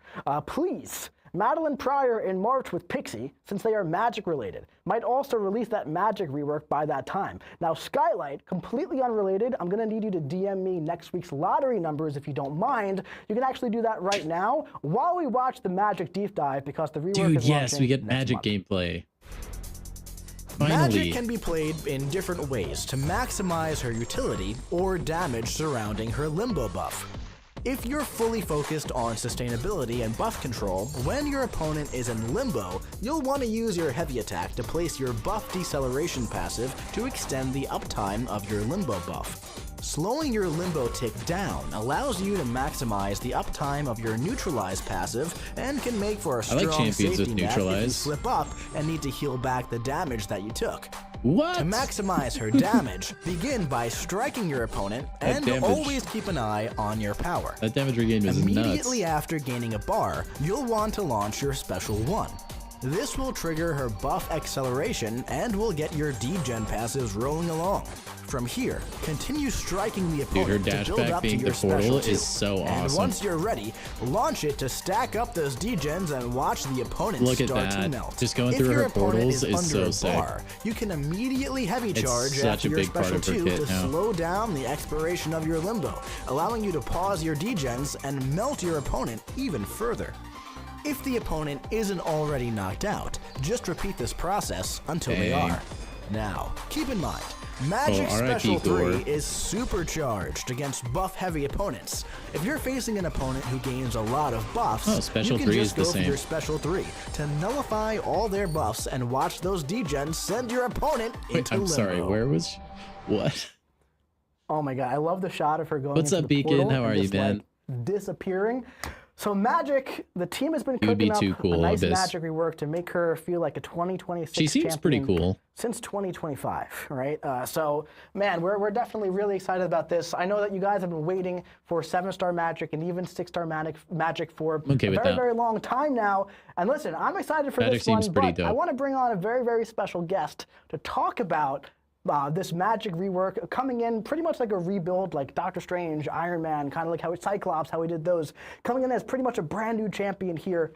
Please, Madeline Pryor in March with Pixie, since they are magic related, might also release that magic rework by that time. Now, Skylight, completely unrelated, I'm gonna need you to DM me next week's lottery numbers if you don't mind. You can actually do that right now while we watch the magic deep dive, because the rework Dude, is yes, launching we get next magic month. gameplay. Magic can be played in different ways to maximize her utility or damage surrounding her limbo buff. If you're fully focused on sustainability and buff control, when your opponent is in limbo, you'll want to use your heavy attack to place your buff deceleration passive to extend the uptime of your limbo buff. Slowing your limbo tick down allows you to maximize the uptime of your neutralize passive and can make for a strong safety net if you slip up and need to heal back the damage that you took. What? To maximize her damage, begin by striking your opponent and always keep an eye on your power. That damage regain is Immediately nuts. after gaining a bar, you'll want to launch your special 1. This will trigger her buff acceleration and will get your degen passives rolling along. From here, continue striking the opponent Dude, her to build dashback up to being your the portal special 2. is so awesome. And once you're ready, launch it to stack up those degens and watch the opponent Look at start that. to melt. Just going if through your her opponent portals is is so under a sick. bar, you can immediately heavy charge such after a your big part special of her 2 kit to now. slow down the expiration of your limbo, allowing you to pause your degens and melt your opponent even further. If the opponent isn't already knocked out, just repeat this process until they are. Now, keep in mind, Magic Special 3 is supercharged against buff-heavy opponents. If you're facing an opponent who gains a lot of buffs, you can just go for your Special 3 to nullify all their buffs and watch those degens send your opponent into limbo. I'm sorry, where was... What? Oh my god, I love the shot of her going What's into up, the Beacon? portal How are and you, just, man? like, disappearing. So Magic, the team has been It would be cooking too up cool, a nice Abyss. Magic rework to make her feel like a 2026 She seems pretty champion cool. since 2025, right? So, man, we're definitely really excited about this. I know that you guys have been waiting for 7-star Magic and even 6-star Magic for a very long time now. And listen, I'm excited for this one, but I want to bring on a very, very special guest to talk about this Magic rework coming in pretty much like a rebuild, like Doctor Strange, Iron Man, kind of like how Cyclops, how we did those, coming in as pretty much a brand new champion here.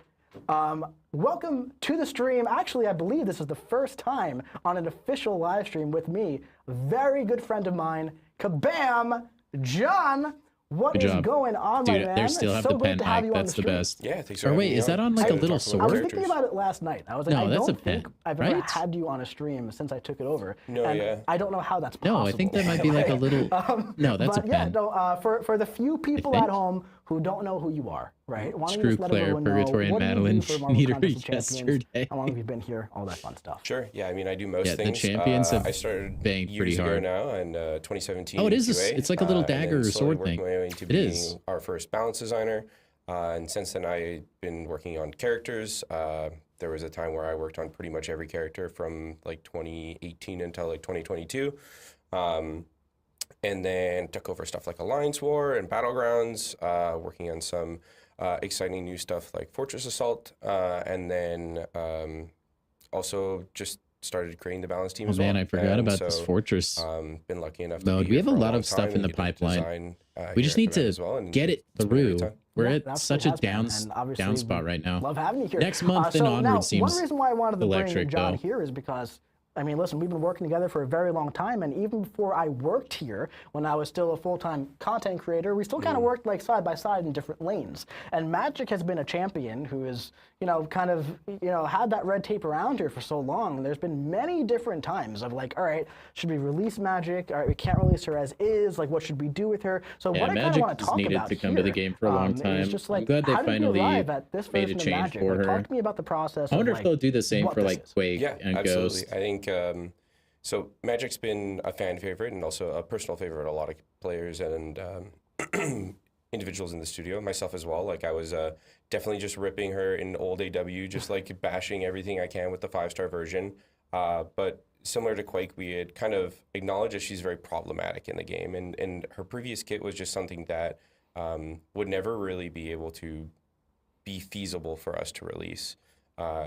Welcome to the stream. Actually, I believe this is the first time on an official live stream with me, a very good friend of mine, Kabam, John. What is going on, dude, my man? They still have so the great pen to have mic. you on That's the the best. Yeah, thanks for Or having wait, me is on. that on like a little I was sword? thinking about it last night. I was like, No, I that's don't a pen, think I've ever right? had you on a stream since I took it over. No, and yeah. I don't know how that's possible. No, I think that might be like a little... No, that's a But yeah, pen. no, for the few people at home who don't know who you are, right? Why don't you Screw just let Claire, everyone know, Purgatory, and what do you do Madeline for Marvel Neater Contest of Champions? yesterday. How long have you been here? All that fun stuff. Sure. Yeah, I mean, I do most things. The champions have I started banged years pretty ago hard. now in 2017. Oh, it is. QA, It's like a little dagger and or then slowly sword thing. worked my way into It being is. our first balance designer. And since then, I've been working on characters. there was a time where I worked on pretty much every character from like 2018 until like 2022. And then took over stuff like Alliance War and Battlegrounds, working on some exciting new stuff like Fortress Assault, and then also just started creating the balance team as well. Man, I forgot about this Fortress. Been lucky enough to No, be we here have a for lot long of stuff time in the and get to pipeline. design, We here just at need Kabam to as well, and get it it's been a great through. time. We're Yeah, at it such a absolutely has been, and obviously down spot right now. Love having you here. Next month and onward now, seems one reason why I wanted to electric, bring John though. here is because, I mean, listen, we've been working together for a very long time, and even before I worked here, when I was still a full-time content creator, we still kind of worked like side by side in different lanes. And Magic has been a champion who is, you know, kind of, you know, had that red tape around here for so long. There's been many different times of like, all right, should we release Magic? All right, we can't release her as is. Like, what should we do with her? So Yeah, what I kind of Magic want to has talk needed about to come to the game for a long time. Is just like, I'm glad they how did you finally arrive at this made a version of change Magic? for Like, her. talk to me about the process. I wonder of, if they'll do the same what for this like is. Quake Yeah, and absolutely. Ghost. I think so. Magic's been a fan favorite and also a personal favorite of a lot of players and individuals in the studio, myself as well. Like I was definitely just ripping her in old AW, just like bashing everything I can with the 5-star version. But similar to Quake, we had kind of acknowledged that she's very problematic in the game, and her previous kit was just something that would never really be able to be feasible for us to release.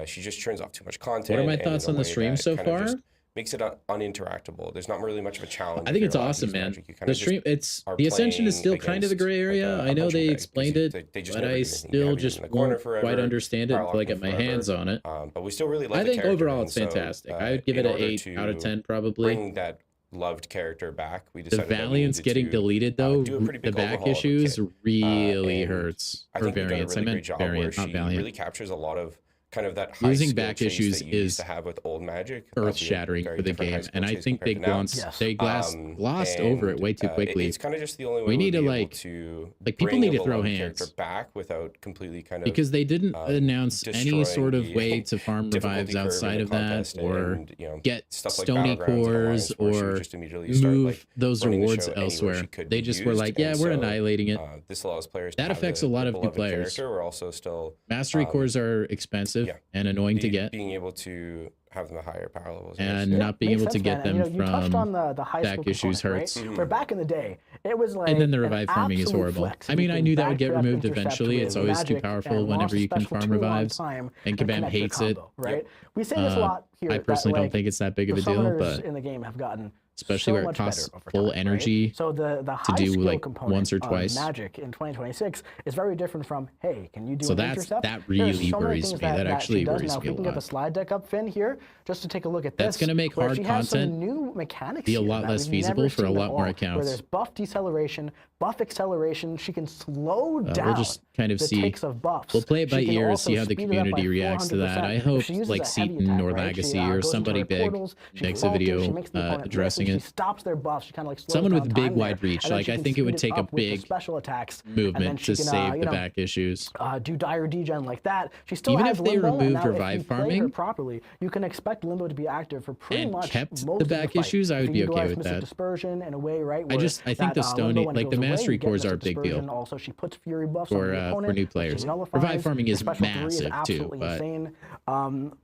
She just churns off too much content. What are my and in thoughts a on the way stream that so kind of far? just makes it uninteractable. There's not really much of a challenge. I think if it's you're allowed to awesome, use man. Magic. You kind The of just stream, it's are the Ascension is playing still kind of a against, gray area. like, a I know punching they bag, explained because it, they just but never I do anything. You still have it just in the corner won't quite forever, understand it power until I lock get my forever. hands on it. But we still really love I the think character, overall and it's so, fantastic. I would give in it an order 8 out of to 10 probably. Bring that loved character back, we The decided that we Valiant's needed getting to, deleted though. do a pretty The big back overhaul of the issues kit. really And hurts. I Or think we've done a variants. I really great meant job where variant, not she Valiant. really captures a lot of kind of that high Losing skill back chase issues that you used is to have with old Magic. earth shattering very for the different high game, skill and I chase think they compared to now. glossed over it way too quickly. It's kind of just the only way We need to, be like- able to like, people bring need a to throw beloved hands. character back without completely kind of Because they didn't announce any destroying sort of the way to farm difficulty revives curve in outside the of that, contest or and, you know, get stuff like stony Battlegrounds and cores, Alliance, where she would or just immediately start, move like, those running the rewards show anywhere elsewhere. she could They be just were used, like, yeah, and we're so, annihilating it. This allows players That to have affects the a lot of new beloved players. character. We're also still Mastery cores are expensive yeah. and annoying to get, being able to have them at higher power levels. and makes it- not being Makes able to sense, get man. them And, you know, you touched from on the high back school issues component, hurts. right? Where back in the day, it was like And then the an revive farming is absolute horrible. flex. I mean, I You knew that can would get backtrap removed intercept eventually. with It's always too Magic powerful and whenever launch a you can special farm 2 on revives, time and and Kabam connect your hates it. combo, right? We say this a lot here. I that, personally don't like, think it's that big of the a deal, summoners but in the game have gotten especially so where it much costs better over full time, energy right? So the high do, skill like, component once or of twice. Magic in 2026 is very different from, hey, can you do So an that intercept? really There's so many worries things me. That she actually does worries now. If me we a can get the lot. slide deck up, Finn, here, just to take a look at this. That's gonna make where hard she has content some new mechanics be a here lot that less we've feasible never for a seen lot at more all, accounts. Where there's buff deceleration, buff acceleration. She can slow down we'll just kind of the see. ticks of buffs. We'll play it by She can ear, also see how the speed it up by community reacts to that. 400%. I If hope she uses like a heavy Seaton attack, or right? Legacy She, or goes somebody into her big portals, she makes a focus, she video makes the opponent addressing miss, and it. She stops their buffs. She kind of like slows Someone down with big time wide there, reach. and then Like, she I can think it would speed take a up with the big special attacks, and then movement she to can, save you the know, back issues. do dire degen like that. She still Even has if they limbo, and removed now revive if you play farming her properly, you can expect limbo to be active for pretty and much kept most the of back fight. issues, I You would be okay utilize with Mystic that. Dispersion in a way, right? I where think that, the limbo, stony, when it like the goes away, mastery you get cores are a Mystic big deal Dispersion. Also, she puts Fury buffs on the for opponent, new which players. nullifies. Revive farming The is special 3 is massive too, absolutely but insane.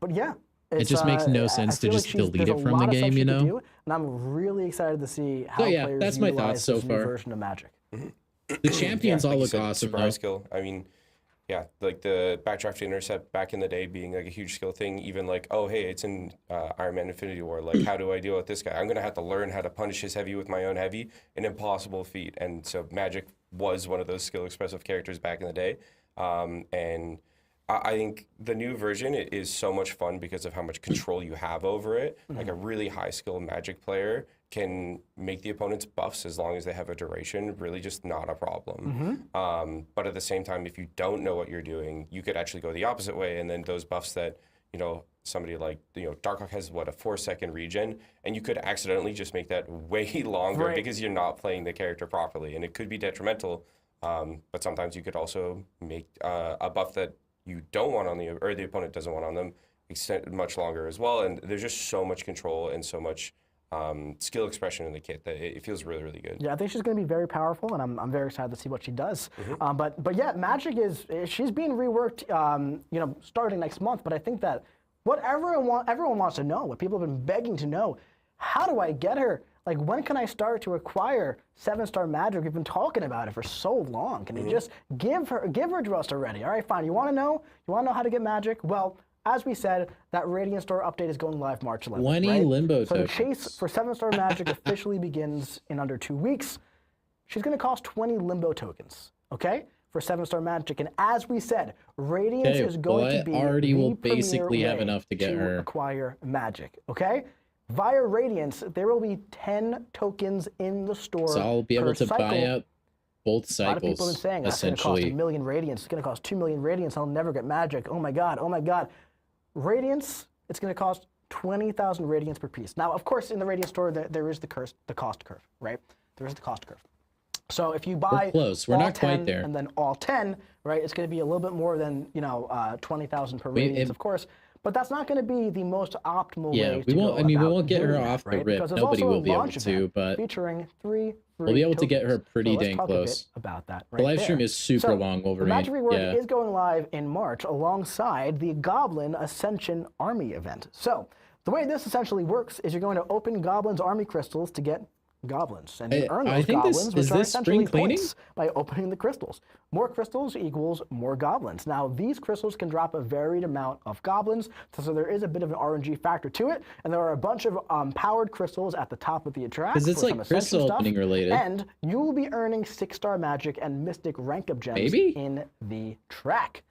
But yeah. it just makes no sense to just delete it from the game, you know? And I'm really excited to see how yeah, players that's my utilize thoughts so this new far. version of Magic. The champions all like you look said, awesome super high though. skill. I mean, yeah, like the backdraft to intercept back in the day being like a huge skill thing. Even like, oh hey, it's in Iron Man Infinity War. Like, how do I deal with this guy? I'm gonna have to learn how to punish his heavy with my own heavy. An impossible feat. And so Magic was one of those skill expressive characters back in the day. And I think the new version is so much fun because of how much control you have over it. Like a really high skill Magic player can make the opponent's buffs as long as they have a duration really just not a problem. But at the same time, if you don't know what you're doing, you could actually go the opposite way, and then those buffs that, you know, somebody like, you know, Darkhawk has what, a 4-second regen, and you could accidentally just make that way longer because you're not playing the character properly, and it could be detrimental. But sometimes you could also make a buff that you don't want on the, or the opponent doesn't want on them, extend much longer as well. And there's just so much control and so much skill expression in the kit that it feels really, really good. Yeah, I think she's going to be very powerful, and I'm very excited to see what she does. But yeah, Magic she's being reworked, starting next month. But I think that what everyone wants to know, what people have been begging to know, how do I get her? Like, when can I start to acquire 7-star Magic? We've been talking about it for so long. Can you just give her to us already? All right, fine. You want to know? You want to know how to get Magic? Well, as we said, that Radiant Store update is going live March 11th. 20 right? limbo So the tokens. chase for 7-star Magic officially begins in under 2 weeks. She's going to cost 20 limbo tokens, okay, for 7-star Magic. And as we said, Radiance is going to be already will the basically have way enough to get her acquire Magic, okay? Via Radiance, there will be 10 tokens in the store. So I'll be able to cycle. buy out both cycles. A lot of people have been saying that's going to cost essentially. 1 million Radiance. It's going to cost 2 million Radiance. I'll never get Magic. Oh my God. Oh my God. Radiance, it's going to cost 20,000 Radiance per piece. Now, of course, in the Radiance store, there is the cost curve, right? There is the cost curve. So if you buy We're close. We're all not 10 quite there. and then all 10, right, it's going to be a little bit more than 20,000 per Radiance, of course. But that's not going to be the most optimal way to go we about won't get her doing that, off the right? rip. Because there's Nobody also a will be able launch to, event but featuring 3 we'll be able to get her tokens. pretty So let's dang talk close. A bit about that The right live stream there. is super long, Wolverine. The Magic Rework Yeah. is going live in March alongside the Goblin Ascension Army event. So the way this essentially works is you're going to open Goblin's Army crystals to get goblins, and you earn those goblins, which are essentially points by opening the crystals. More crystals equals more goblins. Now, these crystals can drop a varied amount of goblins, so there is a bit of an RNG factor to it, and there are a bunch of powered crystals at the top of the track. Because it's like crystal opening related. And you will be earning 6-star Magic and Mystic rank-up gems in the track.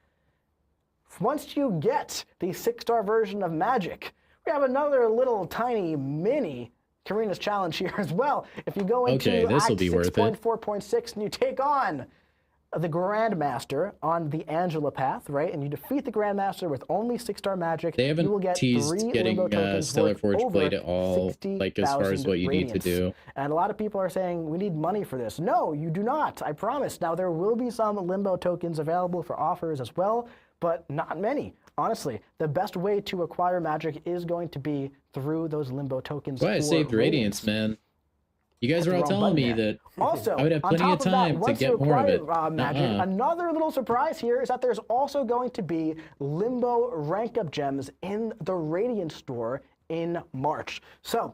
Once you get the 6-star version of Magic, we have another little tiny mini Karina's challenge here as well. If you go into Act 6.4.6 and you take on the Grandmaster on the Angela path, right, and you defeat the Grandmaster with only 6-star Magic, they haven't you will get teased 3 getting Limbo tokens Stellar worth Forge over Blade at all, like as far as what you need to do. And a lot of people are saying, we need money for this. No, you do not, I promise. Now, there will be some Limbo tokens available for offers as well, but not many. Honestly, the best way to acquire Magic is going to be through those Limbo tokens. Why I saved Radiance, man. You guys are all telling me that also, I would have plenty of time to get more of it. Magic, another little surprise here is that there's also going to be Limbo rank-up gems in the Radiant store in March. So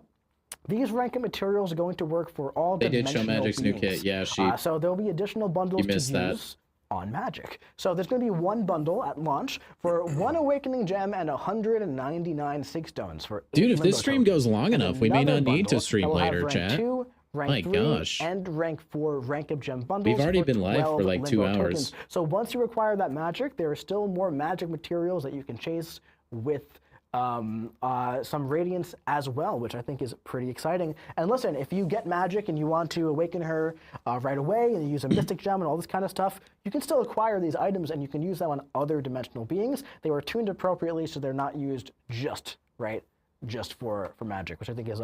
these rank-up materials are going to work for all dimensional They did show Magic's beings. new kit. Yeah, so there'll be additional bundles you missed to use on Magic. So there's going to be one bundle at launch for 1 Awakening Gem and 199 Sig Stones for 8 Dude, if this Limbo stream tokens. goes long enough, we may not need to stream later, rank chat. 2, rank My 3, gosh. and rank 4 rank-up gem bundles. We've already for been live for 12 like 2 Limbo hours. tokens. So once you acquire that Magic, there are still more Magic materials that you can chase with some Radiance as well, which I think is pretty exciting. And listen, if you get Magic and you want to awaken her right away and you use a Mystic Gem and all this kind of stuff, you can still acquire these items and you can use them on other dimensional beings. They were tuned appropriately so they're not used just for Magic, which I think is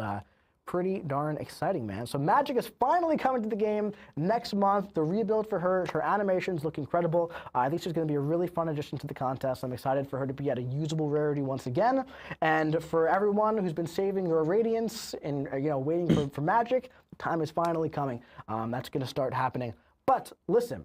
pretty darn exciting, man. So Magic is finally coming to the game next month. The rebuild for her animations look incredible. I think she's going to be a really fun addition to the contest. I'm excited for her to be at a usable rarity once again. And for everyone who's been saving your Radiance and waiting for Magic, the time is finally coming. That's going to start happening. But listen.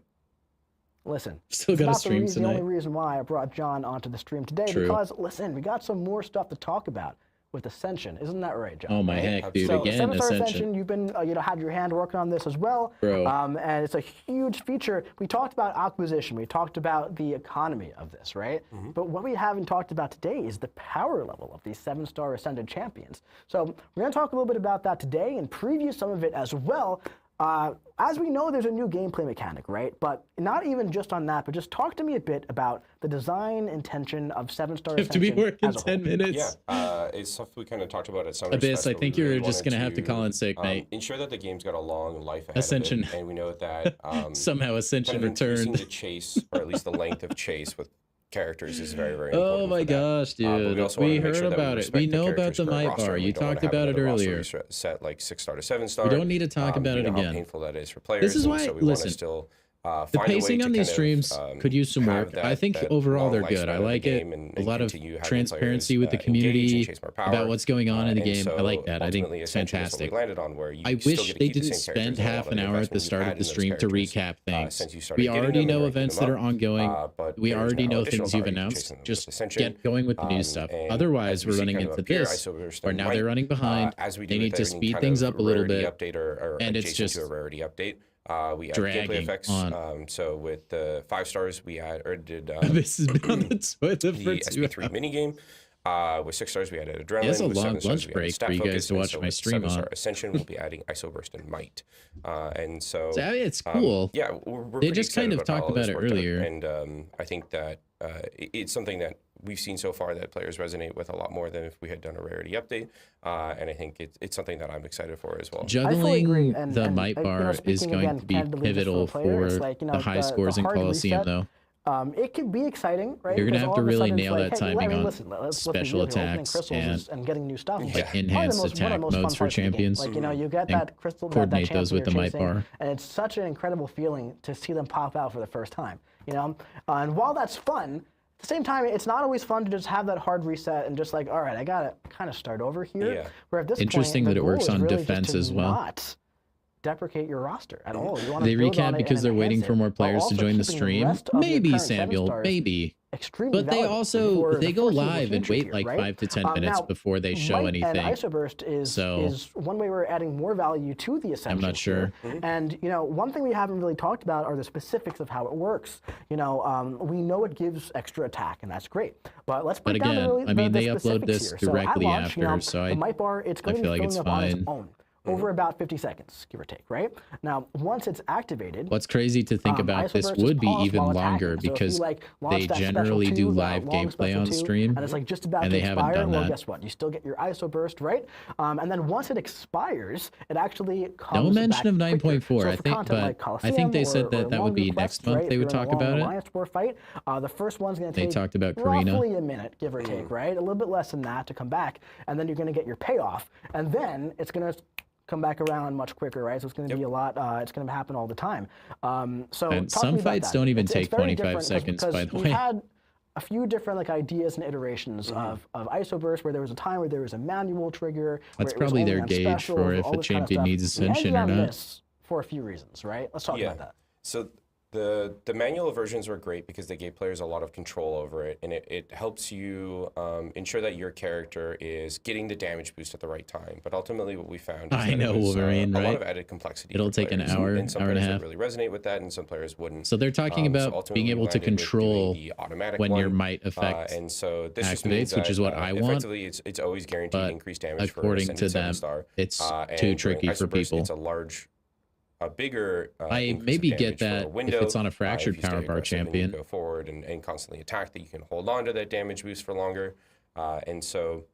Still got to stream tonight. The only reason why I brought John onto the stream today, because listen, we got some more stuff to talk about with Ascension. Isn't that right, John? Oh my heck, dude! So, Again, 7-star Ascension. You've been, had your hand working on this as well, Bro. And it's a huge feature. We talked about acquisition. We talked about the economy of this, right? But what we haven't talked about today is the power level of these 7-star Ascended champions. So we're going to talk a little bit about that today and preview some of it as well. As we know, there's a new gameplay mechanic, right? But not even just on that, but just talk to me a bit about the design intention of 7-star Ascension. Have to be working 10 minutes. Yeah, it's stuff we kind of talked about at Summer's Abyss, Fest, I think you're just going to have to call in sick, mate. Ensure that the game's got a long life ahead Ascension. of it, and we know that Somehow Ascension kind of increasing returned. the chase, or at least the length of chase with characters is very, very Oh important. my gosh, dude. We heard about it. We know about the might bar. You talked about it earlier. Set like 6-star to 7-star. We don't need to talk about it how again. painful that is for players. This is why, so we want to still The pacing on these streams could use some work. I think overall they're good. I like it. A lot of transparency with the community about what's going on in the game. I like that. I think it's fantastic. I wish they didn't spend half an hour at the start of the stream to recap things. We already know events that are ongoing. We already know things you've announced. Just get going with the new stuff. Otherwise, we're running into this, where now they're running behind. They need to speed things up a little bit, and it's just we added dragging gameplay effects. on. So with the 5 stars, we added this has been on the toilet for the 2 SP3 minigame. With 6 stars, we added adrenaline. It's a with long 7 stars, lunch we added break stat for you guys focus, to and watch so my with stream 7-star on. Ascension, we'll be adding Iso Burst and Might. And so I mean, it's cool. yeah, we're They pretty just kind excited of talked how all this about it worked out. earlier. And I think that it's something that we've seen so far that players resonate with a lot more than if we had done a rarity update. And I think it's something that I'm excited for as well. Juggling the might bar is going to be pivotal for the high scores in Coliseum, though. It can be exciting, right? You're gonna have to really nail that hey, timing on let's special be real here, attacks and getting new stuff. like enhanced attack modes for champions. Like, you know, you get that crystal, coordinate that those with the might bar. and it's such an incredible feeling to see them pop out for the first time. You know, and while that's fun, at the same time, it's not always fun to just have that hard reset and just like, all right, I gotta kind of start over here. Yeah. Where at this Interesting point, that it the goal works is on really defense just to as well. Not deprecate your roster at all. You want They to build on recap it because and they're waiting enhance for it, more while players to also join the keeping stream. rest of your Maybe, current Samuel, 7-stars maybe. extremely But they valuable also for the go foreseeable live and future wait here, like right? 5 to 10 minutes Now, before they show Might anything. And Isoburst is one way we're adding more value to the Ascension. I'm not sure. And you know, one thing we haven't really talked about are the specifics of how it works. You know, we know it gives extra attack, and that's great. But let's break down I mean, the they upload specifics this here. directly so at launch, after, you know, so the Might Bar, it's going to feel be like filling it's up on its fine. own. Over about 50 seconds, give or take, right? Now, once it's activated, What's crazy to think about this would be even longer because they generally do live gameplay on stream, and it's like just about and to they haven't expire. done Well, that. guess what? You still get your ISO burst, right? And then once it expires, it actually comes No mention of back quicker. 9.4, So I for think, content but like I Coliseum think they said or that would be longer next quests, month right? they If would you're in talk a long about it. Alliance War fight, the first one's going to They take talked about Karina. roughly a minute, give or take, right? A little bit less than that to come back, and then you're going to get your payoff, and then it's going to come back around much quicker, right? So it's going to be a lot. It's going to happen all the time. So And talk to some me about fights that. don't even It's take very 25 different seconds, by the we've way. had a few different like ideas and iterations of ISO burst, where there was a time where there was a manual trigger. That's where it was probably only their on gauge special, for if all a this kind of champion stuff. needs We ended Ascension or on not. this for a few reasons, right? Let's talk about that. So the manual versions were great because they gave players a lot of control over it, and it helps you ensure that your character is getting the damage boost at the right time. But ultimately, what we found is I that know, it was, Wolverine, a lot right? of added complexity. It'll for take an players, hour, and some hour and a players half. would really resonate with that, and some players wouldn't. So they're talking about ultimately being we able to landed with doing control the automatic when your one, might effect and so this just means activates, which that, is what I want. Effectively, it's always guaranteed But increased damage according for to them, 7-star. it's And too during tricky for Iso Burst, people. It's a bigger I increase of maybe get damage for a that if window. it's on a fractured If you stay power bar aggressive and you champion. go forward and constantly attack, that you can hold on to that damage boost for longer. And so,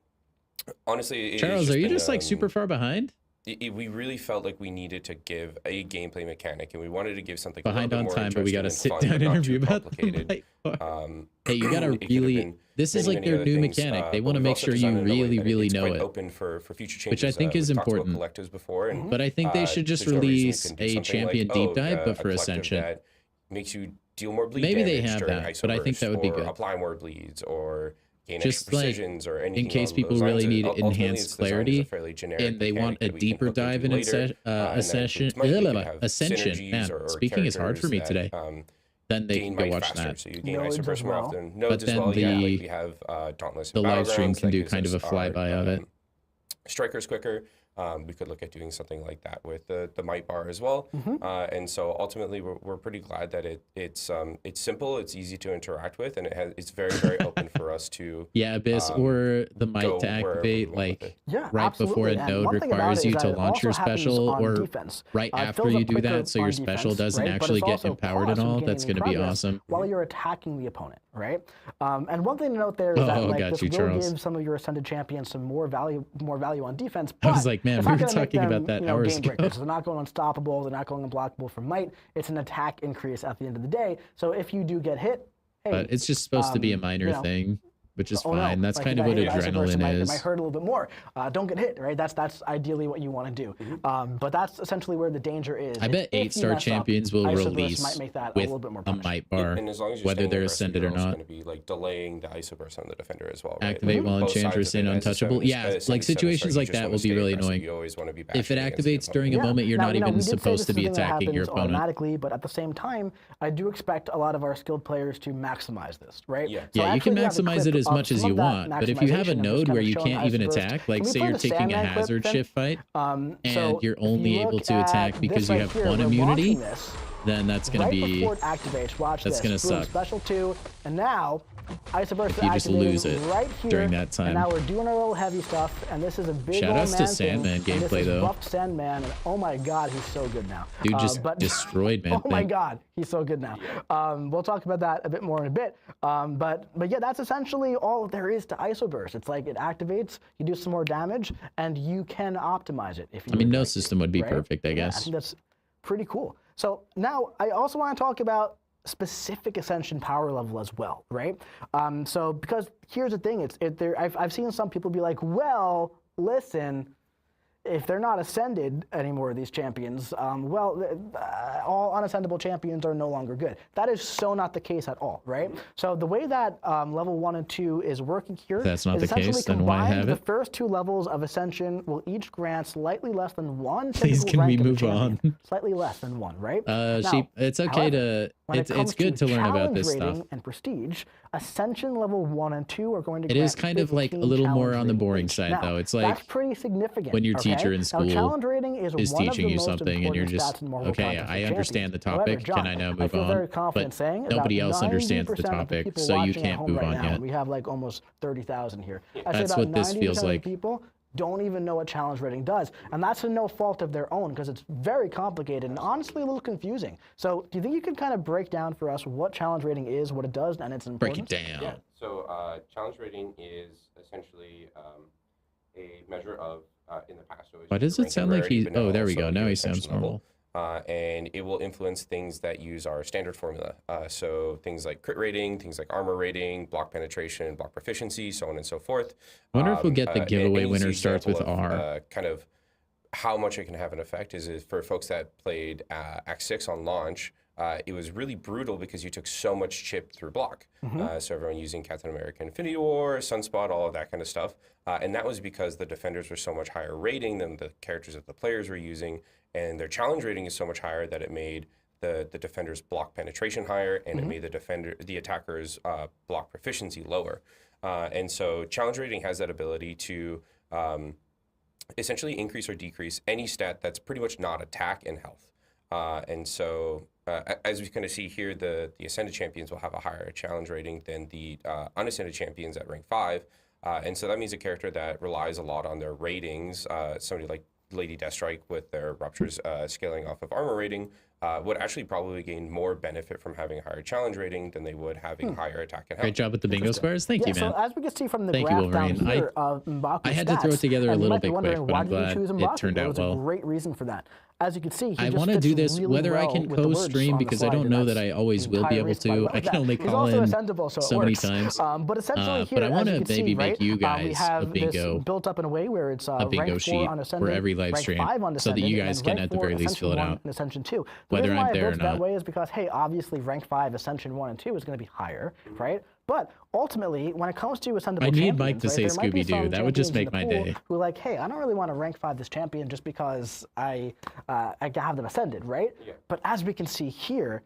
honestly, Charles, are you just like super far behind? We really felt like we needed to give a gameplay mechanic, and we wanted to give something Behind a on little bit more time, but we got to interesting sit and fun, down and but not too interview about the complicated. might bar. Um, Hey, you gotta it could have really. been This is many, like many their other new things, mechanic. They but want to we've make also sure you designed it in a way really, that really it's know quite it. open for future changes. Which I think is we've talked about important. collectives before, and, But I think they should just there's no reason we release couldn't do a something champion like, deep dive, but a for collective Ascension. that makes you deal more bleed Maybe they damage have during that, Iso but I think Burst, that would be or good. apply more bleeds, or gain Just extra like, precisions, or anything in case along people those really lines. need Ultimately, enhanced it's designed as a clarity, fairly generic and they want mechanic a that we can deeper hook into dive in later, and that Ascension. includes might, you could have Ascension. synergies Man, or speaking is hard for me characters today. that, Then they gain can go might watch faster, that. so you gain Nodes Iso Burst as more well. often. Nodes as then well, yeah. the- Like we have Dauntless the and live stream Battlegrounds can that do gives kind of us a flyby of it. Strikers quicker. We could look at doing something like that with the might bar as well. And so ultimately, we're pretty glad that it's simple, it's easy to interact with, and it's very, very open for us to Yeah, Abyss or the might go to wherever activate we want with like it. Yeah, right before a absolutely. And node one thing about requires it you is to that it launch your also happens special, on or defense. right It after fills you up do quicker that, so your on special defense, doesn't right? But actually it's get also empowered and paused from all. That's gaining going to be progress awesome. while you're attacking the opponent, right? And one thing to note there is that Oh, like, got this you, will Charles. give some of your ascended champions some more value on defense. I was but like, man, it's we not were gonna make talking about them, that you know, hours game ago. breakers. They're not going unstoppable. They're not going unblockable for might. It's an attack increase at the end of the day. So if you do get hit, hey, But it's just supposed to be a minor you know, thing. which is fine. That's kind of what adrenaline is. It might hurt a little bit more. Don't get hit, right? That's ideally what you want to do. But that's essentially where the danger is. I bet 8-star champions will release might make that with a little bit more a might bar, and as long as whether they're ascended or not. Going to be like delaying the ISO burst on the defender as well. Right? Activate while Enchantress in untouchable. Yeah, like situations like that will be really annoying. If it activates during a moment you're not even supposed to be attacking your opponent. Automatically, but at the same time, I do expect a lot of our skilled players to maximize this, right? Yeah, you can maximize it as much as you want, but if you have a node where you can't even attack, like say you're taking a hazard shift fight, and you're only able to attack because you have one immunity, then that's going to be, before it activates, watch that's going to suck. Special 2, and now Iso Burst if you just lose it right here, during that time. And now we're doing our little heavy stuff, and this is a big Shout old outs man to Sandman thing, gameplay though. Buffed Sandman, and oh my god, he's so good now. Dude just destroyed man. Oh my god, he's so good now. We'll talk about that a bit more in a bit. But yeah, that's essentially all there is to Iso Burst. It's like it activates, you do some more damage, and you can optimize it if you. I mean, no system would be perfect, I guess. Yeah, I think that's pretty cool. So now I also want to talk about specific Ascension power level as well, right? So because here's the thing, I've seen some people be like, well, listen, if they're not ascended anymore, these champions, all unascendable champions are no longer good. That is so not the case at all, right? So the way that level 1 and 2 is working here that's not is the case, then why have the it? first 2 levels of Ascension will each grant slightly less than 1 Please can we move on? Slightly less than 1, right? Sheep, it's okay to, it's good to learn about this stuff. And prestige, Ascension level 1 and 2 are going to. It is kind of like a little more on the boring side, though. It's like that's pretty significant. When your teacher in school is teaching you something, and you're just okay. I understand the topic. Can I now move on? But nobody else understands the topic, so you can't move on yet. We have like almost 30,000 here. That's what this feels like. People don't even know what challenge rating does, and that's no fault of their own because it's very complicated and honestly a little confusing. So do you think you could kind of break down for us what challenge rating is, what it does, and its importance? Break it down. Yeah. So challenge rating is essentially a measure of in the past. Why does it sound like he? Oh, there we go. Now he sounds normal. And it will influence things that use our standard formula. So things like crit rating, things like armor rating, block penetration, block proficiency, so on and so forth. I wonder if we'll get the giveaway winner starts with R. Kind of how much it can have an effect is for folks that played Act 6 on launch, it was really brutal because you took so much chip through block. So everyone using Captain America Infinity War, Sunspot, all of that kind of stuff. And that was because the defenders were so much higher rating than the characters that the players were using. And their challenge rating is so much higher that it made the defender's block penetration higher, and it made the attacker's block proficiency lower. And so challenge rating has that ability to essentially increase or decrease any stat that's pretty much not attack and health. And so as we kind of see here, the Ascended champions will have a higher challenge rating than the Unascended champions at rank 5. And so that means a character that relies a lot on their ratings, somebody like Lady Deathstrike with their Ruptures scaling off of armor rating, would actually probably gain more benefit from having a higher challenge rating than they would having higher attack and health. Great job with the bingo squares. Thank you, man. So as we can see from the graph down here, I had to throw it together a little bit quick, but I'm glad it turned out well. There's a great reason for that. As you can see, I want to do this whether I can co-stream because I don't know that I always will be able to. I can only call in so many times. But essentially here, but I want to maybe see, make you guys we have a bingo, this built up in a way where it's a bingo sheet for every live stream, so that you guys can at the very least fill it out. Ascension 2. Whether I'm there or not. That way is because hey, obviously rank 5 Ascension 1 and 2 is going to be higher, right? But ultimately, when it comes to ascendable champions, I need Mike to say Scooby-Doo. That would just make my day. Who are like, hey, I don't really want to rank 5 this champion just because I have them ascended, right? Yeah. But as we can see here,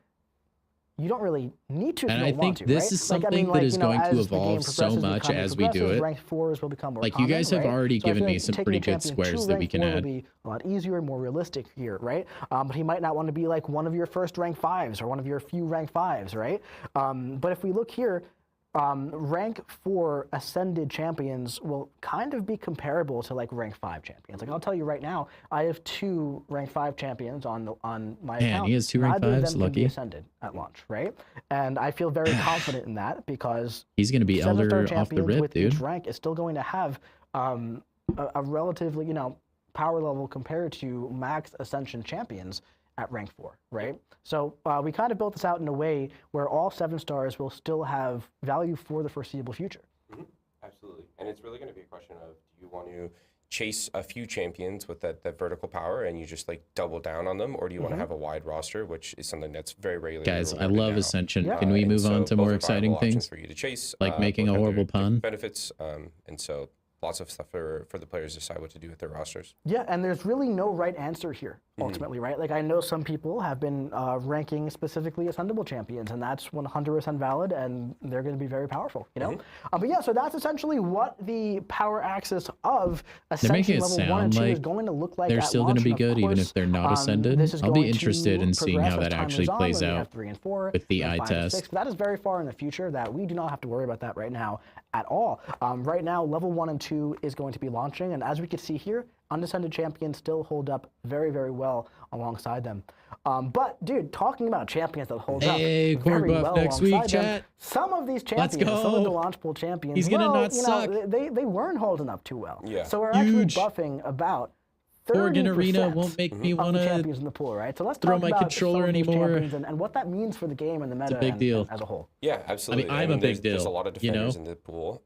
you don't really need to. And I think this is something that is going to evolve so much as we do it. Rank 4s will become more like you guys have already given me some pretty good squares that we can add. Will be a lot easier and more realistic here, right? But he might not want to be like one of your first rank 5s or one of your few rank 5s, right? But if we look here, rank 4 ascended champions will kind of be comparable to like rank 5 champions. Like I'll tell you right now, I have 2 rank 5 champions on my account. He has 2 rank 5s. Neither of them lucky. Can be ascended at launch, right? And I feel very confident in that because he's going to be elder off the rip, with dude. Each rank is still going to have a relatively power level compared to max ascension champions at rank 4, right? So we kind of built this out in a way where all 7 stars will still have value for the foreseeable future. And it's really going to be a question of, do you want to chase a few champions with that vertical power and you just like double down on them, or do you want to have a wide roster, which is something that's very regularly Guys, I love now. Ascension. Can we move on to more exciting things for you to chase, like making a horrible pun? Benefits, and so lots of stuff for the players to decide what to do with their rosters. Yeah, and there's really no right answer here, ultimately, right? Like, I know some people have been ranking specifically ascendable champions, and that's 100% valid, and they're going to be very powerful, you know? But yeah, so that's essentially what the power axis of Ascension level 1 and 2 is going to look like. They're still going to be good, even if they're not ascended. I'll be interested in seeing how that actually plays out with the eye test. That is very far in the future that we do not have to worry about that right now at all. Right now, level 1 and 2 is going to be launching, and as we can see here, undescended champions still hold up very, very well alongside them. But dude, talking about champions that hold up very well next week, alongside them, chat. some of these champions, some of the launch pool champions, he's gonna not suck. They weren't holding up too well. Yeah. So we're actually buffing about 30% Arena won't make me want to champions in the pool, right? So let's throw talk my about controller some of these anymore. champions and what that means for the game and the meta It's a big deal. as a whole. Yeah, absolutely. I mean, I'm a big deal. There's a lot of defenders in the pool,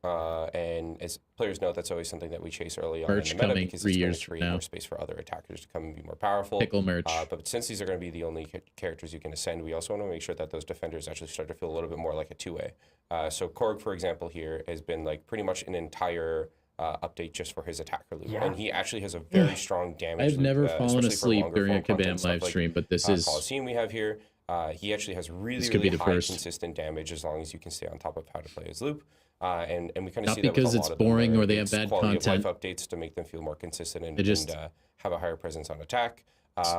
and as players know, that's always something that we chase early on in the meta because it's going to create more space for other attackers to come and be more powerful. Pickle merch. But since these are going to be the only characters you can ascend, we also want to make sure that those defenders actually start to feel a little bit more like a two-way. So Korg, for example, here has been like pretty much an entire update just for his attacker loop, and he actually has a very strong damage. I've never fallen asleep during a Kabam live stream, but this is Coliseum we have here. He actually has really high consistent damage as long as you can stay on top of how to play his loop. And we kind of see that because it's boring or they have bad content. Life updates to make them feel more consistent and have a higher presence on attack.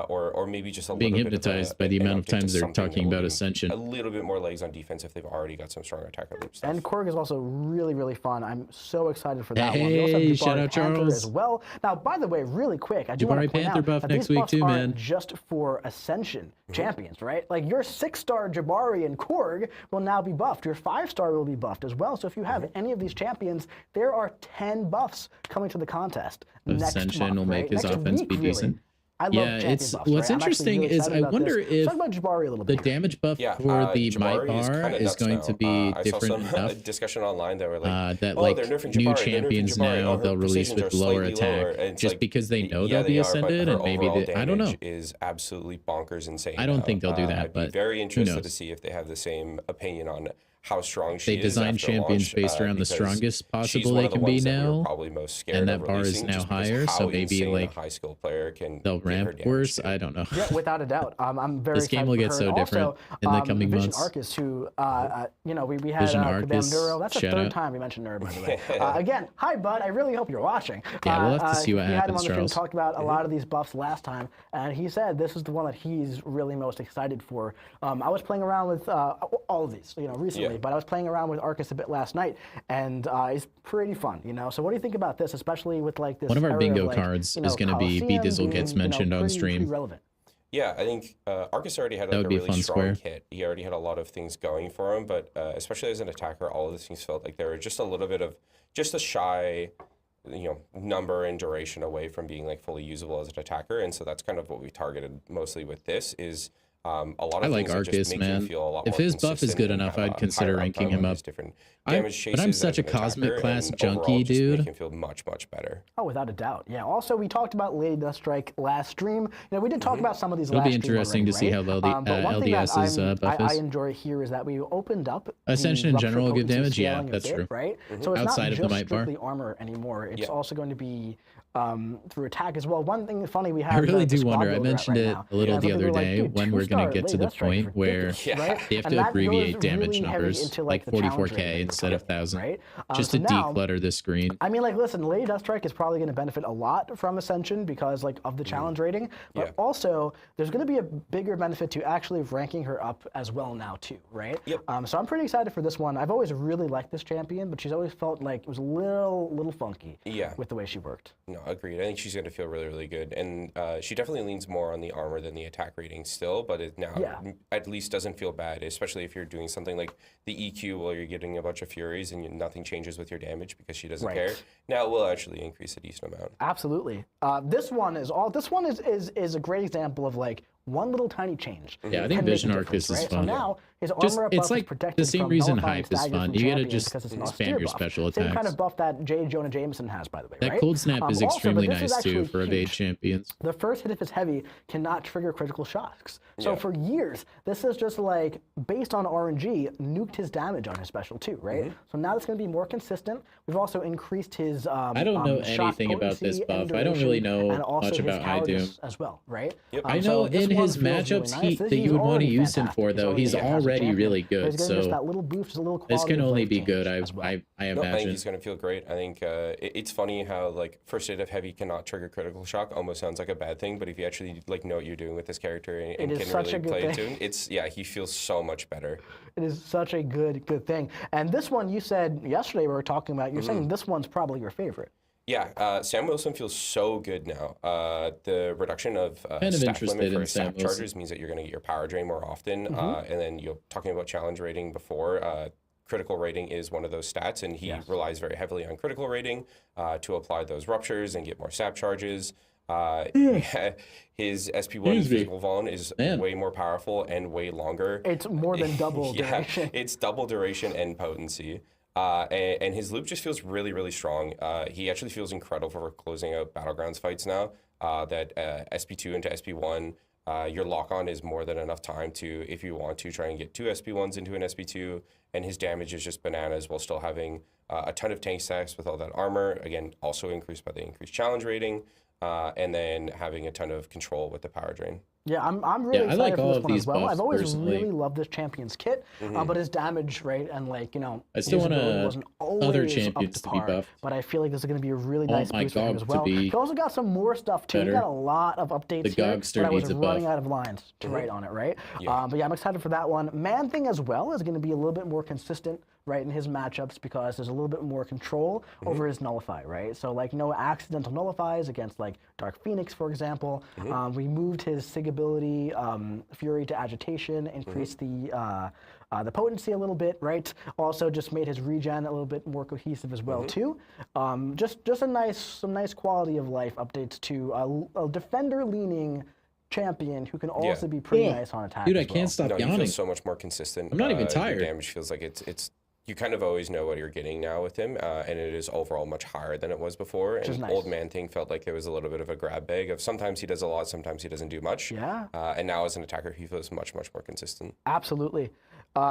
Or maybe just a being little hypnotized by the amount of times they're talking about Ascension. A little bit more legs on defense if they've already got some stronger attacker loop stuff. And Korg is also really, really fun. I'm so excited for that one. We also have shout out Charles as well. Now, by the way, really quick, I do want to point out buff that next these week buffs too, aren't man. just for Ascension champions, right? Like your 6-star Jabari and Korg will now be buffed. Your 5-star will be buffed as well. So if you have any of these champions, there are 10 buffs coming to the contest next month. Ascension will make his offense be decent. I love it's buffs, what's interesting is I wonder if talk about Jabari a little bit the damage buff for the might bar is going to be different enough. Discussion online that were like that like new champions now they'll release with lower attack just because they know they'll be ascended and maybe I don't know. Is absolutely bonkers insane. I don't think they'll do that, I'd but be very interested to see if they have the same opinion on how strong she is. They design champions based around the strongest possible they can be now, and that bar is now higher. So maybe like a high skill player can they'll ramp worse. I don't know. Yeah, without a doubt. I'm very. This game will get so different in the coming months. Arcus, who we had Kabam Neuro. That's the third time we mentioned Neuro, by the way. Again, hi bud. I really hope you're watching. Yeah, we'll have to see what happens. We had him on the stream, talked about a lot of these buffs last time, and he said this is the one that he's really most excited for. I was playing around with all of these, recently. But I was playing around with Arcus a bit last night, and it's pretty fun, So what do you think about this, especially with like this? One of our bingo cards is going to be B-Dizzle gets mentioned on stream. Relevant. Yeah, I think Arcus already had like a really strong kit. He already had a lot of things going for him, but especially as an attacker, all of these things felt like they were just a little bit of just a shy, number and duration away from being like fully usable as an attacker, and so that's kind of what we targeted mostly with this is. A lot of I like Arcus, man. If his buff is good enough, I'd consider ranking him up. But I'm such a cosmic class junkie, dude. Make him feel much, much better. Oh, without a doubt. Yeah. Also, we talked about Lady Deathstrike last stream. We did talk about some of these last stream. It'll be interesting to see how LDS's buff is. I enjoy here is that we opened up Ascension in general will give damage. Yeah, that's true. Right. So it's not just strictly armor anymore. It's also going to be through attack as well. One thing funny we have. I really do wonder. I mentioned it a little the other day when we're going to get to the point where they have to abbreviate damage numbers like 44k instead of 1000 just to declutter the screen. I mean, like, listen, Lady Deathstrike is probably going to benefit a lot from Ascension because like of the challenge rating, but also there's going to be a bigger benefit to actually ranking her up as well now too, right? So I'm pretty excited for this one. I've always really liked this champion, but she's always felt like it was a little funky with the way she worked. No, agreed. I think she's going to feel really, really good. And she definitely leans more on the armor than the attack rating still, but it now at least doesn't feel bad, especially if you're doing something like the EQ while you're getting a bunch of Furies and nothing changes with your damage because she doesn't care. Now it will actually increase a decent amount. Absolutely. This one is a great example of like one little tiny change. Yeah, I think Vision Arcus is fun. So now his Just, armor it's buff like is protected the same from reason nullifying hype is staggers fun. from You gotta champions just because it's an spam austere your buff. special Same kind attacks. of buff that J. Jonah Jameson has, by the way, That right? cold snap is Also, extremely but this is nice too actually for evade huge. champions. The first hit of his heavy cannot trigger critical shocks. So for years, this is just like, based on RNG, nuked his damage on his special too, right? So now it's going to be more consistent. We've also increased his I don't know anything about this buff. I don't really know much about High Doom as well, right? I know in his matchups that you would want to use him for, though, he's already really good. So that little boost, a little this can only be good. I I imagine. think he's going to feel great. I think it's funny how like first hit of heavy cannot trigger critical shock almost sounds like a bad thing, but if you actually like know what you're doing with this character and can really play it to him, it's he feels so much better. It is such a good thing. And this one you said yesterday we were talking about. You're saying this one's probably your favorite. Yeah, Sam Wilson feels so good now. The reduction of stack limit for stack charges means that you're going to get your power drain more often. And then you're talking about challenge rating before. Critical rating is one of those stats, and he relies very heavily on critical rating to apply those ruptures and get more sap charges. His SP1 physical vuln is way more powerful and way longer. It's more than double duration. It's double duration and potency. And his loop just feels really, really strong. He actually feels incredible for closing out Battlegrounds fights now. That SP2 into SP1, your lock-on is more than enough time to, if you want to, try and get 2 SP1s into an SP2. And his damage is just bananas while still having a ton of tank stacks with all that armor. Again, also increased by the increased challenge rating. And then having a ton of control with the power drain. Yeah, I'm really excited like for all this of one these as well. buffs I've always personally. really loved this champion's kit, but his damage rate and I still want usability wasn't other always champions up to be par, buffed. but I feel like this is going to be a really nice my boost for him GOG as well. to be He also got some more stuff too. He better. got a lot of updates The here, Gogster but I was needs a running buff. out of lines to write on it, right? But yeah, I'm excited for that one. Man Thing as well is going to be a little bit more consistent, right, in his matchups because there's a little bit more control over his nullify, right? So like no accidental nullifies against like Dark Phoenix, for example. We moved his Sig ability, Fury to Agitation, increased the potency a little bit, right? Also just made his regen a little bit more cohesive as well too. Just some nice quality of life updates to a defender leaning champion who can also be pretty nice on attack. Dude, I as well. can't stop No, he yawning. feels so much more consistent. I'm not even tired. Your damage feels like it's you kind of always know what you're getting now with him, and it is overall much higher than it was before. And nice. Old Man Thing felt like there was a little bit of a grab bag of sometimes he does a lot, sometimes he doesn't do much. Yeah. And now as an attacker, he feels much more consistent. Absolutely.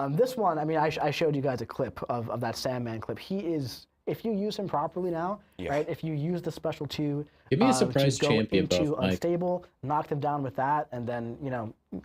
This one, I mean, I showed you guys a clip of that Sandman clip. He is, if you use him properly now, right? If you use the special 2 Give me a surprise to go champion into buff, Mike. unstable, knock them down with that, and then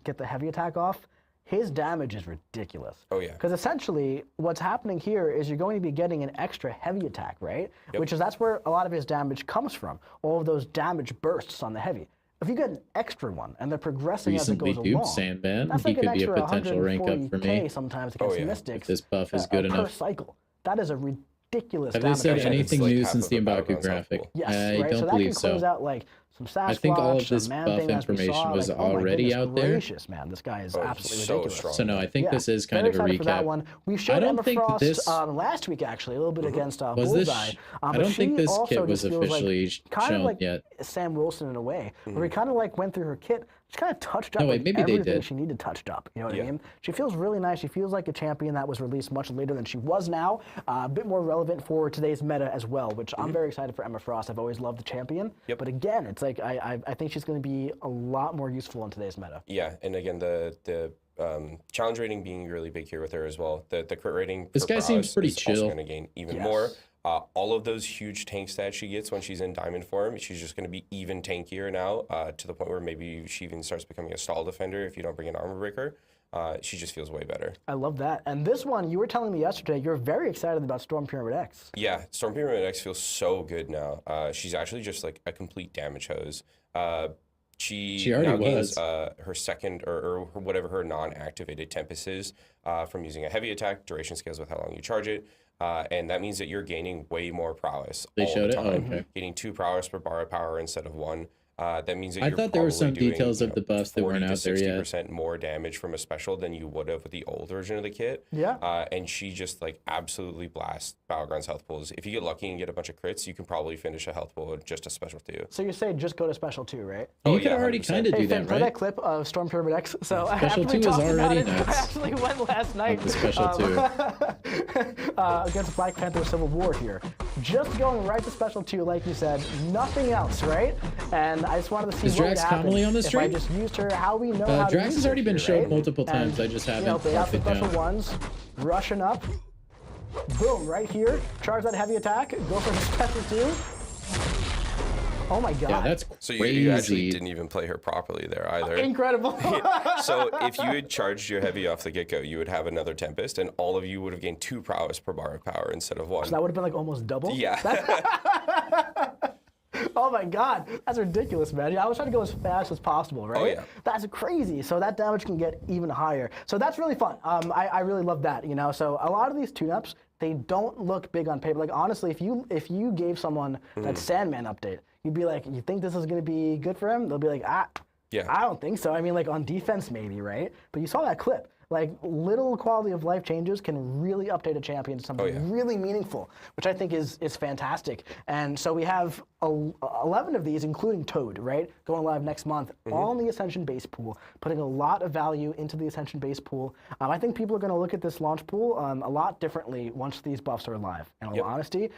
get the heavy attack off. His damage is ridiculous. Oh, yeah. Because essentially, what's happening here is you're going to be getting an extra heavy attack, right? That's where a lot of his damage comes from. All of those damage bursts on the heavy. If you get an extra one and they're progressing Recently as it goes duped along, Sandman. that's He like could an be a extra potential rank up for me. 140K sometimes against Mystics. If this buff is good per enough. cycle. That is a ridiculous Have they damage. said Actually, anything it's like new half since of the a M'Baku Battlegrounds graphic? pool. Yes, I right? don't So that believe can close so. out like some Sasquatch, I think all of this some Man buff Thing, as we information saw, was like, oh my already goodness out there. gracious, man, this guy is absolutely so ridiculous. strong. So no, I think this is kind Very of a excited for that recap. one. We showed don't Emma think Frost this- last week actually a little bit against Was Bullseye. this? I but don't think she this also kit was just feels officially kind shown of like yet. Sam Wilson in a way, where we kind of like went through her kit. She kind of touched up No, wait, like maybe they everything did. she needed touched up. You know what I mean? She feels really nice. She feels like a champion that was released much later than she was now. A bit more relevant for today's meta as well, which I'm very excited for Emma Frost. I've always loved the champion. But again, it's like I think she's going to be a lot more useful in today's meta. Yeah, and again, the challenge rating being really big here with her as well. The crit rating. This for guy seems prowess pretty is also chill. going to gain even more. All of those huge tank stats she gets when she's in diamond form, she's just going to be even tankier now to the point where maybe she even starts becoming a stall defender if you don't bring an armor breaker. She just feels way better. I love that. And this one, you were telling me yesterday, you're very excited about Storm Pyramid X. Yeah, Storm Pyramid X feels so good now. She's actually just like a complete damage hose. She already now gains was. her second or whatever her non-activated Tempest is from using a heavy attack. Duration scales with how long you charge it. And that means that you're gaining way more prowess They all showed the it? Oh, time. okay. Getting 2 prowess per bar of power instead of 1. that means that I thought there were some doing, details of the buffs that weren't out there yet. 60% more damage from a special than you would have with the old version of the kit. Yeah. And she just like absolutely blasts Battlegrounds health pools. If you get lucky and get a bunch of crits, you can probably finish a health pool with just a special 2. So you say just go to special 2, right? You could already kind of do that, play right? that clip of Storm Pyramid X. So Special 2 is already nuts. I actually went last night. The special 2. Against Black Panther Civil War here. Just going right to special 2, like you said, nothing else, right? And I just wanted to see what would happen Commonly on the if I stream? just used her how we know how to Drax use has her already been here, showed right? multiple times. I just haven't They have the marked it special down. ones, rushing up. Boom, right here. Charge that heavy attack. Go for the special 2. Oh my god. Yeah, that's So crazy. you actually didn't even play her properly there either. Incredible. So if you had charged your heavy off the get-go, you would have another Tempest, and all of you would have gained 2 prowess per bar of power instead of 1. So that would have been like almost double? Yeah. Oh my god, that's ridiculous, man. Yeah, I was trying to go as fast as possible, right? Oh, yeah. That's crazy. So that damage can get even higher. So that's really fun. I really love that, you know. So a lot of these tune-ups, they don't look big on paper. Like honestly, if you gave someone that Sandman update, you'd be like, you think this is gonna be good for him? They'll be like, Yeah. I don't think so. I mean, like on defense maybe, right? But you saw that clip. Like little quality of life changes can really update a champion to something really meaningful, which I think is fantastic. And so we have 11 of these, including Toad, right? Going live next month, all in the Ascension base pool, putting a lot of value into the Ascension base pool. I think people are going to look at this launch pool a lot differently once these buffs are live, in all honesty.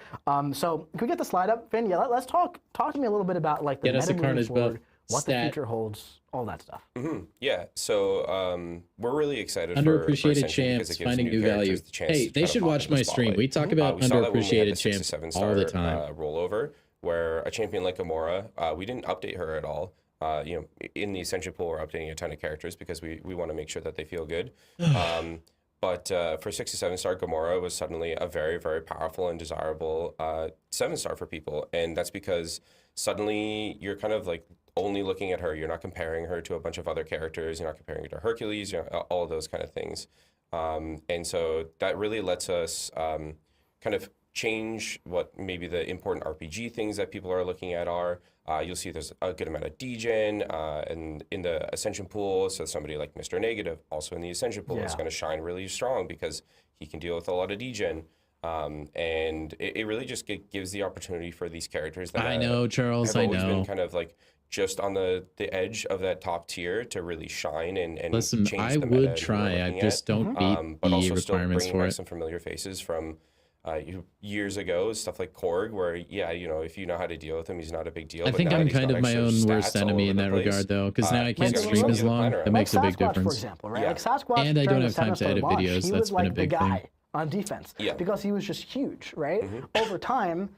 So can we get the slide up, Finn? Yeah, let's talk to me a little bit about like the meta moving forward, what the future holds, all that stuff. Yeah, so we're really excited underappreciated for champs finding new value. Hey, they should watch my stream. We talk about underappreciated champs all the time. Rollover, where a champion like Gamora, we didn't update her at all. You know, in the Ascension pool, we're updating a ton of characters because we want to make sure that they feel good. But for 6 to 7 star, Gamora was suddenly a very, very powerful and desirable 7 star for people, and that's because suddenly you're kind of like only looking at her. You're not comparing her to a bunch of other characters. You're not comparing her to Hercules. You know, all of those kind of things. And so that really lets us kind of change what maybe the important RPG things that people are looking at are. You'll see there's a good amount of degen and in the Ascension pool. So somebody like Mr. Negative, also in the Ascension pool, is going to shine really strong because he can deal with a lot of degen. And it really just gives the opportunity for these characters that I know, Charles, have always been kind of like just on the edge of that top tier to really shine and listen, change I the meta would try. I just don't beat but the also still requirements bringing for back it. some familiar faces from years ago, stuff like Korg, where you know, if you know how to deal with him, he's not a big deal. I think I'm kind of my own worst enemy in that regard, though, because now I can't stream as long. That makes a big difference. For example, right? Like Sasquatch, and I don't have time to edit videos. He That's was been like a big the guy thing. on defense because he was just huge, right? Over time,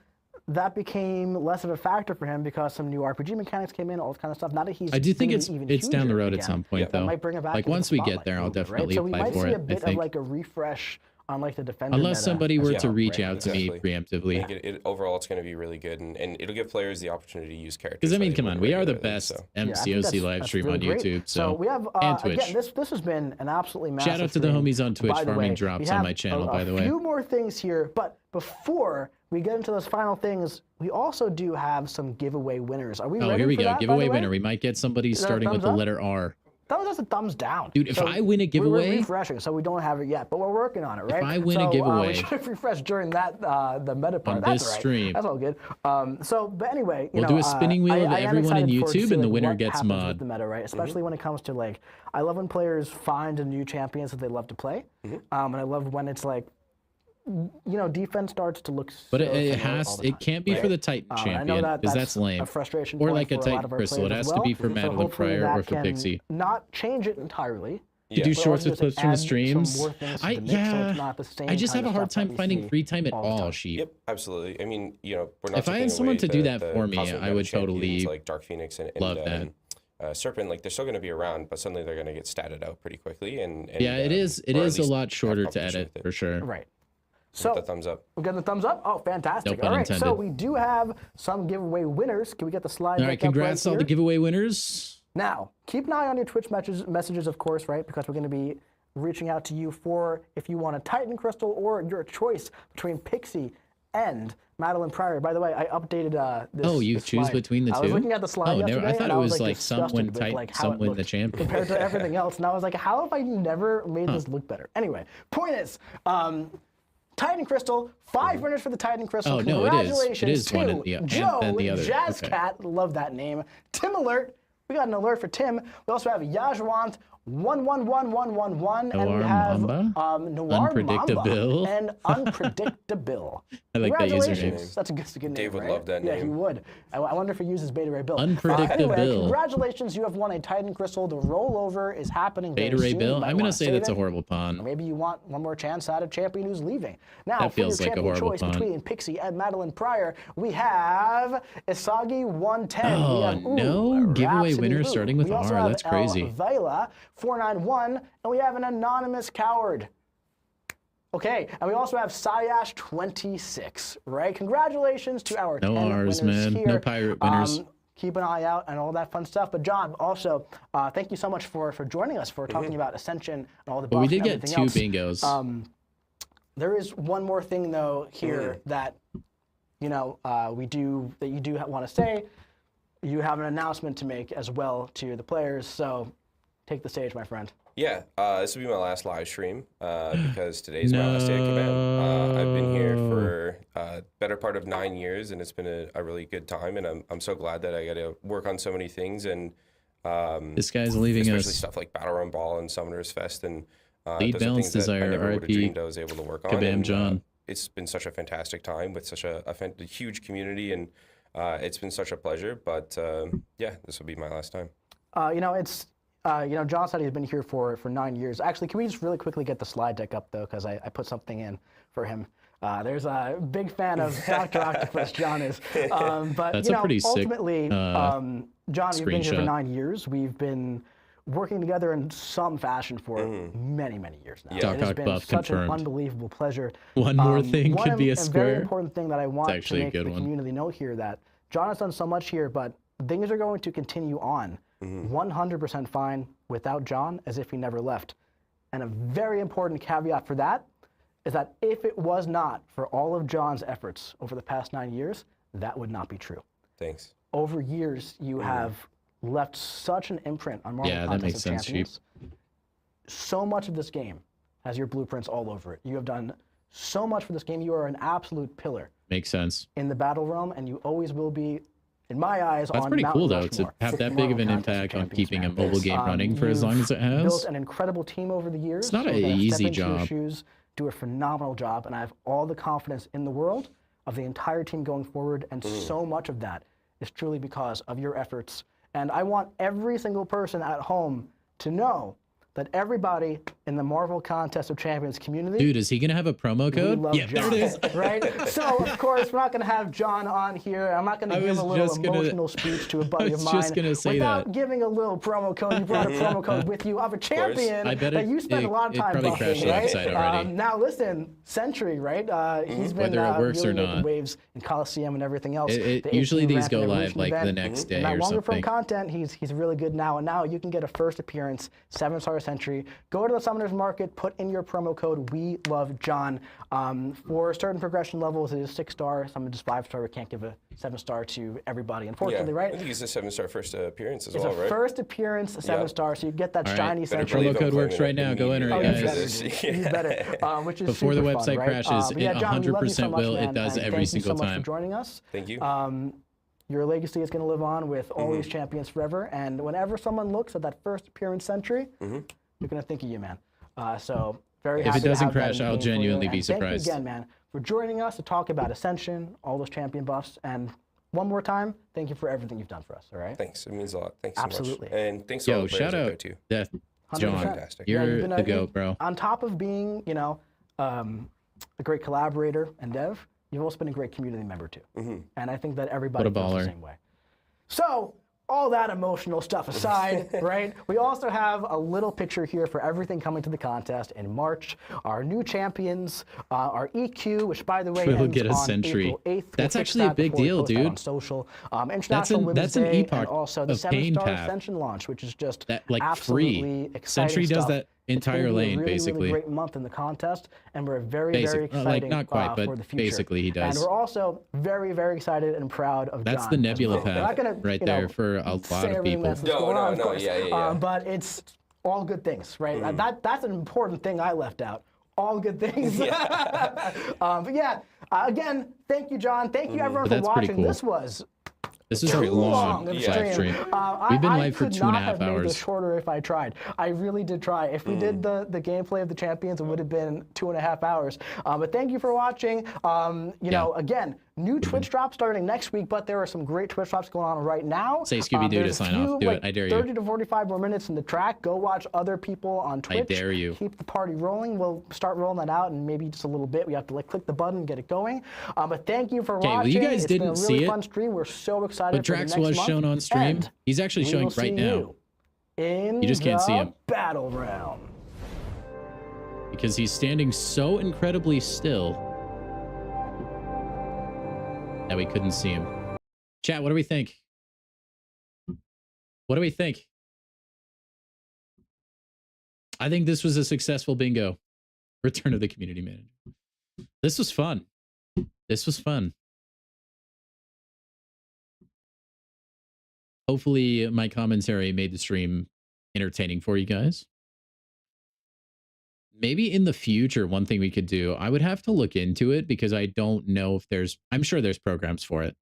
that became less of a factor for him because some new RPG mechanics came in, all this kind of stuff. Not that he's I do think even it's down the road again, at some point, though. Might bring it back like into once the we get there, I'll spotlight, definitely right? So we apply might for see it. a bit of like a refresh on like the defender Unless meta. somebody were to well, reach right? out to me preemptively. I think overall, it's going to be really good, and it'll give players the opportunity to use characters. Because I mean, that come they on, wouldn't we are the regularly, best so. MCOC live stream really on great. YouTube. So we have and Twitch. again, this has been an absolutely massive. Shout out to the stream. homies on Twitch. By the Farming way, drops we on have my channel, by the way. A few more things here, but before we get into those final things, we also do have some giveaway winners. Are we ready? Oh, here we for go. that, Giveaway by the way? winner. We might get somebody starting with the letter R. That was just a thumbs down. Dude, if I win a We're giveaway, refreshing, so we don't have it yet, but we're working on it, right? If I win a giveaway, we should have refreshed during that the meta part. on That's this all right. stream. That's all good. But anyway, We'll do a spinning wheel of everyone in YouTube, and the winner gets mod. With the meta, right? Especially when it comes to like, I love when players find a new champions that they love to play, and I love when it's like, you know, defense starts to look. But so it can't be for the Titan champion because that's lame. A frustration or point like a for Titan lot of our Crystal. It players has as to be well. for Madeline hopefully Pryor that or for can Pixie. Not change it entirely. To do but shorts also with just clips from the add some streams. more things to the mix, so it's not the same I just kind have a of hard stuff that time we finding see free time at all the all, time. Sheep. Yep, absolutely. I mean, you know, we're not. If I had taking someone away to do that the for me, cosmic I would meta champions totally like Dark Phoenix and love that. Serpent. Like they're still going to be around, but suddenly they're going to get statted out pretty quickly. And yeah, it is a lot shorter to edit for sure. Right. So the thumbs up. We got the thumbs up. Oh, fantastic! No pun all right, intended. so we do have some giveaway winners. Can we get the slide? All right, congrats to all the giveaway winners. Now, keep an eye on your Twitch messages, of course, right? Because we're going to be reaching out to you for if you want a Titan Crystal or your choice between Pixie and Madeline Pryor. By the way, I updated this. Oh, you this choose slide. between the two? I was looking at the slide yesterday, I thought and it was like disgusted someone with, type, like, how it someone the looked champion. compared to everything else. And I was like, how have I never made this look better? Anyway, point is, Titan Crystal, 5 winners for the Titan Crystal. Oh, no, it is. Congratulations It is to one and the, Joe, and the other. Jazz Okay. Cat, love that name. Tim Alert, we got an alert for Tim. We also have Yajwant, 111111, and we have Noir Unpredictable. Mamba and Unpredictable. I like that Congratulations. username. That's a good name, Dave would right? love that Yeah, name. he would. I wonder if he uses Beta Ray Bill. Unpredictable. Anyway, congratulations, you have won a Titan Crystal. The rollover is happening very Beta Ray soon. Bill? You might I'm going wanna to say save that's a it. horrible pun. Or maybe you want one more chance at a champion who's leaving. Now, That for your feels like a champion horrible choice pun. between Pixie and Madeline Pryor, we have Isagi 110. Oh, we have no. Giveaway Rhapsody winner Ooh. starting with we also R. have That's crazy. Vela 491, and we have an anonymous coward. Okay, and we also have Sayash 26, right? Congratulations to our No 10 R's, winners man. here. No pirate winners. Keep an eye out and all that fun stuff. But John, also, thank you so much for joining us, for talking about Ascension and all the buffs But we did and get everything two else. bingos. There is one more thing though here that you do want to say. You have an announcement to make as well to the players. So take the stage, my friend. Yeah, this will be my last live stream because today's my last day at Kabam. I've been here for better part of 9 years, and it's been a really good time. And I'm so glad that I got to work on so many things. And This guy's leaving especially us. stuff like Battle Run Ball and Summoners Fest, and Lead those are Balanced things that I Desire, never would have RIP, dreamed I was able to work on. Kabam And, John. it's been such a fantastic time with such a huge community, and it's been such a pleasure. But yeah, this will be my last time. John said he's been here for 9 years. Actually, can we just really quickly get the slide deck up, though, because I put something in for him. There's a big fan of Dr. Octopus, John is. But, That's a pretty sick, ultimately, John, you've been here for screenshot. 9 years. We've been working together in some fashion for many, many years now. Doc It has Ock been buff such confirmed. an unbelievable pleasure. One more thing could be a A square. very important thing that I want to actually a make good the one. community know here that John has done so much here, but things are going to continue on 100% fine without John, as if he never left. And a very important caveat for that is that if it was not for all of John's efforts over the past 9 years, that would not be true. Thanks. Over years, you have left such an imprint on Marvel Yeah, that Contest makes of sense, Chief. Champions. So much of this game has your blueprints all over it. You have done so much for this game. You are an absolute pillar Makes sense. in the battle realm, and you always will be, in my eyes, That's on pretty Mount cool, though, Rushmore to have that for big of Marvel an Contest of impact on Champions, keeping a man. mobile game running for as long as it has. Built an incredible team over the years. It's not so an that I easy step into your job. shoes, do a phenomenal job, and I have all the confidence in the world of the entire team going forward, and so much of that is truly because of your efforts. And I want every single person at home to know that everybody in the Marvel Contest of Champions community, Dude, is he going to have a promo we code? love Yeah, John, there it is. right? So, of course, we're not going to have John on here. I'm not going to I give was a little just gonna- emotional speech to a buddy of was mine just gonna say without that. giving a little promo code. You brought a promo code with you of a champion I bet that it- you spent it- a lot of it time probably buffing, crashed the right? website already. Now, listen, Sentry, right? He's been Whether it works really or making not. waves in Coliseum and everything else. The Usually 18 these go Rapid live Evolution like the event. next day And that or longer form something. content, he's really good now. And now you can get a first appearance, 7-star Sentry. Go to the Summoners Market, put in your promo code, We Love John. For certain progression levels, it is 6-star. Some are just 5-star. We can't give a 7-star to everybody, unfortunately, right? I think he's a 7-star first appearance as It's well, a right? first appearance, a 7-star, so you get that All right. shiny Better Sentry. believe Promo I'm code works playing right now. Go enter Oh, it, you guys. better, this. dude. You better. Which is Before the super website fun, right? crashes, But it yeah, John, we love you so 100% much, will. It man, does and every thank single you so much time. for joining us. Thank you. Your legacy is going to live on with all these champions forever, and whenever someone looks at that first appearance Sentry, you're going to think of you, man. So very happy it to doesn't have that crash, in the I'll game for you. genuinely be And thank surprised. you again, man, for joining us to talk about Ascension, all those champion buffs, and one more time, thank you for everything you've done for us, all right? Thanks. It means a lot. Thanks so Absolutely. much. And thanks to all Yo, the players shout that go out too. Death 100%. John. Fantastic. Yeah, You're you've been the GOAT, bro. On top of being, a great collaborator and dev, you've also been a great community member too. And I think that everybody What a feels the baller. same way. So, all that emotional stuff aside, right? We also have a little picture here for everything coming to the contest in March. Our new champions, our EQ, which by the way We'll ends get a on Sentry. April 8th. That's We'll fix actually a that big before we deal, post that dude. on social. International Women's that's an Day, epoch and also the of pain 7-star path. Ascension launch, which is just That, like, absolutely free. exciting Sentry does stuff. that entire lane, really, basically. Really great month in the contest, and we're very excited like not quite, but for the future. basically he does. And we're also very excited and proud of That's John. the nebula We're not gonna, path right there for a lot of people. No, yeah. But it's all good things, right? That's an important thing I left out. All good things. But yeah, again, thank you, John. Thank you, everyone, for watching. Cool. This is a long live stream. We've been live for 2.5 hours. I could not have made this shorter if I tried. I really did try. If we did the gameplay of the champions, it would have been 2.5 hours. But thank you for watching. You know, again, new Twitch drops starting next week, but there are some great Twitch drops going on right now. Say Scooby-Doo to sign off. Do it. I dare you. 30 to 45 more minutes in the track. Go watch other people on Twitch. I dare you. Keep the party rolling. We'll start rolling that out in maybe just a little bit. We have to like click the button and get it going. But thank you for watching. Well, you guys it's didn't been a really see fun stream. We're so excited. But Drax was shown on stream. He's actually showing right now. You just can't see him. Battle round. Because he's standing so incredibly still that we couldn't see him. Chat, what do we think? What do we think? I think this was a successful bingo. Return of the community manager. This was fun. This was fun. Hopefully my commentary made the stream entertaining for you guys. Maybe in the future, one thing we could do, I would have to look into it because I don't know if I'm sure there's programs for it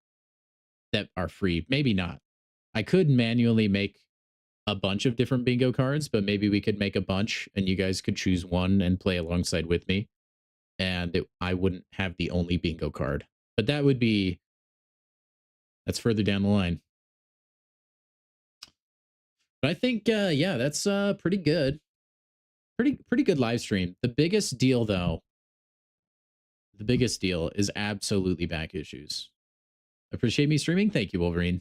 that are free. Maybe not. I could manually make a bunch of different bingo cards, but maybe we could make a bunch and you guys could choose one and play alongside with me. And I wouldn't have the only bingo card. But that's further down the line. But I think, yeah, that's pretty good. Pretty good live stream. The biggest deal, though, is absolutely back issues. Appreciate me streaming. Thank you, Wolverine.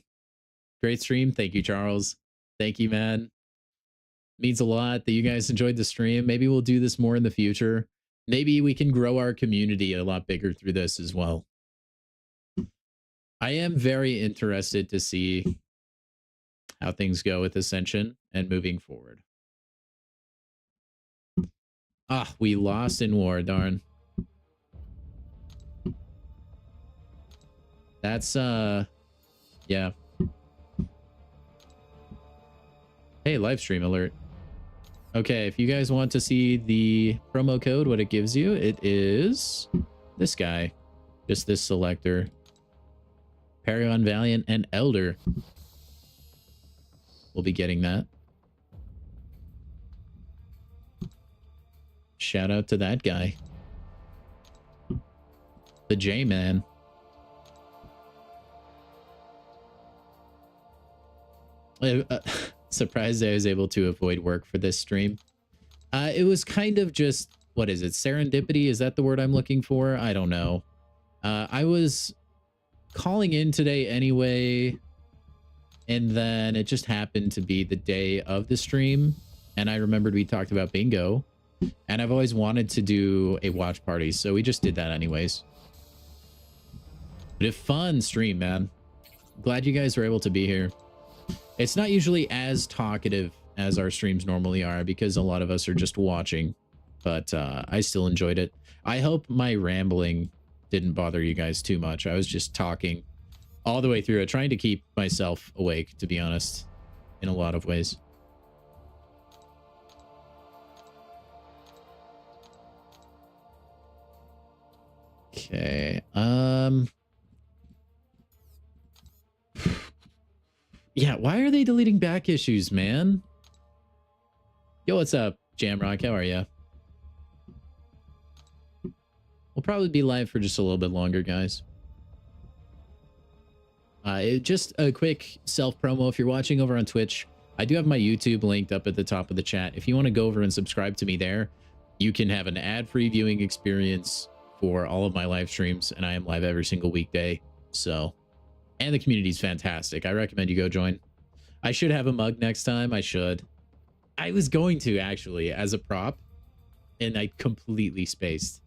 Great stream. Thank you, Charles. Thank you, man. Means a lot that you guys enjoyed the stream. Maybe we'll do this more in the future. Maybe we can grow our community a lot bigger through this as well. I am very interested to see how things go with Ascension and moving forward. Ah, we lost in war, darn. That's, yeah. Hey, live stream alert. Okay, if you guys want to see the promo code, what it gives you, it is this guy. Just this selector. Paragon, Valiant, and Elder. We'll be getting that. Shout out to that guy. The J-Man. Surprised I was able to avoid work for this stream. It was kind of just, what is it? Serendipity? Is that the word I'm looking for? I don't know. I was calling in today anyway, and then it just happened to be the day of the stream, and I remembered we talked about bingo, and I've always wanted to do a watch party, so we just did that anyways. But a fun stream, man. Glad you guys were able to be here. It's not usually as talkative as our streams normally are because a lot of us are just watching, but I still enjoyed it. I hope my rambling didn't bother you guys too much. I was just talking all the way through it, trying to keep myself awake, to be honest, in a lot of ways. Okay. Yeah, why are they deleting back issues, man? Yo, what's up, Jamrock? How are ya? We'll probably be live for just a little bit longer, guys. Just a quick self-promo. If you're watching over on Twitch, I do have my YouTube linked up at the top of the chat. If you want to go over and subscribe to me there, you can have an ad-free viewing experience for all of my live streams, and I am live every single weekday. So, and the community's fantastic. I recommend you go join. I should have a mug next time. I should. I was going to, actually, as a prop, and I completely spaced.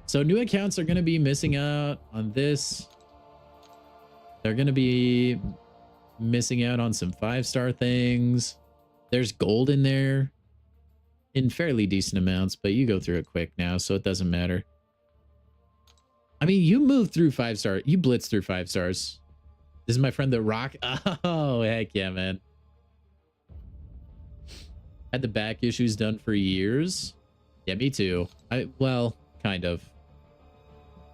So new accounts are going to be missing out on this. They're going to be missing out on some 5-star things. There's gold in there. in fairly decent amounts, but you go through it quick now, so it doesn't matter. I mean, you move through 5-star. You blitz through 5 stars. This is my friend The Rock. Oh, heck yeah, man. Had the back issues done for years. Yeah, me too. Well, kind of.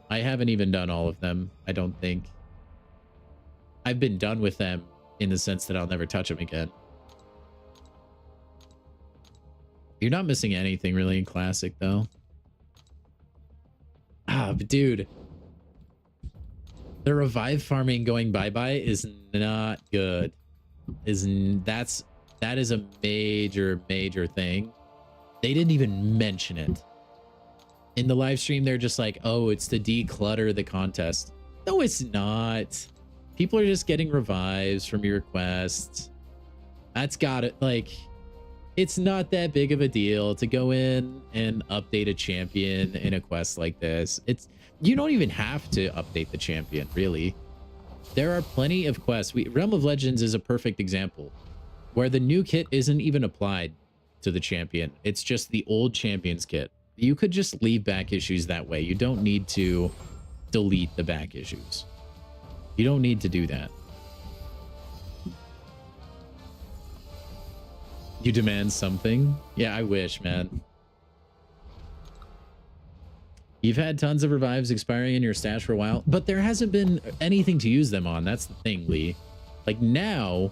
I haven't even done all of them, I don't think. I've been done with them in the sense that I'll never touch them again. You're not missing anything really in Classic, though. Ah, but dude. The revive farming going bye-bye is not good. That is a major thing. They didn't even mention it. In the live stream, they're just like, oh, it's to declutter the contest. No, it's not. People are just getting revives from your requests. That's got it. Like, it's not that big of a deal to go in and update a champion in a quest like this. You don't even have to update the champion, really. There are plenty of quests. Realm of Legends is a perfect example where the new kit isn't even applied to the champion. It's just the old champion's kit. You could just leave back issues that way. You don't need to delete the back issues. You don't need to do that. You demand something? Yeah, I wish, man. You've had tons of revives expiring in your stash for a while, but there hasn't been anything to use them on. That's the thing, Lee. Like, now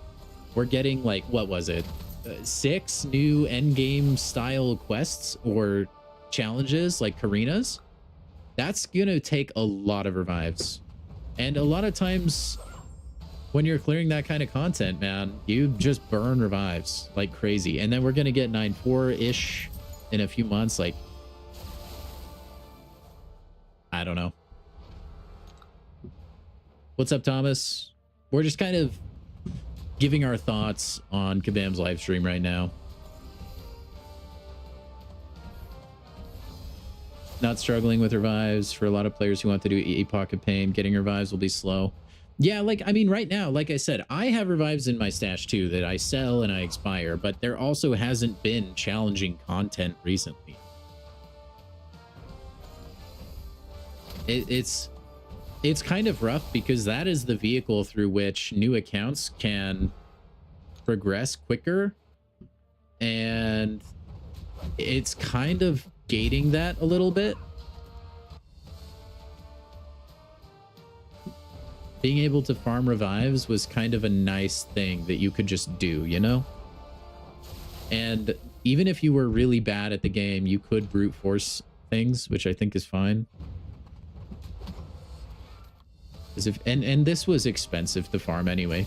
we're getting, like, what was it? 6 new endgame style quests or challenges like Karina's. That's gonna take a lot of revives. And a lot of times when you're clearing that kind of content, man, you just burn revives like crazy. And then we're gonna get 9.4-ish in a few months. Like, I don't know. What's up, Thomas? We're just kind of giving our thoughts on Kabam's live stream right now. Not struggling with revives. For a lot of players who want to do Epoch of Pain, getting revives will be slow. Yeah, like, I mean, right now, like I said, I have revives in my stash too that I sell and I expire, but there also hasn't been challenging content recently. It's kind of rough because that is the vehicle through which new accounts can progress quicker, and it's kind of gating that a little bit. Being able to farm revives was kind of a nice thing that you could just do, you know? And even if you were really bad at the game, you could brute force things, which I think is fine. And this was expensive to farm anyway.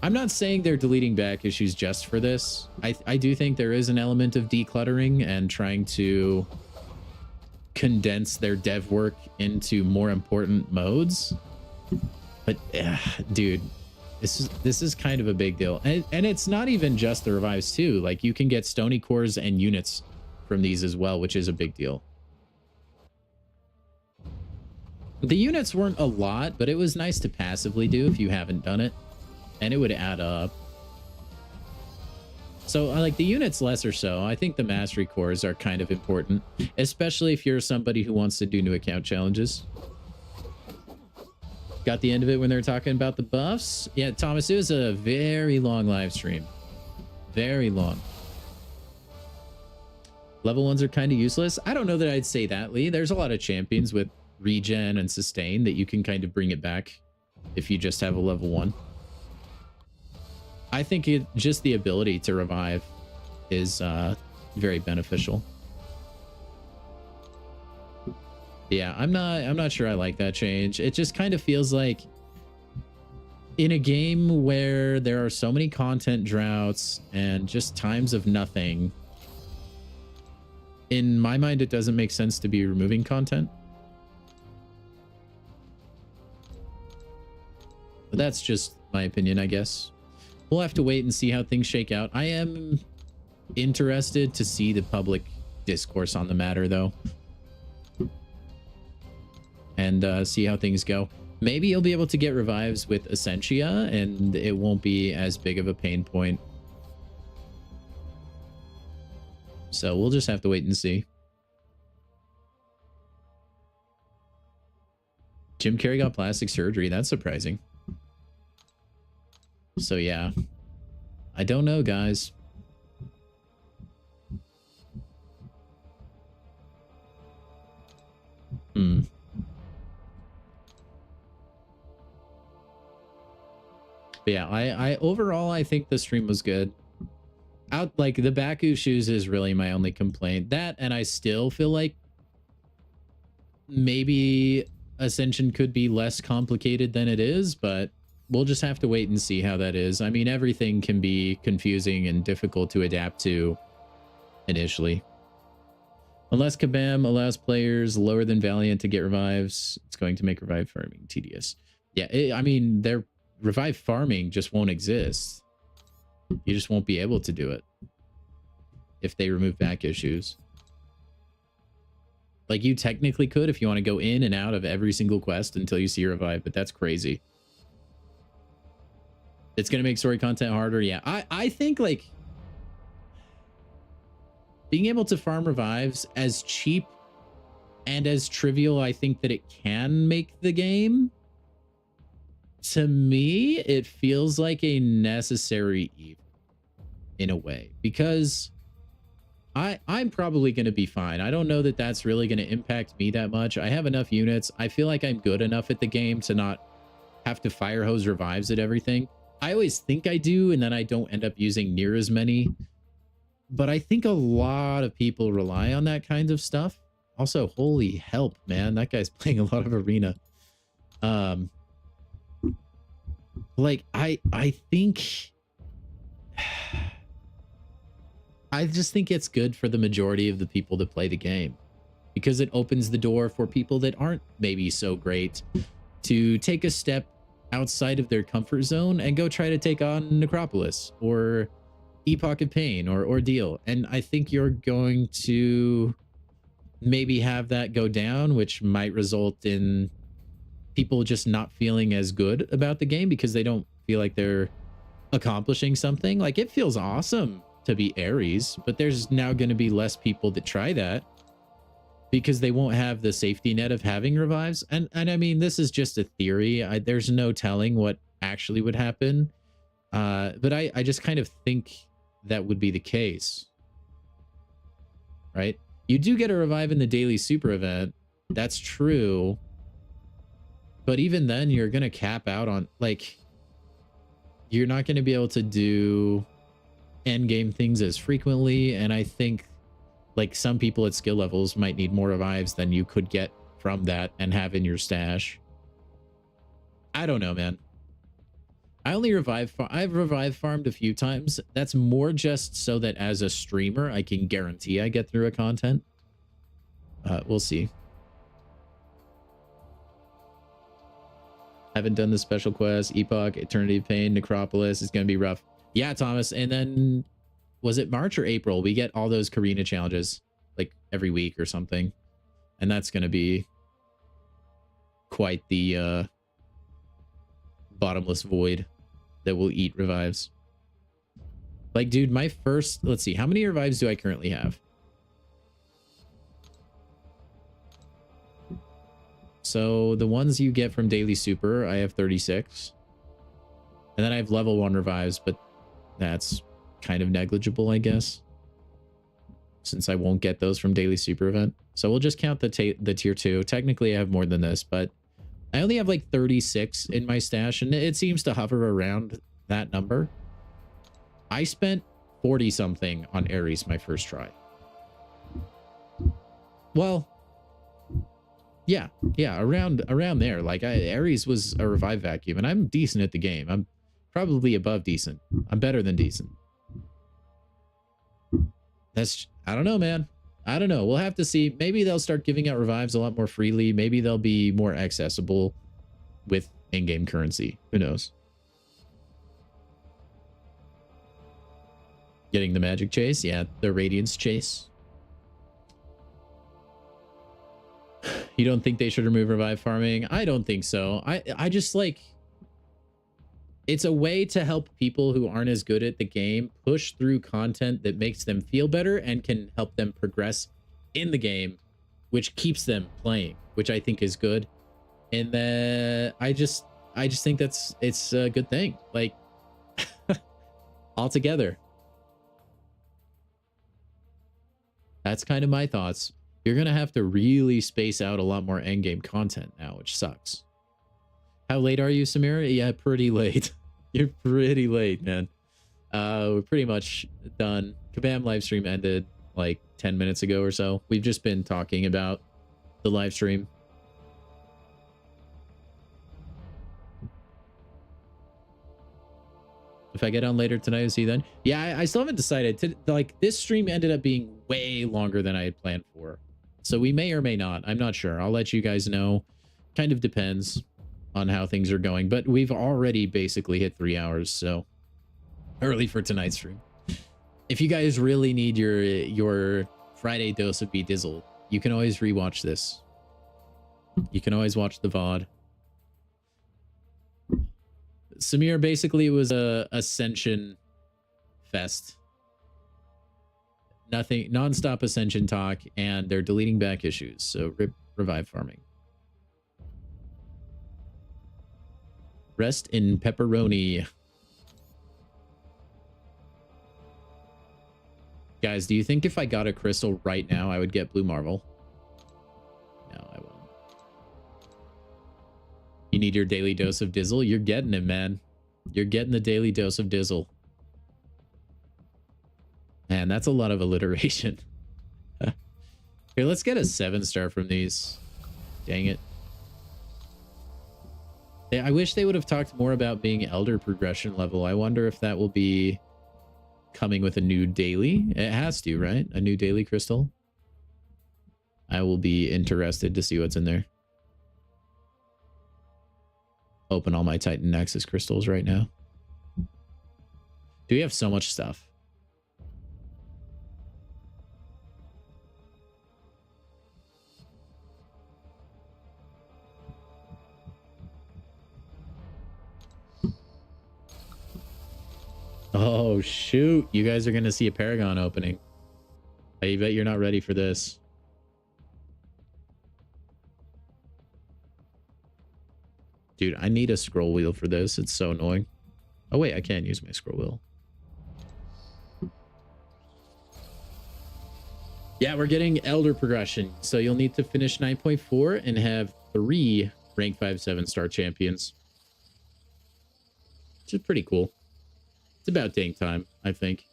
I'm not saying they're deleting back issues just for this. I do think there is an element of decluttering and trying to condense their dev work into more important modes. But dude, this is kind of a big deal. And it's not even just the revives too. Like, you can get stony cores and units from these as well, which is a big deal. The units weren't a lot, but it was nice to passively do if you haven't done it, and it would add up. So like the units less or so. I think the mastery cores are kind of important, especially if you're somebody who wants to do new account challenges. Got the end of it when they're talking about the buffs. Yeah, Thomas, it was a very long live stream. Very long. Level 1s are kind of useless. I don't know that I'd say that, Lee. There's a lot of champions with regen and sustain that you can kind of bring it back if you just have a level 1. I think just the ability to revive is very beneficial. Yeah, I'm not sure I like that change. It just kind of feels like in a game where there are so many content droughts and just times of nothing, in my mind, it doesn't make sense to be removing content. But that's just my opinion, I guess. We'll have to wait and see how things shake out. I am interested to see the public discourse on the matter, though. And see how things go. Maybe you'll be able to get revives with Essentia, and it won't be as big of a pain point. So we'll just have to wait and see. Jim Carrey got plastic surgery. That's surprising. So yeah, I don't know, guys. But yeah, I overall, I think the stream was good. Like the Baku shoes is really my only complaint. That, and I still feel like maybe Ascension could be less complicated than it is, but we'll just have to wait and see how that is. I mean, everything can be confusing and difficult to adapt to initially. Unless Kabam allows players lower than Valiant to get revives, it's going to make revive farming tedious. Yeah, I mean, their revive farming just won't exist. You just won't be able to do it if they remove back issues. Like, you technically could if you want to go in and out of every single quest until you see a revive, but that's crazy. It's going to make story content harder. Yeah, I think, like, being able to farm revives as cheap and as trivial, I think that it can make the game. To me, it feels like a necessary evil in a way, because I'm probably going to be fine. I don't know that that's really going to impact me that much. I have enough units. I feel like I'm good enough at the game to not have to fire hose revives at everything. I always think I do, and then I don't end up using near as many. But I think a lot of people rely on that kind of stuff. Also, holy help, man. That guy's playing a lot of Arena. Like, I think... I just think it's good for the majority of the people that play the game, because it opens the door for people that aren't maybe so great to take a step outside of their comfort zone and go try to take on Necropolis or Epoch of Pain or Ordeal. And I think you're going to maybe have that go down, which might result in people just not feeling as good about the game because they don't feel like they're accomplishing something. Like, it feels awesome to be Ares, but there's now going to be less people that try that because they won't have the safety net of having revives. And I mean, this is just a theory. There's no telling what actually would happen. But I just kind of think that would be the case, right? You do get a revive in the daily super event. That's true. But even then, you're going to cap out on, like, you're not going to be able to do end game things as frequently. And I think, like, some people at skill levels might need more revives than you could get from that and have in your stash. I don't know, man. I've revive farmed a few times. That's more just so that as a streamer, I can guarantee I get through a content. We'll see. Haven't done the special quest. Epoch, Eternity of Pain, Necropolis is going to be rough. Yeah, Thomas. And then, was it March or April? We get all those Karina challenges like every week or something. And that's going to be quite the bottomless void that will eat revives. Like, dude, my first, let's see, how many revives do I currently have? So the ones you get from Daily Super, I have 36. And then I have level 1 revives, but that's kind of negligible, I guess, since I won't get those from Daily Super event. So we'll just count the tier 2. Technically, I have more than this, but I only have like 36 in my stash, and it seems to hover around that number. I spent 40 something on Ares my first try. Well, yeah, around there. Like, Ares was a revive vacuum, and I'm decent at the game. I'm probably above decent. I'm better than decent. I don't know, man. I don't know. We'll have to see. Maybe they'll start giving out revives a lot more freely. Maybe they'll be more accessible with in-game currency. Who knows? Getting the magic chase? Yeah, the radiance chase. You don't think they should remove revive farming? I don't think so. I just, like, It's a way to help people who aren't as good at the game push through content that makes them feel better and can help them progress in the game, which keeps them playing, which I think is good. And I just think it's a good thing, like altogether. That's kind of my thoughts. You're going to have to really space out a lot more endgame content now, which sucks. How late are you, Samira? Yeah, pretty late. You're pretty late, man. We're pretty much done. Kabam live stream ended like 10 minutes ago or so. We've just been talking about the live stream. If I get on later tonight, I'll see you then. Yeah, I still haven't decided. Like, this stream ended up being way longer than I had planned for. So we may or may not. I'm not sure. I'll let you guys know. Kind of depends on how things are going. But we've already basically hit 3 hours, so early for tonight's stream. If you guys really need your Friday dose of B-Dizzle, you can always rewatch this. You can always watch the VOD. Samir, basically, was a Ascension fest. Nothing, non-stop Ascension talk, and they're deleting back issues, so revive farming. Rest in pepperoni. Guys, do you think if I got a crystal right now, I would get Blue Marvel? No, I won't. You need your daily dose of Dizzle? You're getting it, man. You're getting the daily dose of Dizzle. Man, that's a lot of alliteration. Here, let's get a 7-star from these. Dang it. I wish they would have talked more about being Elder progression level. I wonder if that will be coming with a new daily. It has to, right? A new daily crystal. I will be interested to see what's in there. Open all my Titan Nexus crystals right now. Do we have so much stuff? Oh, shoot. You guys are going to see a Paragon opening. I bet you're not ready for this. Dude, I need a scroll wheel for this. It's so annoying. Oh, wait. I can't use my scroll wheel. Yeah, we're getting Elder progression. So you'll need to finish 9.4 and have 3 rank 5, 7-star champions. Which is pretty cool. It's about dang time, I think.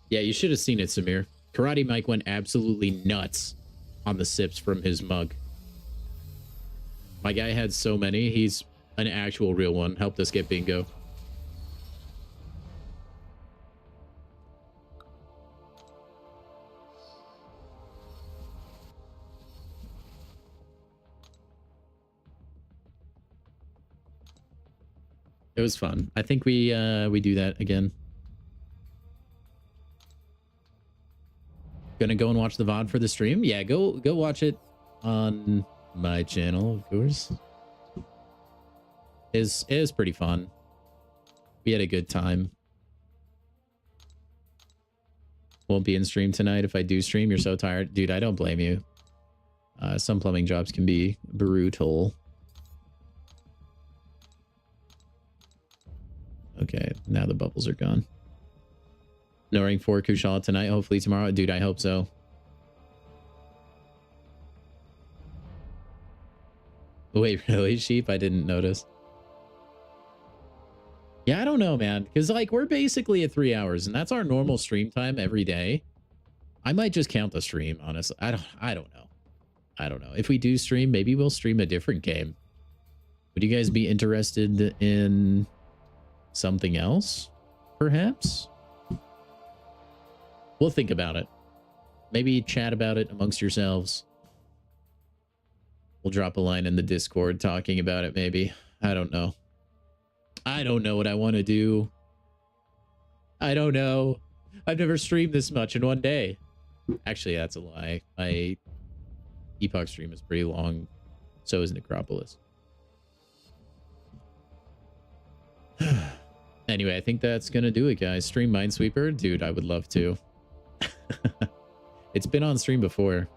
Yeah, you should have seen it, Samir. Karate Mike went absolutely nuts on the sips from his mug. My guy had so many. He's an actual real one. Helped us get bingo. It was fun. I think we do that again. Gonna go and watch the VOD for the stream? Yeah, go watch it on my channel, of course. It was pretty fun. We had a good time. Won't be in stream tonight. If I do stream, you're so tired. Dude, I don't blame you. Some plumbing jobs can be brutal. Okay, now the bubbles are gone. No rank 4 Kushala tonight, hopefully tomorrow. Dude, I hope so. Wait, really, Sheep? I didn't notice. Yeah, I don't know, man. Because, like, we're basically at 3 hours, and that's our normal stream time every day. I might just count the stream, honestly. I don't know. I don't know. If we do stream, maybe we'll stream a different game. Would you guys be interested in something else, perhaps? We'll think about it. Maybe chat about it amongst yourselves. We'll drop a line in the Discord talking about it, maybe. I don't know. I don't know what I want to do. I don't know. I've never streamed this much in one day. Actually, that's a lie. My Epoch stream is pretty long. So is Necropolis. Anyway, I think that's going to do it, guys. Stream Minesweeper? Dude, I would love to. It's been on stream before.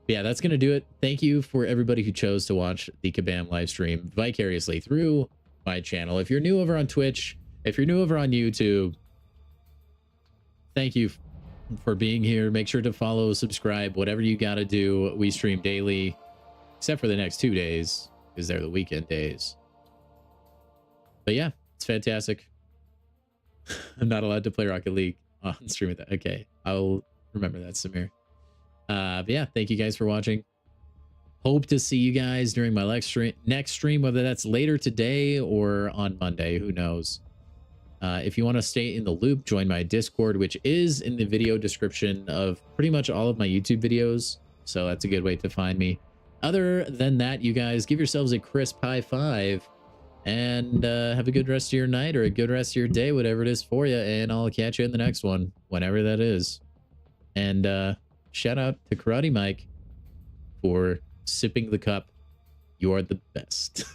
But yeah, that's going to do it. Thank you for everybody who chose to watch the Kabam live stream vicariously through my channel. If you're new over on Twitch, if you're new over on YouTube, thank you for being here. Make sure to follow, subscribe, whatever you got to do. We stream daily, except for the next 2 days, because they're the weekend days. But yeah, it's fantastic. I'm not allowed to play Rocket League on stream with that. Okay, I'll remember that, Samir. But yeah, thank you guys for watching. Hope to see you guys during my next stream, whether that's later today or on Monday, who knows. If you want to stay in the loop, join my Discord, which is in the video description of pretty much all of my YouTube videos. So that's a good way to find me. Other than that, you guys, give yourselves a crisp high five and have a good rest of your night or a good rest of your day, whatever it is for you. And I'll catch you in the next one, whenever that is. And shout out to Karate Mike for sipping the cup. You are the best.